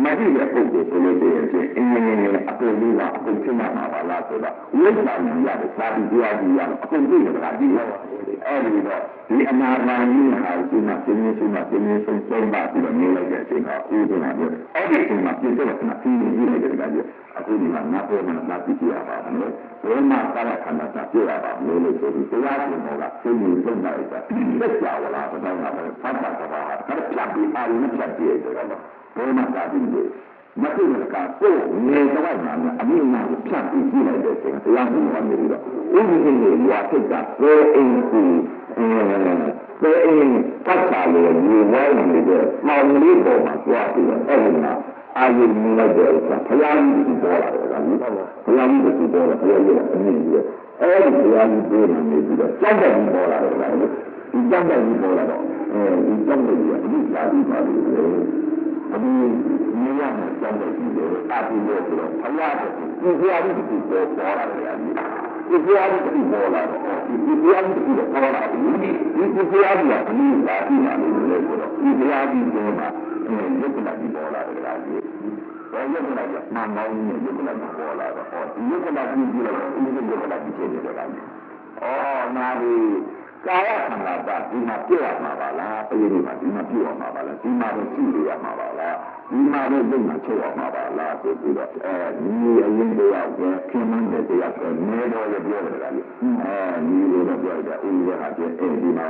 မပြေတဲ့ပုဂ္ဂိုလ်ဆိုလို့ရှိရင်အကုန်လေးကအကုန်ဖြစ်မှာပါလားဆိုတော့ဝိသနာရတယ်သာတိတရားကြီးရအကုန်ပြည့်တယ်ကဒီအဲ့ဒီတော့ဒီအနာဂါမိဟာဒီမှာပြင်းပြင်းဆုံးပါပြီးတော့နေလိုက်တဲ့အချိန်ကဥဒနာပြောတယ်အဲ့ဒီအချိန်မှာပြည့်စုံတဲ့ပြီးနေလိုက်တဲ့ကကြီးအခုဒီမှာငါပေါ်မှာလာပြီးပြရပါမယ်ဘယ်မှာကာလခန္ဓာတာပြရပါမယ်လို့ဆိုပြီးတရားရှင်တော်ကသိနေဆုံးတာလိုက်တာလက်ကြဝလားတော့ငါပဲဖတ်တာကပါအဲ့ဒါပြပြီးအားလုံးပြပြရတယ်တော့ဘယ်မှာသာပြီးလို့မသိတဲ့ကတော့နေတော့မှအမြင်မှဖြတ်ပြီးကြည့်လိုက်တဲ့အချိန်တရားရှင်တော်ကနေပြီးတော့ဥပ္ပဒေကိုရွာထိတ်တာဘယ်အိမ်ကိုဘယ်အိမ်ပတ်ချာလို့ဒီဝိုင်းနေတဲ့မောင်လေးပေါ်မှာကြွားပြီးတော့အဲ့ဒီမှာအာယုန်နဲ့တဲ့အခါဘုရားကြီးပေါ်လာတယ်ကဘုရားကြီးကိုပေါ်လာဘုရားကြီးအမြင်ကြီးအဲ့ဒီဘုရားကြီးပေါ်နေပြီးတော့ကြောက်တဲ့ကြီးပေါ်လာတယ်ကဒီကြောက်တဲ့ကြီးပေါ်လာတော့ဒီကြောက်တဲ့ကြီးကအမှုလာပြီးပါလို့အခုမြင်ရမယ်ကြောက်တဲ့ကြီးကိုအာတိလို့ဆိုတော့ဘုရားကြီးဒီဘုရားကြီးကိုပေါ်လာတယ်ကဒီဘုရားကြီးကိုပေါ်လာတော့ဒီဘုရားကြီးကိုပေါ်လာတယ်ဒီဘုရားကြီးကအမှုလာပြီးပါလို့ဆိုတော့ဒီဘုရားကြီးကိုမှရုပ်ကလာပြီးပေါ်လာတယ်လားဒီရုပ်ကလာကမှန်မောင်းနေရုပ်ကလာပေါ်လာတော့ဒီရုပ်ကလာပြီးပြီးတော့ဒီရုပ်ကလာပြီးဖြစ်တယ်လားနာဒီ ကာယခန္ဓာကဒီမှာပြည့်ရမှာပါလားပရိနိဗ္ဗာန်ဒီမှာပြည့်ရမှာပါလားဒီမှာတော့ရှိရမှာပါလားဒီမှာတော့လုံမှာချုပ်ရမှာပါလားဆိုပြီးတော့ဒီအရင်တည်းကခင်မင်းတဲ့တရားကနေတော့ပြောတယ်ကလေဒီလိုတော့ပြောကြဦးရတာပြည့်ဒီမှာ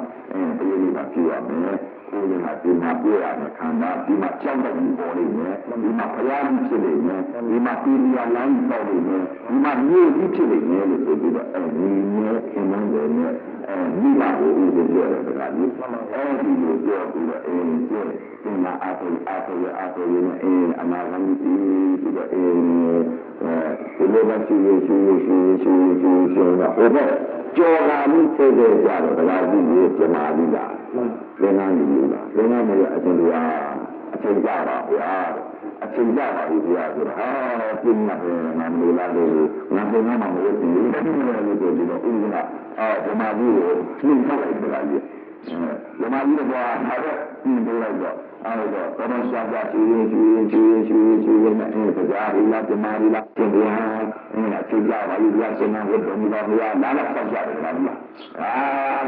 ပရိနိဗ္ဗာန်ပြည့်ရမယ်ကိုယ်ကဒီမှာပြည့်ရမယ်ခန္ဓာဒီမှာကြောက်တဲ့ဒီပေါ်လေးနဲ့ဒီမှာဘုရားကြီးဖြစ်နေတယ်ဒီမှာပြည်ရလမ်းပေါက်နေတယ်ဒီမှာမြို့ကြီးဖြစ်နေတယ်လို့ဆိုပြီးတော့ဒီနဲ့ခင်မင်းတဲ့နဲ့ဒီမှာကိုဦးပြောတယ်ကလေဒီလိုပြောပြီးတော့ဒီမှာအားထုတ်နဲ့အနာဂတ်ပြီးတော့ဒီလိုမှရှိတော့ဟိုဘက်ကြော်လာပြီးသိကြကြတော့ဒါကဒီလိုကျမာလိလားလင်းနာနေလားလင်းနာနေအချင်းတွေအချင်းကြပါဗျာအချင်းကြပါပြီဗျာဆိုတော့ပြင်းနေတယ်နာမည်လာလို့ငါပြန်မှမဟုတ်ဘူးဒီလိုမျိုးဆိုတော့ဦးကဓမ္မကြီးကိုနှိမ့်ထုတ်လိုက်ကြတယ်ဓမ္မကြီးကဟာတော့ပြင်းပေးလိုက်တော့အဲ့တော့တော်ရှားကြချူရင်နဲ့တရားရည်လားဓမ္မရည်လားသင်္ဘောအချင်းကြပါပြီဗျာစဉ်းစားလို့ဘယ်လိုလဲလာလာဆောက်ကြတယ်လား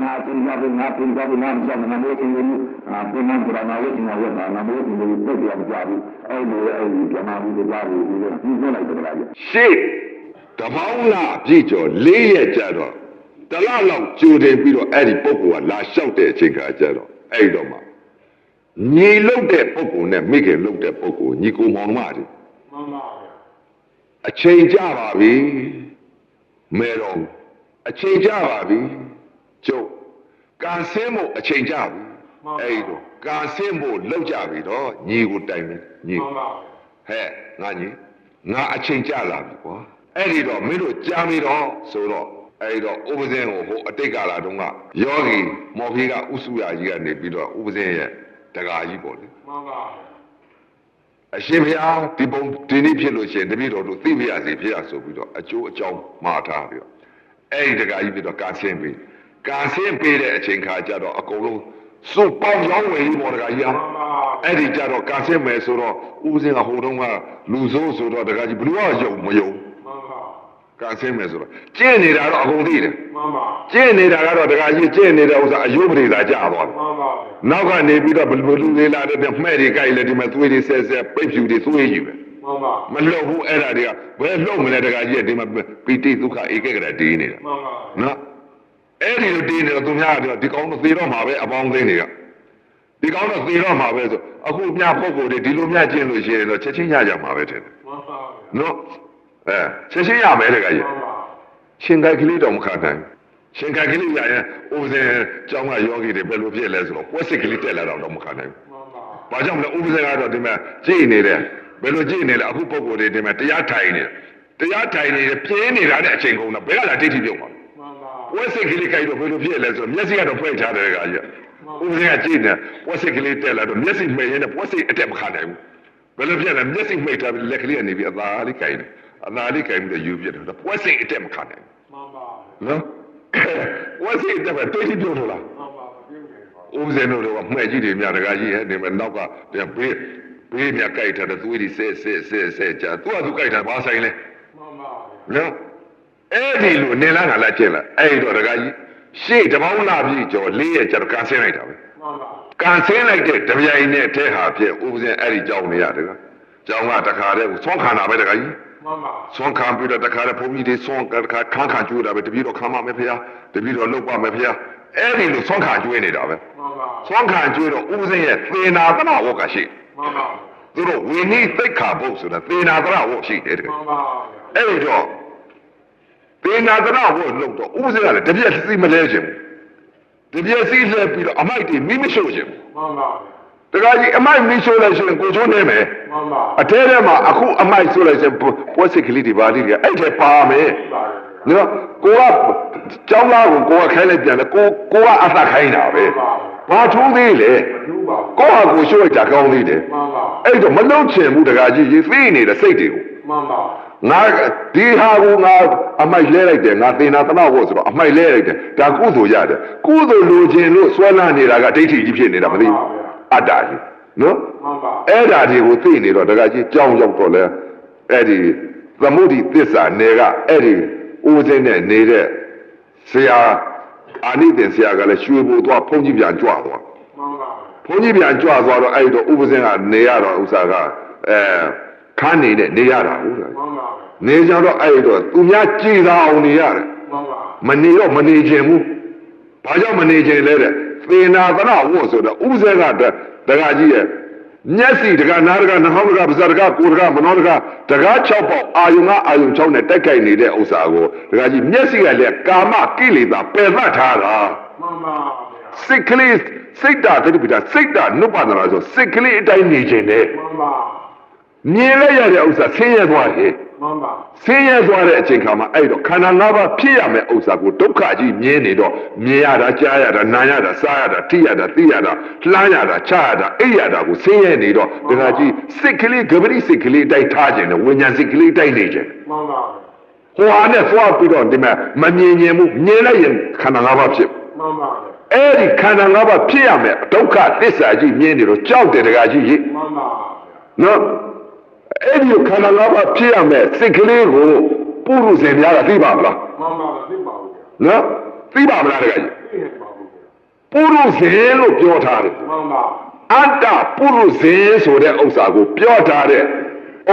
ငါချင်းကြပြီငါပြင်ကြပြီငါမဆောင်ငါမိုးချင်းဘူးပြင်မှန်းကြတာငါဝိညာဉ်ဝတ်တာငါမိုးချင်းဘူးပြည့်ပြမကြဘူးအဲ့လိုဓမ္မကြီးတွေကြားပြီးပြီးလိုက်တယ်လားရှေ့တပေါင်းလားပြည့်ကျော်၄ရက်ကြာတော့တလလောက်ကြိုတင်ပြီးတော့အဲ့ဒီပုဂ္ဂိုလ်ကလာလျှောက်တဲ့အချိန်ခါကျတော့အဲ့တော့မှညီလုတ်တဲ့ပုဂ္ဂိုလ်နဲ့မိခင်လုတ်တဲ့ပုဂ္ဂိုလ်ညီကိုမောင်နှမတွေမှန်ပါဗျာအချိန်ကြပါပြီမဲတော်အချိန်ကြပါပြီကျုပ်ကာဆင်းဖို့အချိန်ကြပြီအဲ့တော့ကာဆင်းဖို့လောက်ကြပြီတော့ညီကိုတိုင်မယ်ညီမှန်ပါဟဲ့ငါညီငါအချိန်ကြလာပြီကွာအဲ့ဒီတော့မင်းတို့ကြားပြီတော့ဆိုတော့အဲ့တော့ဥပဇင်းကိုဟိုအတိတ်ကာလတုန်းကယောဂီမော်ဖေးကဥစုရာကြီးကနေပြီးတော့ဥပဇင်းရဲ့တကာကြီးပေါ့လေမှန်ပါအရှင်ဘုရားဒီပုံဒီနေ့ဖြစ်လို့ရှိရင်တပည့်တော်တို့သိပြရစီဖြစ်ရဆိုပြီးတော့အကျိုးအကြောင်းမှားထားပြီးတော့အဲ့ဒီတကာကြီးပြီးတော့ကာဆင်းပေးတဲ့အချိန်ခါကျတော့အကုန်လုံးစုပေါင်းရောင်းဝယ်ပြီးပေါ်တကာကြီးအဲ့ဒီကျတော့ကာဆင်းမယ်ဆိုတော့ဥပဇင်းကဟိုတုန်းကလူစိုးဆိုတော့တကာကြီးဘယ်လိုမှယုံမယုံကာဆင်းမယ်ဆိုတော့ကျင့်နေတာတော့အကုန်သိတယ်မှန်ပါကျင့်နေတာကတော့တခါကြီးကျင့်နေတဲ့ဥစ္စာအယုပရိသာကြာသွားတယ်မှန်ပါနောက်ကနေပြီးတော့ဘလူလူလေးလာတဲ့မှဲ့တွေကြိုက်လေဒီမှာသွေးတွေဆဲဆဲပိတ်ဖြူတွေသွေးယူပဲမှန်ပါမလှုပ်ဘူးအဲ့ဒါတွေကဘယ်လှုပ်မလဲတခါကြီးဒီမှာပိတိဒုက္ခဧကကရတည်နေတာမှန်ပါနော်အဲ့ဒီလိုတည်နေတော့သူများကဒီကောင်းတော့သေတော့မှာပဲအပေါင်းသိတွေကဒီကောင်းတော့သေတော့မှာပဲဆိုအခုမြတ်ပုဂ္ဂိုလ်တွေဒီလိုမြတ်ကျင့်လို့ရှိရင်တော့ချက်ချင်းရကြမှာပဲတဲ့မှန်ပါနော်ချက်ချင်းရမယ်တကကြီးရှင်ခိုင်ကလေးတော့မခံနိုင်ရှင်ခိုင်ကလေးရရင်ဥပဇင်ကျောင်းကယောဂီတွေဘယ်လိုဖြစ်လဲဆိုတော့ပွဲစစ်ကလေးတက်လာတော့မခံနိုင်ဘူးဘာကြောင့်လဲဥပဇင်ကတော့ဒီမှာကြည်နေတယ်ဘယ်လိုကြည်နေလဲအခုပုံကိုယ်တွေဒီမှာတရားထိုင်နေပြင်းနေတာနဲ့အချိန်ကုန်တော့ဘယ်ကလာဒိဋ္ဌိပြုတ်မှာပွဲစစ်ကလေးခိုင်တော့ဘယ်လိုဖြစ်လဲဆိုတော့မျက်စိကတော့ဖွင့်ထားတယ်တကကြီးဥပဇင်ကကြည်နေပွဲစစ်ကလေးတက်လာတော့မျက်စိမှိတ်ရင်ပွဲစစ်အတက်မခံနိုင်ဘူးဘယ်လိုဖြစ်လဲမျက်စိမှိတ်ထားပြီးလက်ကလေးကနေပြီးအသာလေးခိုင်နေအနာလေးကင်ပြီးယူပြတယ်ပွဲစိတ်အတက်မခံနိုင်မှန်ပါနော်ပွဲစိတ်အတက်ပဲတိတ်တိတ်ပြုတ်လို့လားမှန်ပါပြုတ်နေပါဦးဇင်းတို့ကမှဲ့ကြီးတွေများတကားကြီးဟဲ့ဒီမှာနောက်ကဘေးမြကြိုက်ထားတဲ့သွေးတွေဆဲကြာသူကသူကြိုက်တာဘာဆိုင်လဲမှန်ပါနော်အဲ့ဒီလိုနေလားငါလားကျင့်လားအဲ့တော့တကားကြီးရှေ့တပေါင်းလာပြီကျော်၄ရက်ကြာတော့ကန်ဆင်းလိုက်တာပဲမှန်ပါကန်ဆင်းလိုက်တဲ့တပြိုင်နဲ့အထဲဟာဖြစ်ဦးဇင်းအဲ့ဒီကြောင်းနေရတယ်ကကြောင်းကတခါတည်းကိုသွန်းခံတာပဲတကားကြီးမှန်ပါသွန်ခံပြီးတော့တခါတည်းဘုန်းကြီးတွေသွန်တခါခန်းကျွေးတာပဲတပည့်တော်ခံပါမယ်ဖေ။တပည့်တော်လုပ်ပါမယ်ဖေ။အဲ့ဒီလိုသွန်ခံကျွေးနေတာပဲမှန်ပါသွန်ခံကျွေးတော့ဥပဇင်းရဲ့သေနာသနာဝတ်ကရှိမှန်ပါသူတို့ဝိနည်းသိက္ခာပုဒ်ဆိုတာသေနာသနာဝတ်ရှိတယ်တကယ်မှန်ပါအဲ့ဒီတော့သေနာသနာဝတ်လုပ်တော့ဥပဇင်းကလည်းတပြက်စီမလဲခြင်းတပြက်စီလဲပြီးတော့အမိုက်တွေမိမရှို့ခြင်းမှန်ပါတခါကြီးအမိုက်မီးရှိုးလိုက်ရှင်ကိုချိုးနေမယ်မှန်ပါအထဲထဲမှာအခုအမိုက်ဆိုးလိုက်ရှင်ပွဲစစ်ကလေးတွေပါလိမ့်တယ်အဲ့ထဲပါမယ်နော်ကိုကကျောင်းသားကိုခိုင်းလိုက်ပြန်တယ်ကိုကအသက်ခိုင်းတာပဲဘာထူးသေးလဲကိုဟာကိုရှိုးလိုက်တာကောင်းသေးတယ်မှန်ပါအဲ့တော့မလုံးချင်ဘူးတခါကြီးရေးသိနေတဲ့စိတ်တွေကိုမှန်ပါငါဒီဟာကိုငါအမိုက်လဲလိုက်တယ်ငါသင်္နာသနာဖို့ဆိုတော့အမိုက်လဲလိုက်တယ်ဒါကုသိုလ်ရတယ်ကုသိုလ်လိုချင်လို့ဆွဲလာနေတာကဒိဋ္ဌိကြီးဖြစ်နေတာမသိဘူးအတ္တကြီးနော်အဲ့ဓာတွေကိုသိနေတော့တကကြီးကြောင်းရောက်တော့လဲအဲ့ဒီသမုဒိသစ္စာနယ်ကအဲ့ဒီဦးစင်းနဲ့နေတဲ့ဆရာ အာနိသင်ဆရာကလည်းရွှေဘိုသွားဖုန်ကြီးပြန်ကြွသွား မှန်ပါ ဘုန်းကြီးပြန်ကြွသွားတော့အဲ့တော့ဥပဇင်းကနေရတော့ဥစ္စာကခန်းနေတဲ့နေရတာဟုတ်လား မှန်ပါ နေကြတော့အဲ့တော့သူများကြည်သာအောင်နေရတယ် မှန်ပါ မနေတော့မနေခြင်းဘူးဘာကြောင့်မနေခြင်းလဲတဲ့သေနာသရဝတ်ဆိုတော့ဥပဇင်းကတကကြီးရဲ့မျက်စိတကနားတကနှာခေါင်းတကပါးစပ်တကကိုယ်တကမနှောတကတကား6ပေါက်အာယုံအာယုံ6နဲ့တက်ကြိုက်နေတဲ့ဥစ္စာကိုတကကြီးမျက်စိကလည်းကာမကိလေသာပယ်သတ်ထားတာ မှန်ပါ စိတ်ကလေးစိတ်ဓာတ်တတိပ္ပာစိတ်ဓာတ်နုပ္ပန္နရာဆိုစိတ်ကလေးအတိုင်းနေခြင်းနဲ့ မှန်ပါ မြင်လိုက်ရတဲ့ဥစ္စာဆင်းရဲသွားတယ် မှန်ပါ ဆင်းရဲသွားတဲ့အချိန်ခါမှာအဲ့တော့ခန္ဓာ၅ပါးဖြစ်ရမယ့်ဥစ္စာကိုဒုက္ခကြီးမြင်နေတော့မြင်ရတာကြားရတာနားရတာစားရတာထိရတာသိရတာလှမ်းရတာချရတာအိပ်ရတာကိုဆင်းရဲနေတော့တခါကြီးစိတ်ကလေးဂပတိစိတ်ကလေးတိုက်ထားခြင်းနဲ့ဝိညာဉ်စိတ်ကလေးတိုက်နေခြင်း မှန်ပါ ဟိုဟာနဲ့သွားပြီးတော့ဒီမှာမမြင်ရင်ဘူးမြင်လိုက်ရင်ခန္ဓာ၅ပါးဖြစ် မှန်ပါ အဲ့ဒီခန္ဓာ၅ပါးဖြစ်ရမယ်ဒုက္ခသစ္စာကြီးမြင်နေတော့ကြောက်တယ်တကားကြီးကြီး မှန်ပါ နော်အဲ့ဒီခန္ဓာ၅ပါးဖြစ်ရမယ်စိတ်ကလေးကိုပုရုဇဉ်များကသိပါမလား မှန်ပါသိပါဘူး နော်သိပါမလားတကားကြီး သိနေပါဘူး ပုရုဇဉ်လို့ပြောထားတယ် မှန်ပါ အတ္တပုရုဇဉ်ဆိုတဲ့ဥစ္စာကိုပြောထားတဲ့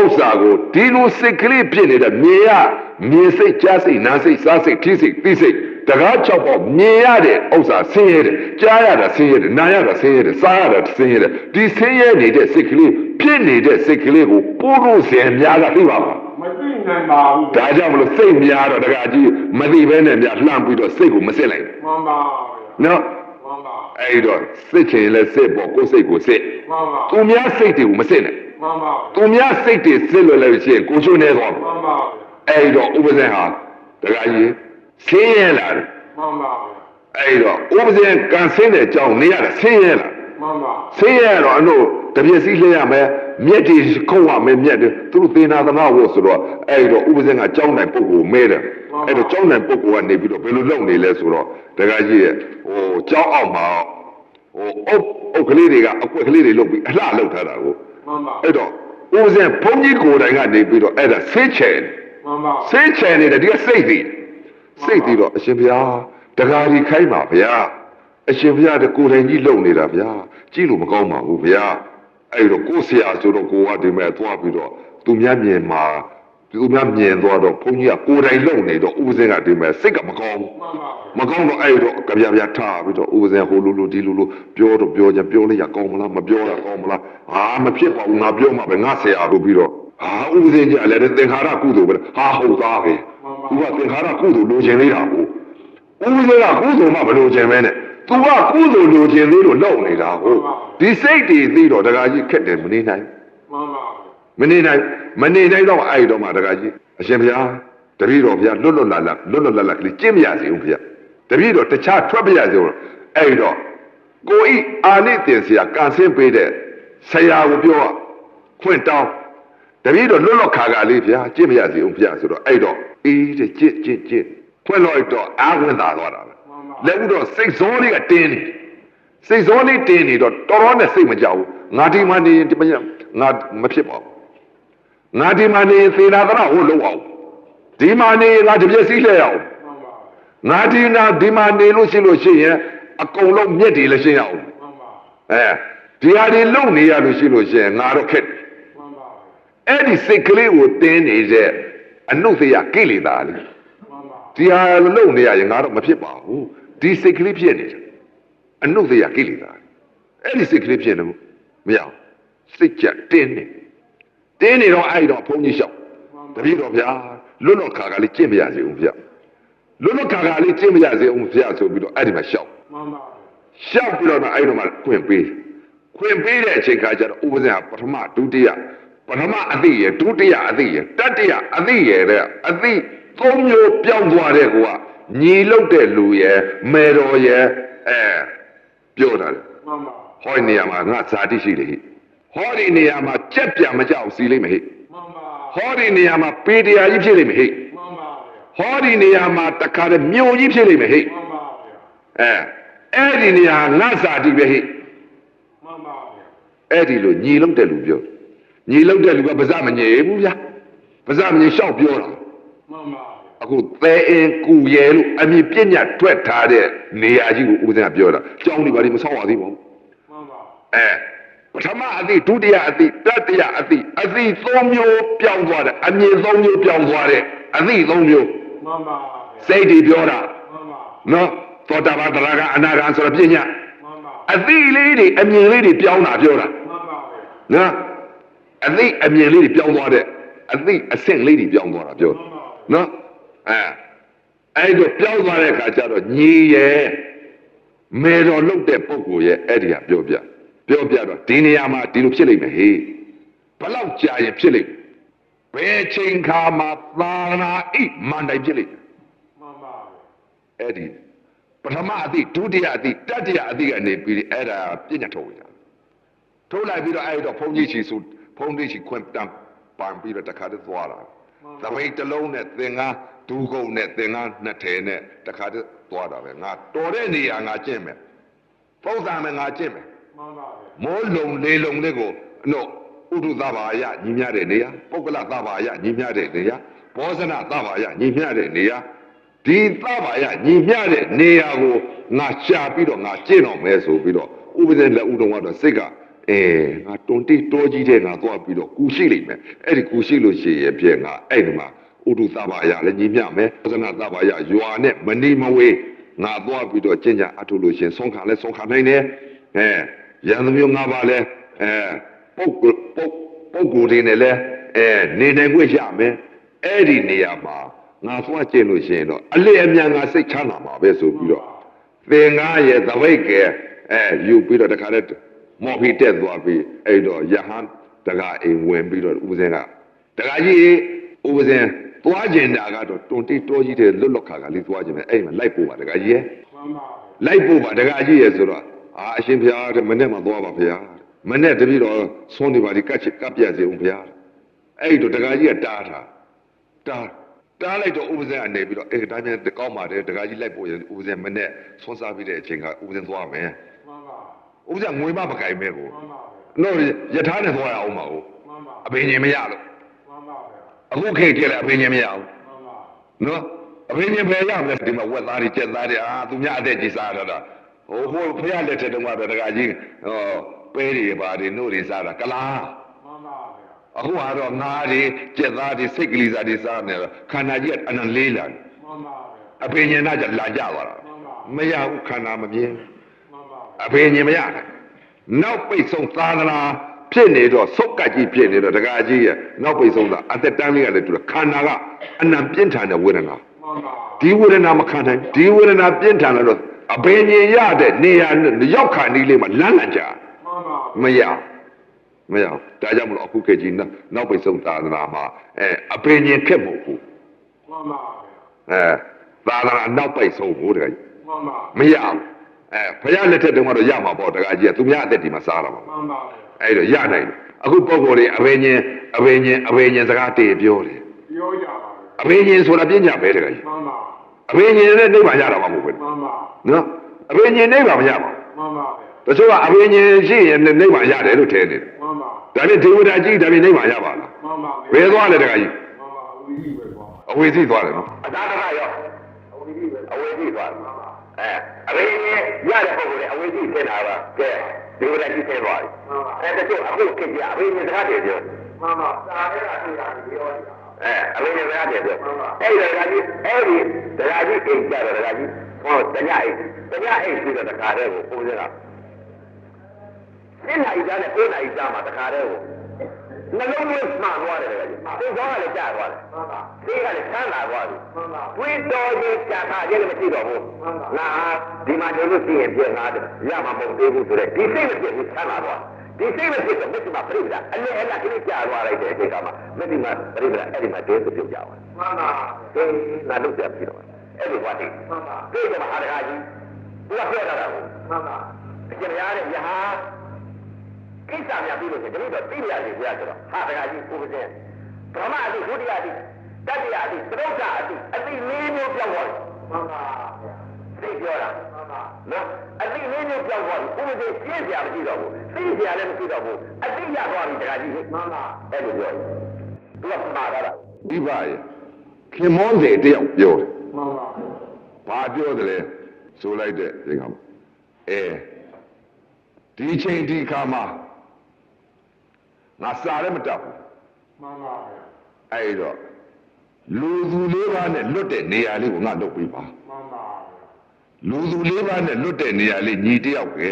ဥစ္စာကိုဒီလိုစိတ်ကလေးဖြစ်နေတဲ့မြင်စိတ်ကြားစိတ်နားစိတ်စားစိတ်ထိစိတ်သိစိတ်တကား6ပေါက်မြင်ရတဲ့ဥစ္စာဆင်းရဲတယ်ကြားရတာဆင်းရဲတယ်နားရတာဆင်းရဲတယ်စားရတာဆင်းရဲတယ်ဒီဆင်းရဲနေတဲ့စိတ်ကလေးဖြစ်နေတဲ့စိတ်ကလေးကိုပုရုဇဉ်များကသိပါမှာ မသိနိုင်ပါဘူး ဒါကြောင့်မလို့စိတ်များတော့တကားကြီးမသိဘဲနဲ့များလှမ်းပြီးတော့စိတ်ကိုမစစ်လိုက် မှန်ပါ နော် မှန်ပါ အဲ့တော့စစ်ချင်လဲစစ်ပေါ့ကိုယ်စိတ်ကိုစစ် မှန်ပါ သူများစိတ်တွေကိုမစစ်နဲ့ မှန်ပါ သူများစိတ်တွေစစ်လို့လည်းရှိရင်ကိုချိုးနေသွား မှန်ပါ အဲ့တော့ဥပဇင်ဟာတခါကြီးဆင်းရဲလာတယ် မှန်ပါ အဲ့တော့ဥပဇင်ကန်ဆင်းတဲ့အကြောင်းနေရတာဆင်းရဲလာ မှန်ပါ ဆင်းရဲတော့အလို့တပြည့်စည်းလှည့်ရမယ်မြက်တွေခုံရမယ်မြက်တွေသူတို့သေနာသနာဝတ်ဆိုတော့အဲ့တော့ဥပဇင်ကကြောင်းနိုင်ပုဂ္ဂိုလ်မဲတယ်အဲ့တော့ကြောင်းနိုင်ပုဂ္ဂိုလ်ကနေပြီးတော့ဘယ်လိုလုပ်နေလဲဆိုတော့တခါကြီးရဲ့ဟိုကြောင်းအောင်မှာဟိုအုတ်ကလေးတွေကအကွက်ကလေးတွေလုပ်ပြီးအလှလုပ်ထားတာကို မှန်ပါ အဲ့တော့ဦးဇင်းဘုန်းကြီးကိုယ်တိုင်ကနေပြီးတော့အဲ့ဒါဆေးချယ် မှန်ပါ ဆေးချယ်နေတယ်ဒီကစိတ်တည်တော့အရှင်ဘုရားတကားဒီခိုင်းပါဗျာအရှင်ဘုရားတကိုယ်တိုင်ကြီးလုံနေတာဗျာကြည့်လို့မကောင်းပါဘူးဗျာအဲ့တော့ကိုယ်ဆရာဆိုတော့ကိုကဒီမဲ့သွားပြီးတော့သူများမြင်မှာသူများမြင်သွားတော့ဘုန်းကြီးကကိုယ်တိုင်လုံနေတော့ဦးဇင်းကဒီမဲ့စိတ်ကမကောင်းဘူး မှန်ပါ မကောင်းတော့အဲ့တော့ကြပြပြထားပြီးတော့ဥပဇင်ဟိုလိုဒီလိုပြောတော့ပြောကြပြောလိုက်ရကောင်းမလားမပြောရကောင်းမလားဟာမဖြစ်ပါဘူးငါပြောမှာပဲငါဆရာတို့ပြီးတော့ဟာဥပဇင်ကြလည်းသင်္ခါရကုသိုလ်ပဲဟာဟုတ်သားပဲသူကသင်္ခါရကုသိုလ်လိုချင်လေးတာကိုဥပဇင်ကကုသိုလ်မှမလိုချင်ပဲနဲ့သူကကုသိုလ်လိုချင်သေးလို့လောက်နေတာဟုတ်ဒီစိတ်တွေသိတော့တခါကြီးခက်တယ်မနေနိုင် မှန်ပါ မနေနိုင်တော့အဲ့တော့မှတခါကြီးအရှင်ဘုရားတပည့်တော်ဘုရားလွတ်လပ်ကလေးကျင့်မရစေဦးဘုရားတပည့်တော်တခြားထွက်ပြရစေဦးအဲ့တော့ကိုဤအာနိသင်ဆရာကန်ဆင်းပေးတဲ့ဆရာကိုပြောခွင့်တောင်းတပည့်တော်လွတ်ခါကလေးဘုရားကျင့်မရစေဦးဘုရားဆိုတော့အဲ့တော့အေးတဲ့ကျင့်ခွင့်လို့တော့အာဝင်သာသွားတာပဲလက်ဦးတော့စိတ်စောလေးကတင်းနေစိတ်စောလေးတင်းနေတော့တော်တော်နဲ့စိတ်မကြောက်ဘူးငါဒီမှနေဒီမငါမဖြစ်ပါဘူးငါဒီမှနေသေနာသနာဟိုလုံးအောင်ဒီမှနေငါတပြည့်စည်းလှည့်အောင်ငါဒီမှနေလို့ရှိရင်အကုန်လုံးမြက်တွေလည်းရှင်းရအောင် မှန်ပါ ဒီဟာတွေလုံနေရလို့ရှိရင်ငါတော့ခက် မှန်ပါ အဲ့ဒီစိတ်ကလေးကိုတင်းနေတဲ့အနုသေယကိလေသာလေ မှန်ပါ ဒီဟာလုံနေရရင်ငါတော့မဖြစ်ပါဘူးဒီစိတ်ကလေးဖြစ်နေတယ်အနုသေယကိလေသာအဲ့ဒီစိတ်ကလေးဖြစ်နေလို့မရအောင်စိတ်ကြတင်းနေတော့အဲ့တော့ဘုန်းကြီးလျှောက်တပည့်တော်ဗျာလွတ်ခါကလေးကျင့်မရစေဦးဗျာလွတ်ခါကလေးကျင့်မရစေဦးဗျာဆိုပြီးတော့အဲ့ဒီမှာလျှောက် မှန်ပါ ရှောက်ပြီးတော့အဲ့တော့မှခွင့်ပေးတဲ့အချိန်ခါကျတော့ဥပဇင်ကပထမဒုတိယပထမအသိရဒုတိယအသိရတတိယအသိရတဲ့အသိသုံးမျိုးပြောင်းသွားတဲ့ကောညီလုတ်တဲ့လူရယ်မေတော်ရယ်ပြောတာလေ မှန်ပါ ဟောဒီနေရာမှာငါဇာတိရှိတယ်ဟိဟောဒီနေရာမှာကြက်ပြန်မကြောက်စီလိမ့်မယ်ဟိ မှန်ပါ ဟောဒီနေရာမှာပေတရားကြီးဖြစ်လိမ့်မယ်ဟိ မှန်ပါ ဟောဒီနေရာမှာတခါတည်းမြို့ကြီးဖြစ်လိမ့်မယ်ဟိ မှန်ပါ အဲ့ဒီနေရာငါဇာတိပဲဟိ မှန်ပါ အဲ့ဒီလိုညီလုံးတဲ့လူပြောညီလုံးတဲ့လူကပါးစပ်မငြိဘူးဗျာပါးစပ်မငြိလျှောက်ပြောတာ မှန်ပါ အခုသဲအင်းကူရဲလို့အမြင်ပြညာထွက်ထားတဲ့နေရာကြီးကိုဦးဇင်းကပြောတာကြောင်းနေပါလိမဆောက်ရသေးပါဘူး မှန်ပါ ပထမအသည့်ဒုတိယအသည့်တတိယအသည့်၃မျိုးပြောင်းသွားတယ်အမြင်၃မျိုးပြောင်းသွားတဲ့အသည့်၃မျိုး မှန်ပါ စိတ်တွေပြောတာ မှန်ပါ နော်သောတာပန်တရာကအနာဂံဆိုတော့ပြညာ မှန်ပါ အသည့်လေးတွေအမြင်လေးတွေပြောင်းတာပြောတာ မှန်ပါ နော်အသည့်အမြင်လေးတွေပြောင်းသွားတဲ့အသည့်အဆင့်လေးတွေပြောင်းသွားတာပြောနော်အဲ့တော့ပြောင်းသွားတဲ့အခါကျတော့ညီရဲ့မေတော်လုတ်တဲ့ပုံကိုရဲ့အဲ့ဒီကပြောပြတော့ဒီနေရာမှာဒီလိုဖြစ်လိမ့်မယ်ဟေးဘလောက်ကြာရင်ဖြစ်လိမ့်ဘယ်ချိန်ခါမှာသာနာဣမန္တိုင်ဖြစ်လိမ့် မှန်ပါ အဲ့ဒီပထမအသည့်ဒုတိယအသည့်တတိယအသည့်ကနေပြီးအဲ့ဒါပြည့်ညတ်ထုတ်ရထုတ်လိုက်ပြီးတော့အဲ့တော့ဘုန်းကြီးချီဆိုဘုန်းကြီးချီခွင့်တမ်းပန်ပြီးတော့တခါတည်းသွားတာသပိတ်တစ်လုံးနဲ့သင်္ကန်းဒူးကုန်းနဲ့သင်္ကန်းနှစ်ထည်နဲ့တခါတည်းသွားတာပဲငါတော်တဲ့နေရာငါကျင့်မယ်ပုံစံမယ်ငါကျင့်မယ် မှန်ပါ မိုးလုံလေးလုံလေးကိုနော်ဥဒုသဘာယညီမြတဲ့နေရာပုဂ္ဂလသဘာယညီမြတဲ့နေရာဘောဇနသဘာယညီမြတဲ့နေရာဒီသဘာယညီမြတဲ့နေရာကိုငါရှာပြီးတော့ငါကျင့်တော်မယ်ဆိုပြီးတော့ဥပဒေလက်ဥတော်ကတော့စိတ်ကငါတွန်တိတိုးကြီးတဲ့ငါသွားပြီးတော့ကူရှိလိမ့်မယ်အဲ့ဒီကူရှိလို့ရှိရင်ပြည့်ငါအဲ့ဒီမှာဥဒုသဘာယလည်းညီမြမယ်ဘောဇနသဘာယရွာနဲ့မနေမဝေးငါသွားပြီးတော့ကျင့်ကြအထုလို့ရှင်ဆုံးခံလဲဆုံးခံနိုင်တယ်ရန်သူမျိုးငါပါလဲပုဂ္ဂိုလ်တွေနဲ့လဲနေနိုင်ခွင့်ရမယ်အဲ့ဒီနေရာမှာငါသွားကျင့်လို့ရှိရင်တော့အလစ်အမြန်ငါစိတ်ချမ်းသာမှာပဲဆိုပြီးတော့သင်္ကားရဲ့သပိတ်ကယူပြီးတော့တခါတည်းမော်ဖီတက်သွားပြီးအဲ့တော့ယဟန်တကအိမ်ဝင်ပြီးတော့ဦးဇင်းကတခါကြီးဦးဇင်းသွားကျင်တာကတော့တွန်တိတိုးကြီးတဲ့လွတ်လွတ်ခါကလေးသွားကျင်တယ်အဲ့မှာလိုက်ပို့ပါတခါကြီးရဲ့ မှန်ပါ လိုက်ပို့ပါတခါကြီးရဲ့ဆိုတော့အရှင်ဘုရားတဲ့မနဲ့မှသွားပါဘုရားမနဲ့တပည့်တော်ဆုံးနေပါဒီကတ်ချကပ်ပြစီဦးဘုရားအဲ့တော့တခါကြီးကတားလိုက်တော့ဥပဇင်အနေပြီးတော့ဒါပြန်ကောင်းပါတယ်တခါကြီးလိုက်ပို့ရင်ဥပဇင်မနဲ့ဆွမ်းစားပြီးတဲ့အချိန်ကဥပဇင်သွားမယ် မှန်ပါ ဥပဇင်ငွေမကြိုင်မဲကို မှန်ပါ တော့ယထာနဲ့သွားရအောင်ပါကို မှန်ပါ အပင်ရှင်မရလို့ မှန်ပါ အခုခေတ်တည်းလည်းအပင်ရှင်မရဘူး မှန်ပါ နော်အပင်ရှင်ပဲရမယ်ဒီမှာဝက်သားတွေကျက်သားတွေသူများအသက်ကြီးစားတော့တာဟိုဖះလက်ထက်တုန်းကတော့တခါကြီးပဲတွေပါတွေနှုတ်တွေစားတာကလား မှန်ပါ အခုကတော့ငါးတွေကြက်သားတွေစိတ်ကလေးစားတွေစားနေတော့ခန္ဓာကြီးကအနံလေးလာတယ် မှန်ပါ အပင်ညင်နာကြလာကြသွားတာမရဘူးခန္ဓာမမြင် မှန်ပါ အပင်ညင်မရဘူးနောက်ပိတ်ဆုံးသာသနာဖြစ်နေတော့စုတ်ကတ်ကြီးဖြစ်နေတော့တက္ကကြီးရဲ့နောက်ပိတ်ဆုံးတာအသက်တန်းလေးကလည်းတူတယ်ခန္ဓာကအနံပြင်းထန်တဲ့ဝေဒနာ မှန်ပါ ဒီဝေဒနာမခံနိုင်ဒီဝေဒနာပြင်းထန်လာတော့အပင်ညင်ရတဲ့နေရာရောက်ခါနီးလေးမှာလန်းလန့်ကြ မှန်ပါ မရဒါကြောင့်မလို့အခုခေတ်ကြီးနောက်ပိတ်ဆုံးသာသနာမှာအပင်ညင်ခက်မဟုတ်ဘူး မှန်ပါ သာသနာနောက်ပိတ်ဆုံးဘူးတကကြီး မှန်ပါ မရဘူးဘုရားလက်ထက်တုန်းကတော့ရမှာပေါ့တကကြီးကသူများအသက်ဒီမှာစားတာပါ မှန်ပါ အဲ့တော့ရနိုင်တယ်အခုပုံပေါ်တွေအဘိညာဉ်စကားတည်ပြောတယ် ပြောကြပါ အဘိညာဉ်ဆိုတာပညာပဲတကကြီး မှန်ပါ အဘိညာဉ်နဲ့နိဗ္ဗာန်ရတာမှမဟုတ်ဘူး မှန်ပါ နော်အဘိညာဉ်နိဗ္ဗာန်မရပါဘူး မှန်ပါ တချို့ကအဘိညာဉ်ရှိရင်နိဗ္ဗာန်ရတယ်လို့ထင်တယ် မှန်ပါ ဒါဖြင့်ဒေဝတာကြီးဒါဖြင့်နိဗ္ဗာန်ရပါလား မှန်ပါ ဘယ်သွားလဲတကကြီး မှန်ပါဝီကြီးပဲပေါ့ အဝေစီသွားတယ်နော် အသာတကရော ဝီကြီးပဲ အဝေးကြီးသွားတယ်အဘိညာဉ်ရတဲ့ပုဂ္ဂိုလ်တွေအဝေးကြီးထင်တာပါကဲဒီဝရကြီးထင်သွားပြီတချို့အခုခေတ်ကြီးအဘိညာဉ်စကားတည်းပြော မှန်ပါစာရဲတာတွေ့တာပြောတာ အဘိညာဉ်စကားတည်းပြောအဲ့ဒီဒကာကြီးအိမ်ကြတော့ဒကာကြီးဟောတညအိမ်ပြီးတော့တခါတည်းကိုပုံစံက7နိုင်ကြနဲ့9နိုင်ကြမှာတခါတည်းကိုနှလုံးသွင်းမှန်သွားတယ်ဒကာကြီးသိကောင်းကလည်းကြာသွားတယ် မှန်ပါ သိကလည်းဆန်းလာသွားပြီ မှန်ပါ တွေးတော်ခြင်းကြာတာခြင်းလည်းမရှိတော့ဘူးငါဒီမှာတို့လို့ရှိရင်ပြည့်ငါရမှာမဟုတ်သေးဘူးဆိုတော့ဒီစိတ်မဖြစ်ဘူးဆန်းလာသွားဒီစိတ်မဖြစ်တော့မသိမှပြိပ္ပာအလဲကလေးကြာသွားလိုက်တဲ့အချိန်ကမှမသိမှပြိပ္ပာအဲ့ဒီမှာတဲပြုတ်ကြပါ မှန်ပါ အေးငါလုပ်ပြပြီးတော့အဲ့ဒီကွာတိ မှန်ပါ ပြေကြမှာအားတကားကြီးသူကပြောတာကို မှန်ပါ အကျဉ်းရတဲ့ယဟာကိစ္စများပြီးလို့ရှိရင်ဒီလိုတော့သိရစီကြဆိုတော့ဟာတကားကြီးကိုယ်ကဗြဟ္မအတိဒုတိယအတိတတိယအတိသရုပ်တာအတိအတိ၄မျိုးပြောင်းသွားတယ် မှန်ပါ သိပြောတာ မှန်ပါ နော်အတိ၄မျိုးပြောင်းသွားပြီကိုယ်ကရှင်းပြမရှိတော့ဘူးသိပြလည်းမရှိတော့ဘူးအတိရသွားပြီတကားကြီး မှန်ပါ အဲ့လိုပြောသူကမှားတာ ဒီပါရဲ့ခ ခင်မောင်းတယ်တယောက်ပြောတယ် မှန်ပါ ဘာပြောတယ်လဲဆိုလိုက်တဲ့ဒီကမှာဒီချိန်ဒီခါမှာငါစားလည်းမတတ်ဘူး မှန်ပါ အဲ့တော့လူသူလေးပါးနဲ့လွတ်တဲ့နေရာလေးကိုငါလုပ်ပေးပါ မှန်ပါ လူသူလေးပါးနဲ့လွတ်တဲ့နေရာလေးညီတယောက်ပဲ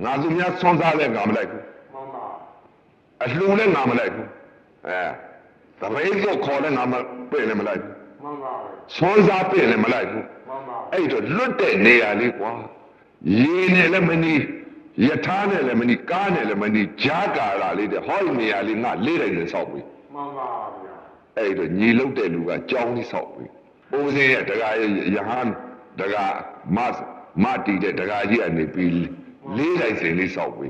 ငါသူများဆွမ်းစားလဲငါမလိုက်ဘူး မှန်ပါ အလှူလဲငါမလိုက်ဘူးသဘိန်းကိုခေါ်လဲငါမပြည့်လဲမလိုက်ဘူး မှန်ပါ ဆွမ်းစားပြည့်လဲမလိုက်ဘူး မှန်ပါ အဲ့တော့လွတ်တဲ့နေရာလေးကွာရေနဲ့လည်းမနီးယထာနဲ့လည်းမနီးကားနဲ့လည်းမနီးဂျာကာလာလေးတဲ့ဟောဒီနေရာလေးငါလေးတိုင်းနဲ့ဆောက်ပြီ မှန်ပါဗျာ အဲ့တော့ညီလုတ်တဲ့လူကကြောင်းလေးဆောက်ပြီဘိုးစင်းရဲ့တကားယဟန်တကားမတီတဲ့တကားကြီးကနေပြီးလေးတိုင်းစင်လေးဆောက်ပြီ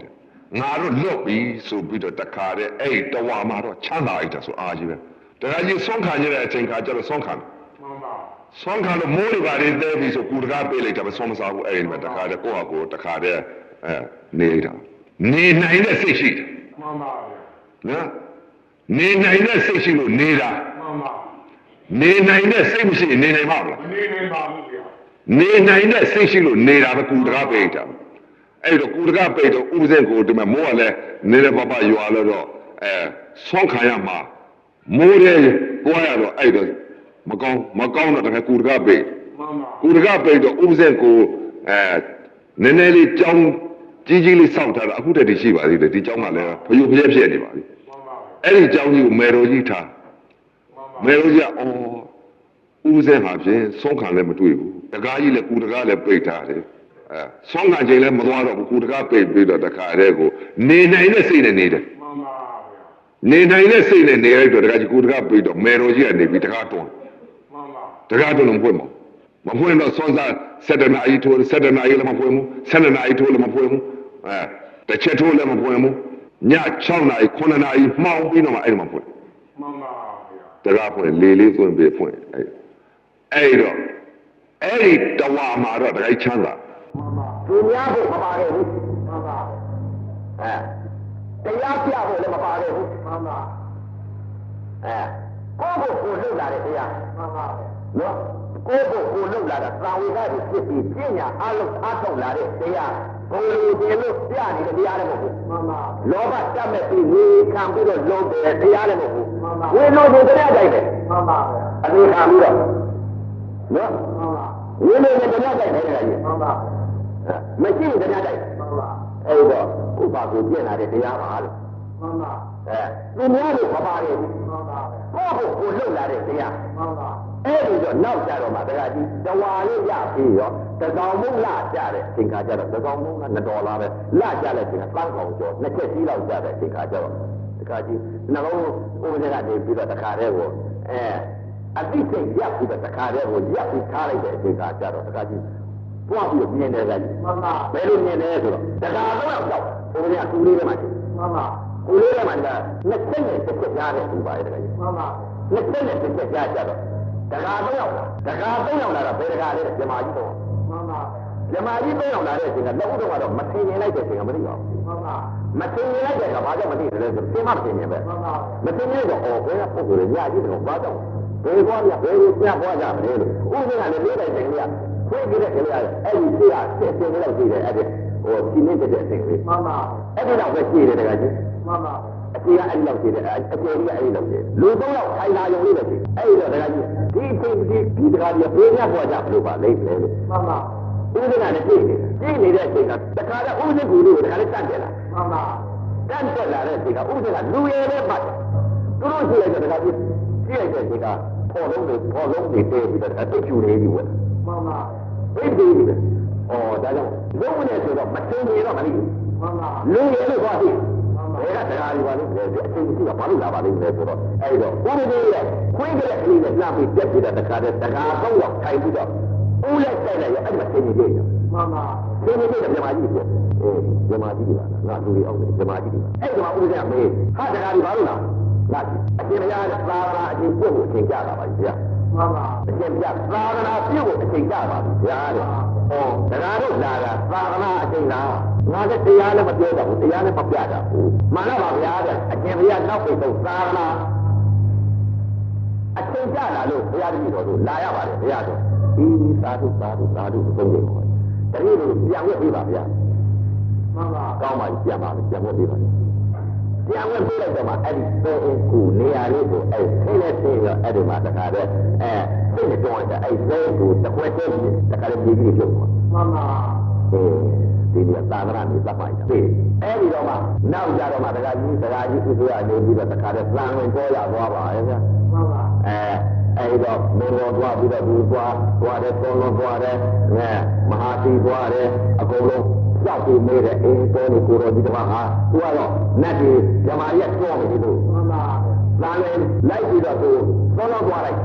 ငါတို့လွတ်ပြီဆိုပြီးတော့တခါတဲ့အဲ့တဝါမှာတော့ချမ်းသာလိုက်တာဆိုအားကြီးပဲတကားကြီးဆုံးခံရတဲ့အချိန်ခါကျတော့ဆုံးခံ မှန်ပါ ဆုံးခံလို့မိုးတွေပါသေးသေးပြီဆိုကူတကားပေးလိုက်တာပဲဆုံးမစားဘူးအဲ့ဒီမှာတခါတဲ့ကိုယ့်ဟာကိုယ်တခါတဲ့နေလိုက်တာနေနိုင်တဲ့စိတ်ရှိတယ် မှန်ပါဗျာ နော်နေနိုင်တဲ့စိတ်ရှိလို့နေတာ မှန်ပါ နေနိုင်တဲ့စိတ်မရှိရင်နေနိုင်မှာမလား မနေနိုင်ပါဘူးဗျာ နေနိုင်တဲ့စိတ်ရှိလို့နေတာပဲကူတကားပေးတာအဲ့တော့ကူတကားပေးတော့ဥပဇင်ကိုဒီမှာမိုးကလည်းနေတဲ့ပပရွာလို့တော့ဆုံးခံရမှာမိုးတဲ့ကိုရတော့အဲ့တော့မကောင်းတော့တကယ်ကူတကားပေး မှန်ပါ ကူတကားပေးတော့ဥပဇင်ကိုနည်းနည်းလေးကြောင်းကြီးလေးစောက်ထားတာအခုတည်းတည်းရှိပါသေးတယ်ဒီကြောင်းကလည်းဖယုဖျက်ဖြစ်နေပါပြီ မှန်ပါ အဲ့ဒီကြောင်းကြီးကိုမေတော်ကြီးထား မှန်ပါ မေတော်ကြီးဥပဇင်ဟာဖြင့်ဆုံးခံလည်းမတွေ့ဘူးတကားကြီးလည်းကူတကားလည်းပိတ်ထားတယ်ဆုံးခံချိန်လည်းမသွားတော့ဘူးကူတကားပိတ်ပြီးတော့တခါတည်းကိုနေနိုင်တဲ့စိတ်နဲ့နေတယ် မှန်ပါဗျာ နေနိုင်တဲ့စိတ်နဲ့နေလိုက်တော့တခါကြီးကူတကားပိတ်တော့မေတော်ကြီးကနေပြီးတကားတွန်း မှန်ပါ တကားတွန်းလို့ဖွင့်မဖွင့်တော့စွန်စား7နာရီထိုး7နာရီလည်းမဖွင့်ဘူး7နာရီထိုးလည်းမဖွင့်ဘူးတစ်ချက်ထိုးလည်းမဖွင့်ဘူးည6နာရီ9နာရီမှောင်ပြီးတော့မှအဲ့ဒီမှာဖွင့် မှန်ပါဗျာ တကားဖွင့်လေးသွင်းပြီးဖွင့်အဲ့တော့အဲ့ဒီတဝါမှာတော့တခါချမ်းသာ မှန်ပါ သူများဖို့မပါခဲ့ဘူး မှန်ပါ တရားပြဖို့လည်းမပါခဲ့ဘူး မှန်ပါ ကိုယ့်ကိုယ်လှုပ်လာတဲ့တရား မှန်ပါ နော်ကိုယ့်ကိုယ်လှုပ်လာတာသာဝေကတွေဖြစ်ပြီးပညာအလုံးအားထုတ်လာတဲ့တရားဘုံလူတွေလို့ပြနေတဲ့တရားလည်းမဟုတ်ဘူး မှန်ပါ လောဘတတ်မဲ့ပြီးနေခံပြီးတော့လုံးတယ်တရားလည်းမဟုတ်ဘူး မှန်ပါ ဝိနည်းကိုတရားကြိုက်တယ် မှန်ပါဗျာ အသေးခံပြီးတော့နော် မှန်ပါ ဝိနည်းနဲ့တရားကြိုက်တယ်တကယ်ကြီး မှန်ပါ မရှိရင်တရားကြိုက် မှန်ပါ အဲ့တော့ဥပါကိုပြည့်လာတဲ့တရားပါလို့ မှန်ပါ သူများလို့မပါဘူး မှန်ပါ ကိုယ့်ကိုယ်လှုပ်လာတဲ့တရား မှန်ပါ အဲ့ဒီတော့နောက်ကြတော့မှတရားကြီးတဝါလေးရပြီးရောတကောင်မုံလာကြတဲ့အချိန်ခါကျတော့တကောင်မုံက$ပဲလာကြတဲ့အချိန်က3ကောင်ကျော်နှစ်ချက်ကြီးလောက်ကြတဲ့အချိန်ခါကျတော့တခါကြီးနှလုံးဥပဒေကနေပြီးတော့တခါတည်းကိုအတိတ်စိတ်ရပ်ပြီးတော့တခါတည်းကိုရပ်ပြီးထားလိုက်တဲ့အချိန်ခါကျတော့တခါကြီးပွားပြီးမြင်တယ်ကကြီး မှန်ပါ ဘယ်လိုမြင်လဲဆိုတော့တခါတော့တော့ဥပဒေကသူလေးထဲမှာရှိ မှန်ပါ ကိုလေးထဲမှာကနှစ်ချက်နဲ့တစ်ချက်ကြားတဲ့ဥပါရဲ့တခါကြီး မှန်ပါ နှစ်ချက်နဲ့တစ်ချက်ကြားကြတော့တကာ3ယောက်လာတကာ3ယောက်လာတော့ဘယ်တကာလဲဇမာကြီးတော့ မှန်ပါ ဇမာကြီး3ယောက်လာတဲ့အချိန်ကလက်ဥတော့ကတော့မထင်ရင်လိုက်တဲ့အချိန်ကမသိပါဘူး မှန်ပါ မထင်ရင်လိုက်တဲ့ကဘာကြောင့်မသိတယ်လဲဆိုသင်မထင်ရင်ပဲ မှန်ပါ မထင်ရင်တော့ဘယ်ကပုံကိုညကြီးတော့ဘာကြောင့်ဘယ်ဘွားရဘယ်လိုပြဘွားကြမလဲလို့ဥပဒေကလည်းလေးတိုင်းချိန်ကဖွင့်ကြည့်တဲ့ချိန်ကအဲ့ဒီပြရဆက်ဆက်လေးလောက်ကြည့်တယ်အဲ့ဒီဒီနေ့တဲ့အချိန်လေး မှန်ပါ အဲ့ဒီတော့ပဲကြည့်တယ်တကကြီး မှန်ပါ အကျေကအဲ့ဒီလောက်ကြည့်တယ်အကျေကြီးကအဲ့ဒီလောက်ကြည့်လူ3ယောက်ထိုင်လာရုံလေးပဲကြည့်အဲ့ဒီတော့တကကြီးဒီအချိန်ဒီတကကြီးဘေးညဘွားကြဘလို့ပါလိမ့်မယ်လို့ မှန်ပါ ဥဒနာနဲ့ကြည့်နေတဲ့အချိန်ကတခါတော့ဥဒကူလေးကိုတခါလေးတတ်တယ်လား မှန်ပါ တတ်တက်လာတဲ့အချိန်ကဥဒနာလူရဲနဲ့ပတ်သူတို့ကြည့်လိုက်တဲ့တခါကြီးကြည့်လိုက်တဲ့အချိန်ကပေါ်လုံးတွေတည်ပြီးတော့အတိတ်ကျူနေပြီဝဲ မှန်ပါ ဘိတ်ပြီးပြီဒါကြောင့်လုံးနဲ့ဆိုတော့မတင်နေတော့မသိဘူး မှန်ပါ လူရဲလို့သွားပြီဘယ်ကတရားတွေပါလို့လဲအချိန်ကြီးကဘာလို့လာပါလိမ့်မလဲဆိုတော့အဲ့တော့ဥဒနာရဲ့ခွင့်ကြတဲ့ကလေးနဲ့လှမ်းပြီးတက်ပြီးတော့တခါတည်းတခါတော့ရောက်ထိုင်ပြီးတော့ဦးလက်ဆိုင်လိုက်ရအဲ့မှာသင်နေကြတယ် မှန်ပါ သင်နေတဲ့မြမကြီးပြောမြမကြီးကငါလူတွေအောင်တယ်မြမကြီးအဲ့ဒါမှဥဒနာမေးဟာတရားတွေဘာလို့လားလာအရှင်ဘုရားသာသနာအရှင်ပြုတ်ကိုအချိန်ကြတာပါဗျာ မှန်ပါ အရှင်ဘုရားသာသနာပြုတ်ကိုအချိန်ကြပါဗျာတဲ့တရားတို့လာတာသာသနာအချိန်လားငါလည်းတရားလည်းမပြောတော့ဘူးတရားလည်းမပြတာဘူးမှန်လားပါဗျာတဲ့အရှင်ဘုရားနောက်ပိတ်ဆုံးသာသနာ အချိန်ကြလာလို့ဘုရားတပည့်တော်တို့လာရပါတယ်ဘုရားတော်ဒီသာဓုသုံးကြိမ်ခေါ်တယ်တပည့်တို့ပြန်ဝတ်ပေးပါဗျာမှန်ပါကောင်းပါပြီပြန်ပါပြီပြန်ဝတ်ပေးပါပြန်ဝတ်ပေးလိုက်တော့မှအဲ့ဒီသုံးခုနေရာလေးကိုအဲ့ထိနေသေးရောအဲ့ဒီမှာတခါတည်းသိနေတော့အဲ့သုံးခုတစ်ခွက်တည်းတခါတည်းပြီးကျုပ်ပါမှန်ပါဒီနေ့သာသနာ့မြေသတ်ပိုက်တာအဲ့ဒီတော့မှနောက်ကြတော့မှတရားကြီးဥစ္စာနေပြီးတော့တခါတည်းသံဝင်ပေါ်ရသွားပါရဲ့ဗျာမှန်ပါအဲ့တော့မေတော်သွားပြီးတော့သူသွားတယ်သုံးလုံးသွားတယ်မဟာသီသွားတယ်အကုန်လုံးကြောက်ပြီးမေးတယ်အေးတော်နေကိုတော်ဒီတပါးဟာသူကတော့နတ်ကြီးဓမ္မရက်ကြောနေလို့မှန်ပါလာလေလိုက်ပြီးတော့သူသုံးလုံးသွားလိုက်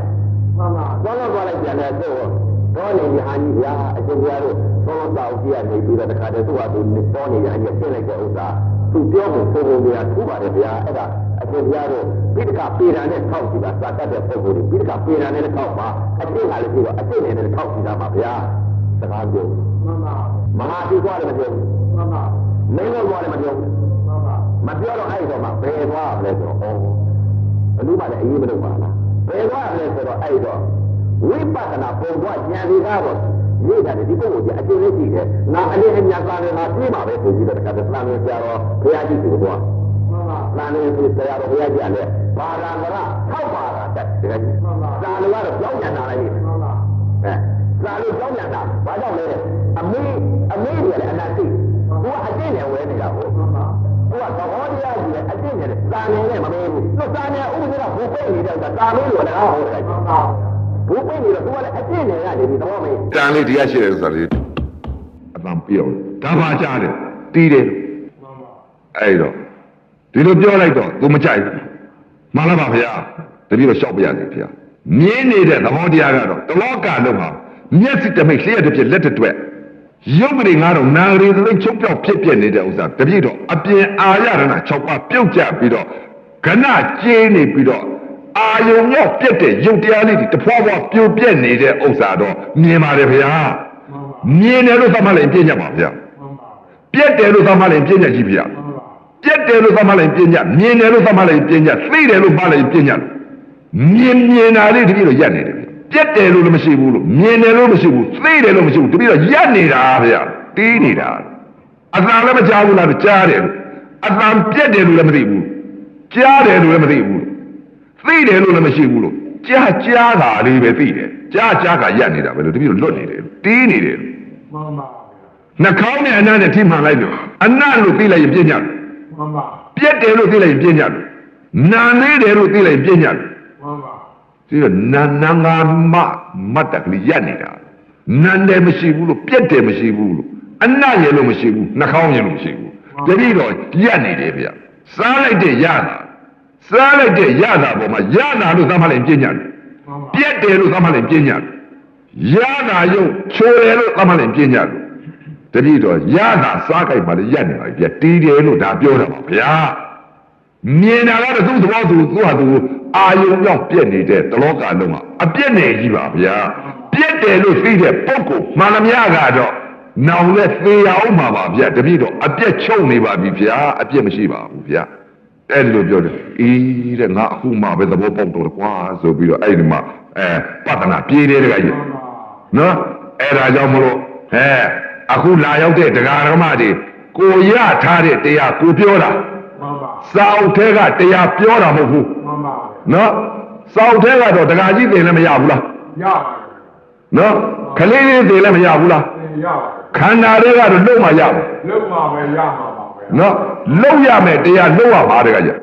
မှန်ပါသုံးလုံးသွားလိုက်ပြန်တယ်သူတော်နေရဟန်းကြီးဗျာအရှင်ဘုရားတို့သုံးလုံးတောက်ကြည့်ရနေပြီးတော့တခါတည်းသူကသူတော်နေရဟန်းကြီးဆင်းလိုက်တဲ့ဥစ္စာသူပြောဖို့ဆိုဖို့များထူပါတယ်ဗျာအဲ့ဒါအရှင်ဘုရားတို့ပိဋကပေရန်နဲ့ထောက်ကြည့်တာသာတတ်တဲ့ပုဂ္ဂိုလ်တွေပိဋကပေရန်နဲ့ထောက်ပါအကျင့်ကလည်းပြီးတော့အကျင့်နဲ့ထောက်ကြည့်တာပါဗျာစကားပြောမှန်ပါမဟာသီသွားတယ်မပြောမှန်ပါမင်းတို့သွားတယ်မပြောမှန်ပါမပြောတော့အဲ့တော့မှဘယ်သွားလဲဆိုတော့ဘလူးမှလည်းအရေးမလုပ်ပါလားဘယ်သွားလဲဆိုတော့အဲ့တော့ဝိပဿနာပုံသွားဉာဏ်ဒီကားတော့ရေးတာဒီပုဂ္ဂိုလ်ကြီးအကျင့်လေးရှိတယ်ငါအလေးအမြတ်သားနဲ့ငါပြေးပါပဲဆိုပြီးတော့တခါတည်းသံဃာဆရာတော်ဘုရားကြီးကိုသွားမှန်ပါသံဃာဆရာတော်ဘုရားကြီးကလည်းဘာသာမရထောက်ပါတာတက်တကယ်ကြီးမှန်ပါသာလူကတော့ကြောင်းညံတာလိုက်မှန်ပါသာလူကြောင်းညံတာဘာကြောင့်လဲအမေတွေလည်းအနာသိသူကအကျင့်နဲ့ဝဲနေတာဟုတ်မှန်ပါသူကသဘောတရားကြီးရဲ့အကျင့်နဲ့သာနေနဲ့မမေးဘူးသူသာနေဥပဒေကဘုပိတ်နေတဲ့သာမေးလို့လည်းဟုတ်တယ်မှန်ပါဘုပိတ်နေတော့သူကလည်းအကျင့်နဲ့ရတယ်ဒီသဘောမေးတန်လေးတရားရှိတယ်ဆိုတာလေအတန်ပြောဒါပါကြတယ်တီးတယ်အဲ့တော့ဒီလိုပြောလိုက်တော့ तू မကြိုက်ဘူးမှန်လားပါဗျာတပည့်တော့ရှောက်ပြရတယ်ဗျာမြင်းနေတဲ့သဘောတရားကတော့တလောကလုံးမှာမျက်စိတမိတ်လျှက်တစ်ပြက်လက်တစ်တွက်ရုပ်ကလေးငါတော့နာရီသလုံးချုပ်ပြောက်ဖြစ်ပြနေတဲ့ဥစ္စာတပည့်တော့အပြင်အာရဏ6ပါးပြုတ်ကျပြီးတော့ကဏကျေးနေပြီးတော့အာယုံရောက်ပြက်တဲ့ရုပ်တရားလေးတွေတဖွာဖွာပြိုပြက်နေတဲ့ဥစ္စာတော့မြင်ပါတယ်ဗျာမြင်တယ်လို့သတ်မှတ်လိုက်ပြည့်ညတ်ပါဗျာပြက်တယ်လို့သတ်မှတ်လိုက်ပြည့်ညတ်ကြီးဗျာပြက်တယ်လို့သတ်မှတ်လိုက်ပြည့်ညတ်မြင်တယ်လို့သတ်မှတ်လိုက်ပြည့်ညတ်သိတယ်လို့မှတ်လိုက်ပြည့်ညတ်မြင်တာလေးတပည့်တော့ရက်နေတယ်ပြက်တယ်လို့လည်းမရှိဘူးလို့မြင်တယ်လို့မရှိဘူးသိတယ်လို့မရှိဘူးတပည့်တော့ရက်နေတာဗျာတီးနေတာအတန်လည်းမကြားဘူးလားကြားတယ်အတန်ပြက်တယ်လို့လည်းမသိဘူးကြားတယ်လို့လည်းမသိဘူးသိတယ်လို့လည်းမရှိဘူးလို့ကြားတာလေးပဲသိတယ်ကြားကရက်နေတာပဲလို့တပည့်တော့လွတ်နေတယ်တီးနေတယ်မှန်ပါနှာခေါင်းနဲ့အနံ့နဲ့ထိမှန်လိုက်လို့အနံ့လို့သိလိုက်ရင်ပြည့်ညတ်မှန်ပါပြက်တယ်လို့သိလိုက်ရင်ပြည့်ညတ်နာနေတယ်လို့သိလိုက်ရင်ပြည့်ညတ်မှန်ပါဒီတော့နာငါမတ်တကလေးရက်နေတာနန်းတယ်မရှိဘူးလို့ပြက်တယ်မရှိဘူးလို့အနံ့ရလို့မရှိဘူးနှာခေါင်းရလို့မရှိဘူးတပည့်တော့ရက်နေတယ်ဗျစားလိုက်တဲ့ရတာပေါ်မှာရတာလို့သတ်မှတ်လိုက်ပြည့်ညတ်ပြက်တယ်လို့သတ်မှတ်လိုက်ပြည့်ညတ်ရတာယုံချိုးတယ်လို့သတ်မှတ်လိုက်ပြည့်ညတ်တပည့်တော့ရတာစားကြိုက်ပါလေရက်နေပါဗျတီးတယ်လို့ဒါပြောတာပါဗျာမြင်တာကတော့သူ့သဘောသူဟာသူအာယုံကြောင့်ပြက်နေတဲ့တလောကလုံးကအပြက်နေကြီးပါဗျာပြက်တယ်လို့သိတဲ့ပုဂ္ဂိုလ်မှန်သမျှကတော့နောင်လဲသေရအောင်ပါဗျာတပည့်တော့အပြက်ချုပ်နေပါပြီဗျာအပြက်မရှိပါဘူးဗျာအဲ့ဒီလိုပြောတယ်အေးတဲ့ငါအခုမှပဲသဘောပေါက်တော့ကွာဆိုပြီးတော့အဲ့ဒီမှာပတ္တနာပြေးတယ်တကကြီးနော်အဲ့ဒါကြောင့်မလို့အခုလာရောက်တဲ့တရားဓမ္မတွေကိုရထားတဲ့တရားကိုပြောတာမှန်ပါစာအုပ်ထဲကတရားပြောတာမဟုတ်ဘူးမှန်ပါနော်စာအုပ်ထဲကတော့တရားကြီးသင်လည်းမရဘူးလားရပါတယ်နော်ခလေးလေးသင်လည်းမရဘူးလားရပါတယ်ခန္ဓာတွေကတော့လုံမှရမယ်လုံမှပဲရမှာပါပဲနော်လုံရမယ်တရားလုံရပါတကကြီး